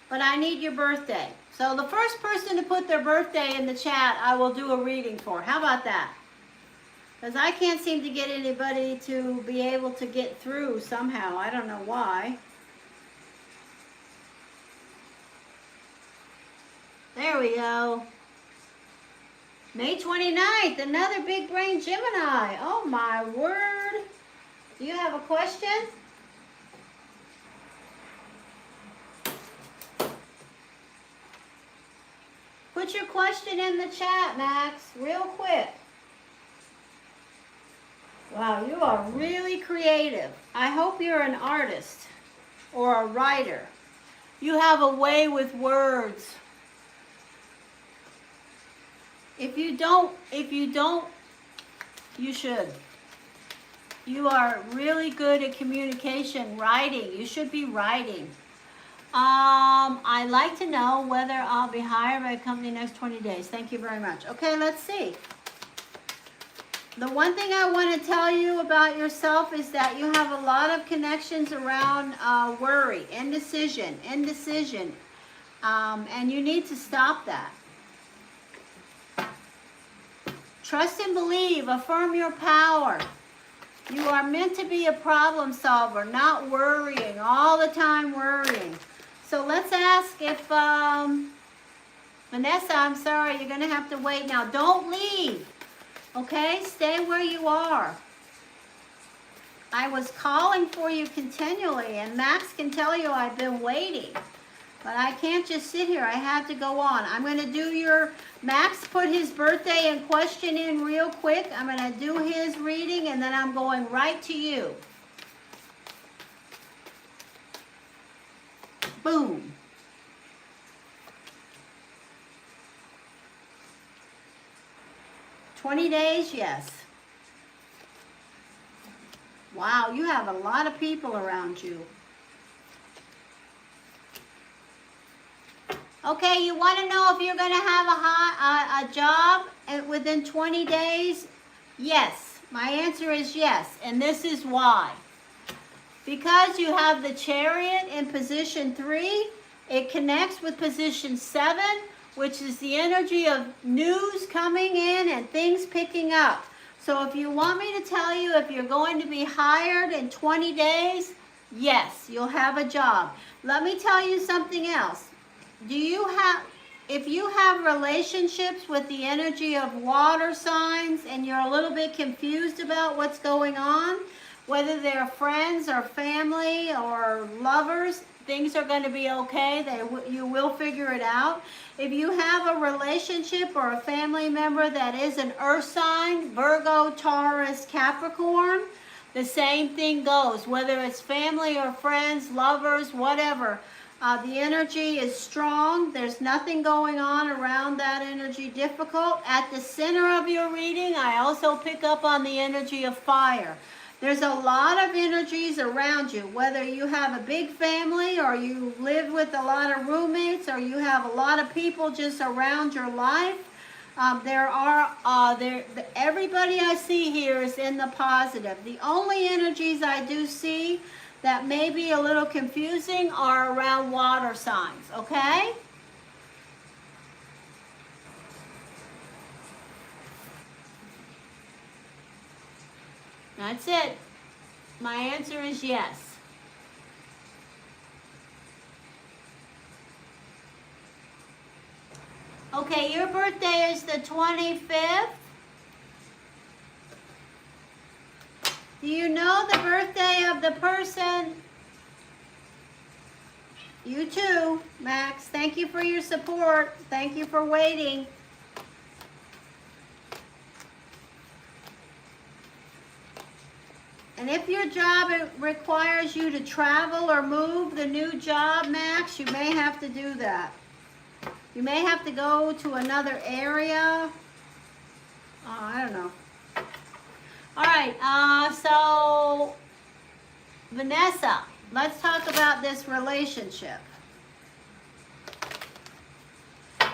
But I need your birthday. So the first person to put their birthday in the chat, I will do a reading for. How about that? Because I can't seem to get anybody to be able to get through somehow. I don't know why. There we go. May 29th, another big brain Gemini. Oh my word. Do you have a question? Put your question in the chat, Max, real quick. Wow, you are really creative. I hope you're an artist or a writer. You have a way with words. If you don't, you should. You are really good at communication, writing. You should be writing. I'd like to know whether I'll be hired by a company next 20 days. Thank you very much. Okay, let's see. The one thing I want to tell you about yourself is that you have a lot of connections around worry, indecision, and you need to stop that. Trust and believe, affirm your power. You are meant to be a problem solver, not worrying, all the time worrying. So let's ask if, Vanessa, I'm sorry, you're going to have to wait now. Don't leave, okay? Stay where you are. I was calling for you continually, and Max can tell you I've been waiting. But I can't just sit here. I have to go on. I'm going to do your... Max put his birthday and question in real quick. I'm going to do his reading, and then I'm going right to you. Boom. "20 days, yes." Wow, you have a lot of people around you. Okay, you want to know if you're going to have a job within 20 days? Yes. My answer is yes, and this is why. Because you have the Chariot in position 3, it connects with position 7, which is the energy of news coming in and things picking up. So if you want me to tell you if you're going to be hired in 20 days, yes, you'll have a job. Let me tell you something else. If you have relationships with the energy of water signs and you're a little bit confused about what's going on, whether they're friends or family or lovers, things are going to be okay. You will figure it out. If you have a relationship or a family member that is an earth sign, Virgo, Taurus, Capricorn, the same thing goes. Whether it's family or friends, lovers, whatever. The energy is strong. There's nothing going on around that energy difficult. At the center of your reading, I also pick up on the energy of fire. There's a lot of energies around you, whether you have a big family or you live with a lot of roommates or you have a lot of people just around your life. Everybody I see here is in the positive. The only energies I do see that may be a little confusing are around water signs, okay? That's it. My answer is yes. Okay, your birthday is the 25th. Do you know the birthday of the person? You too, Max. Thank you for your support. Thank you for waiting. And if your job requires you to travel or move, the new job, Max, you may have to do that. You may have to go to another area. I don't know. All right, so Vanessa, let's talk about this relationship.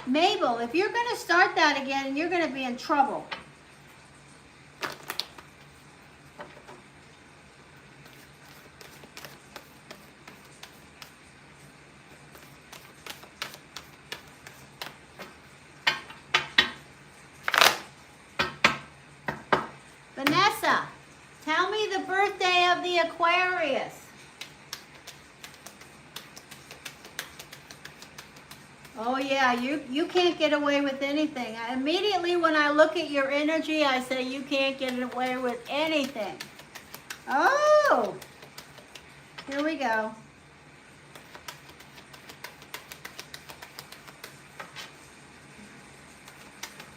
Mabel, if you're going to start that again, you're going to be in trouble. Vanessa, tell me the birthday of the Aquarius. Oh yeah, you can't get away with anything. Immediately when I look at your energy, I say you can't get away with anything. Oh, here we go.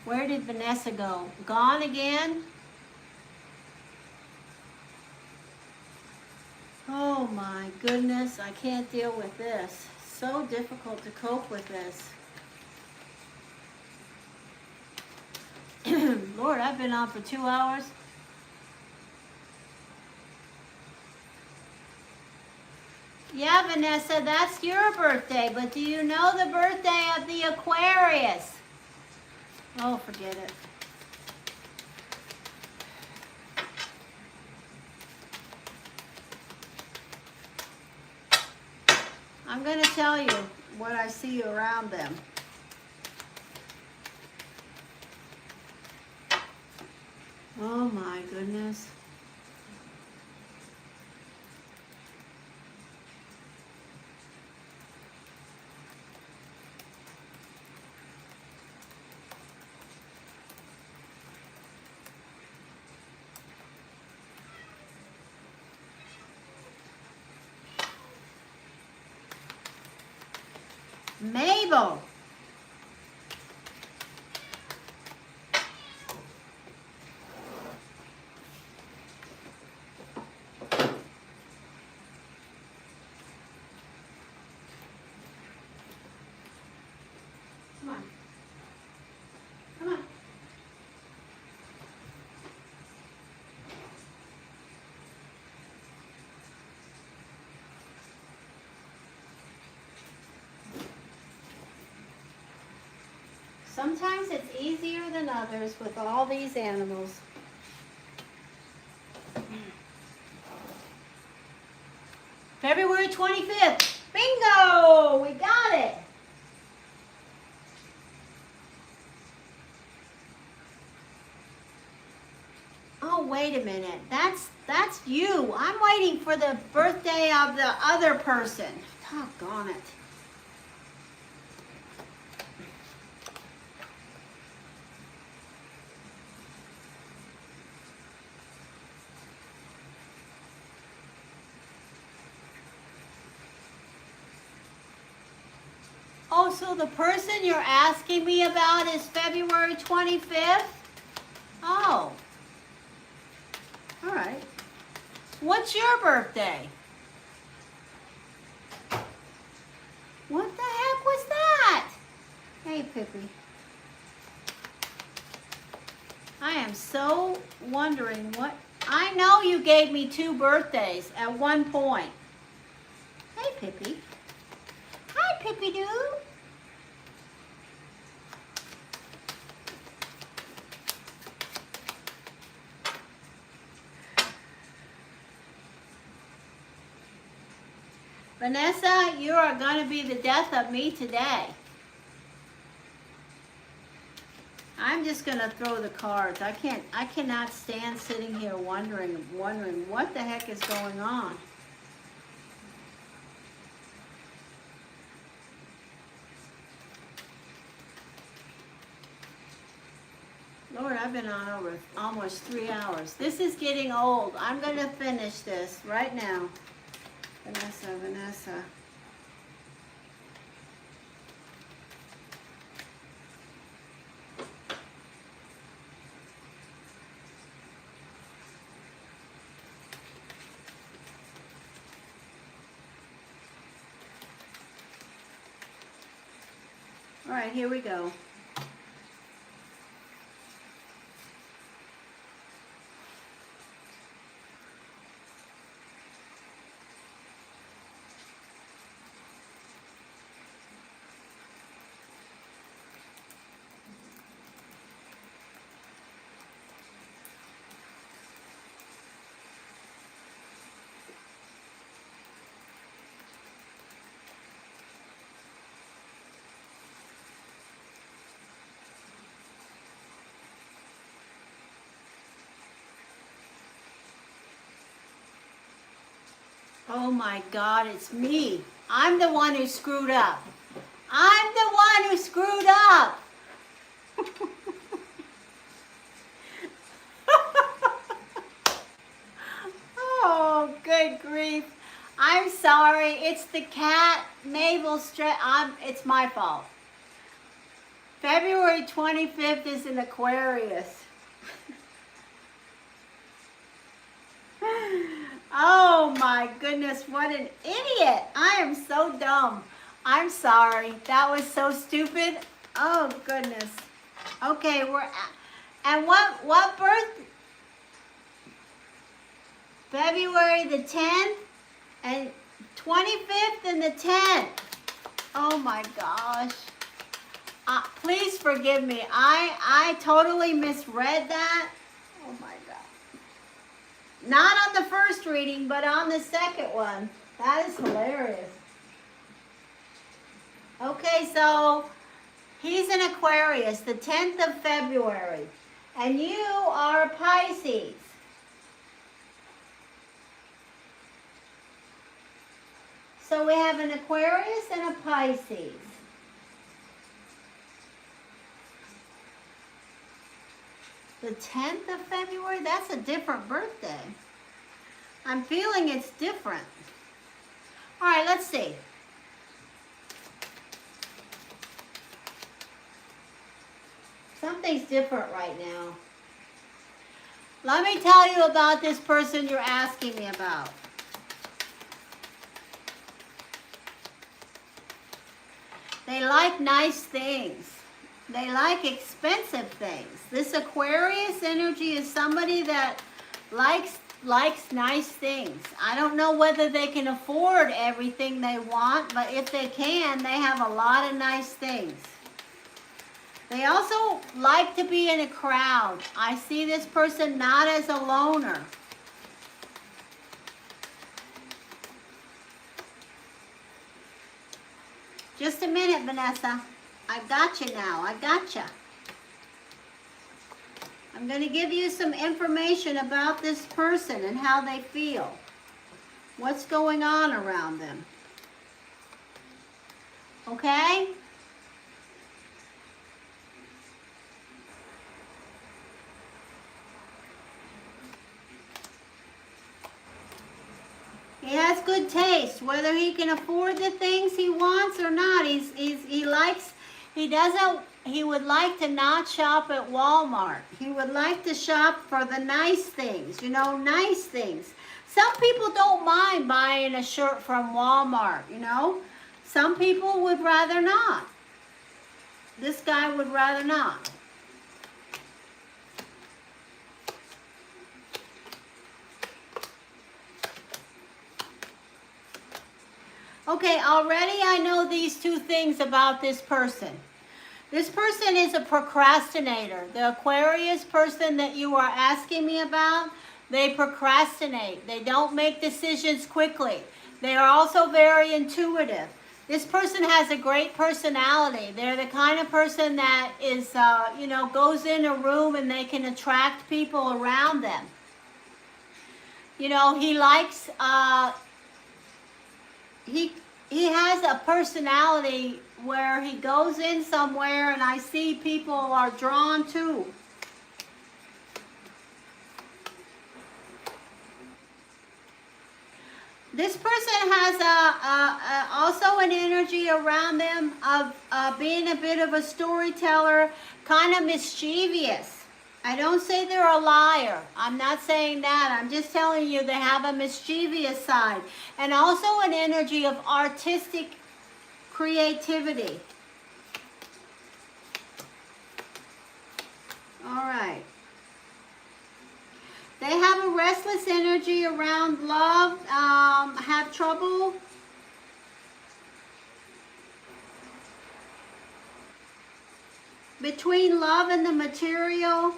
Where did Vanessa go? Gone again? I can't deal with this. So difficult to cope with this. Lord, I've been on for 2 hours. Yeah, Vanessa, that's your birthday, but do you know the birthday of the Aquarius? Oh, forget it. I'm going to tell you what I see around them. Oh my goodness. Mabel. Come on. Come on. Sometimes it's easier than others with all these animals. February 25th. Bingo! We got it. Oh, wait a minute. That's you. I'm waiting for the birthday of the other person. Doggone it. Oh, so the person you're asking me about is February 25th? Oh. All right. What's your birthday? What the heck was that? Hey, Pippi. I am so wondering what... I know you gave me 2 birthdays at one point. Hey, Pippi. Hi, Pippi-doo. Vanessa, you are going to be the death of me today. I'm just going to throw the cards. I cannot stand sitting here wondering what the heck is going on. Lord, I've been on over almost 3 hours. This is getting old. I'm going to finish this right now. Vanessa. All right, here we go. Oh my God, it's me. I'm the one who screwed up. I'm the one who screwed up. Oh, good grief. I'm sorry. It's the cat, Mabel. It's my fault. February 25th is an Aquarius. Oh my goodness, what an idiot. I am so dumb. I'm sorry. That was so stupid. Oh goodness. Okay, we're at, and what birth? February the 10th and 25th and the 10th. Oh my gosh. Please forgive me. I totally misread that. Oh my God. Not on the first reading, but on the second one. That is hilarious. Okay, so he's an Aquarius, the 10th of February. And you are a Pisces. So we have an Aquarius and a Pisces. The 10th of February? That's a different birthday. I'm feeling it's different. All right, let's see. Something's different right now. Let me tell you about this person you're asking me about. They like nice things. They like expensive things. This Aquarius energy is somebody that likes nice things. I don't know whether they can afford everything they want, but if they can, they have a lot of nice things. They also like to be in a crowd. I see this person not as a loner. Just a minute, Vanessa. I've got you now. I got you. I'm going to give you some information about this person and how they feel. What's going on around them. Okay? He has good taste, whether he can afford the things he wants or not. He would like to not shop at Walmart. He would like to shop for the nice things, you know, nice things. Some people don't mind buying a shirt from Walmart, you know. Some people would rather not. This guy would rather not. Okay, already I know these two things about this person. This person is a procrastinator. The Aquarius person that you are asking me about, they procrastinate. They don't make decisions quickly. They are also very intuitive. This person has a great personality. They're the kind of person that is, you know, goes in a room and they can attract people around them. You know, he likes, he has a personality where he goes in somewhere and I see people are drawn to. This person has also an energy around them of being a bit of a storyteller, kind of mischievous. I don't say they're a liar. I'm not saying that. I'm just telling you they have a mischievous side. And also an energy of artistic creativity. All right. They have a restless energy around love, have trouble between love and the material.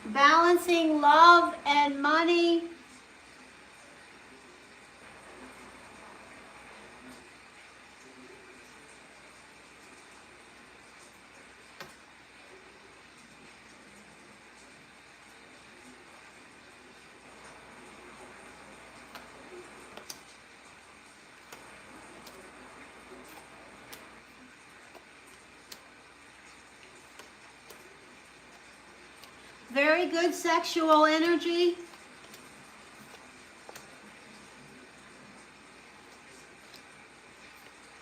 Balancing love and money. Very good sexual energy.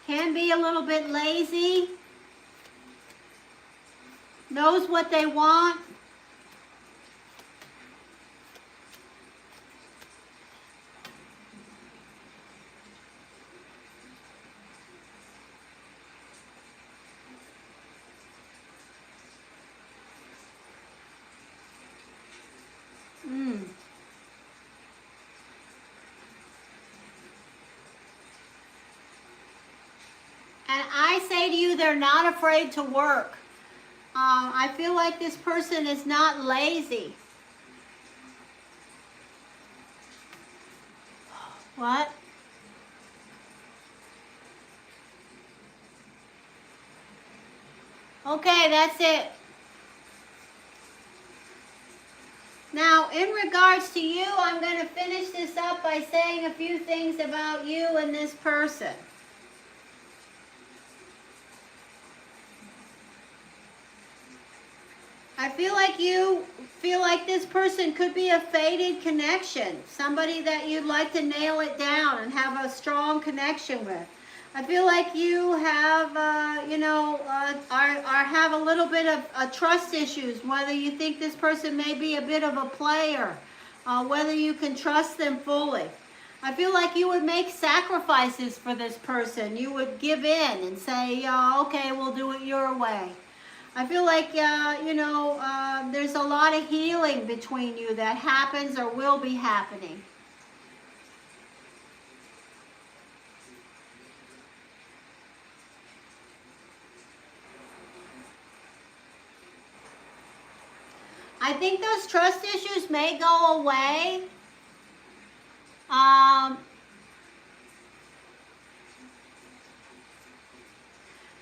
Can be a little bit lazy. Knows what they want. And I say to you, they're not afraid to work. I feel like this person is not lazy. What? Okay, that's it. Now, in regards to you, I'm going to finish this up by saying a few things about you and this person. I feel like this person could be a fated connection, somebody that you'd like to nail it down and have a strong connection with. I feel like you have, have a little bit of trust issues, whether you think this person may be a bit of a player, whether you can trust them fully. I feel like you would make sacrifices for this person. You would give in and say, okay, we'll do it your way. I feel like, there's a lot of healing between you that happens or will be happening. I think those trust issues may go away.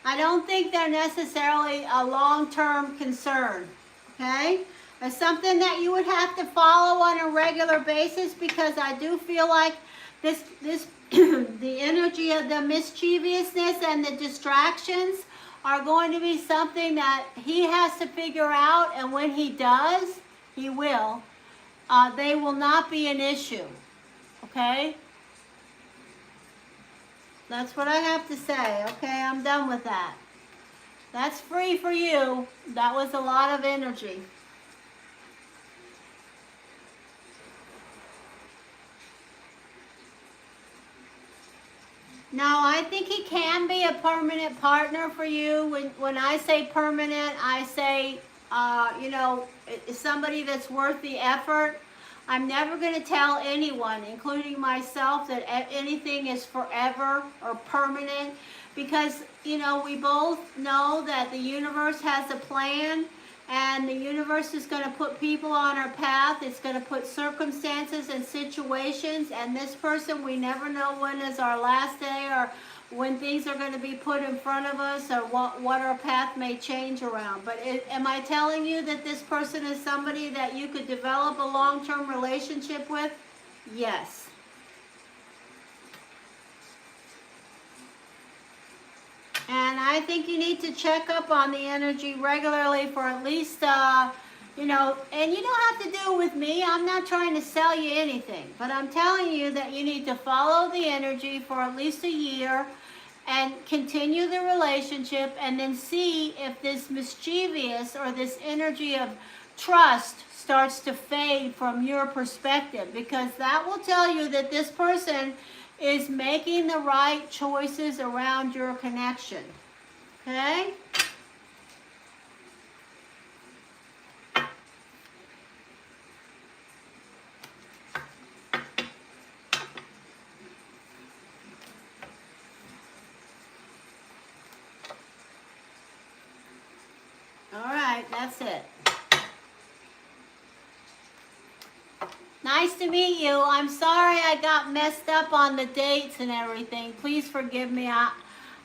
I don't think they're necessarily a long-term concern, okay? It's something that you would have to follow on a regular basis, because I do feel like this the energy of the mischievousness and the distractions are going to be something that he has to figure out, and when he does, he will. They will not be an issue, okay? That's what I have to say, okay? I'm done with that. That's free for you. That was a lot of energy. No, I think he can be a permanent partner for you. When I say permanent, I say, somebody that's worth the effort. I'm never going to tell anyone, including myself, that anything is forever or permanent, because, we both know that the universe has a plan, and the universe is going to put people on our path. It's going to put circumstances and situations, and this person, we never know when is our last day, or when things are going to be put in front of us, or what our path may change around. But am I telling you that this person is somebody that you could develop a long-term relationship with? Yes. And I think you need to check up on the energy regularly for at least, and you don't have to do it with me. I'm not trying to sell you anything, but I'm telling you that you need to follow the energy for at least a year and continue the relationship, and then see if this mischievous or this energy of trust starts to fade from your perspective, because that will tell you that this person is making the right choices around your connection. Okay? That's it. Nice to meet you. I'm sorry I got messed up on the dates and everything. Please forgive me.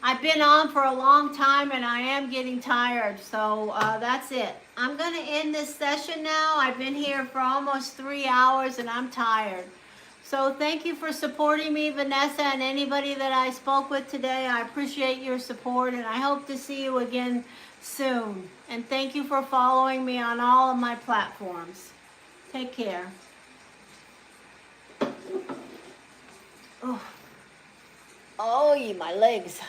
I've been on for a long time and I am getting tired. So that's it. I'm going to end this session now. I've been here for almost 3 hours and I'm tired. So thank you for supporting me, Vanessa, and anybody that I spoke with today. I appreciate your support, and I hope to see you again soon. And thank you for following me on all of my platforms. Take care. Oh, my legs.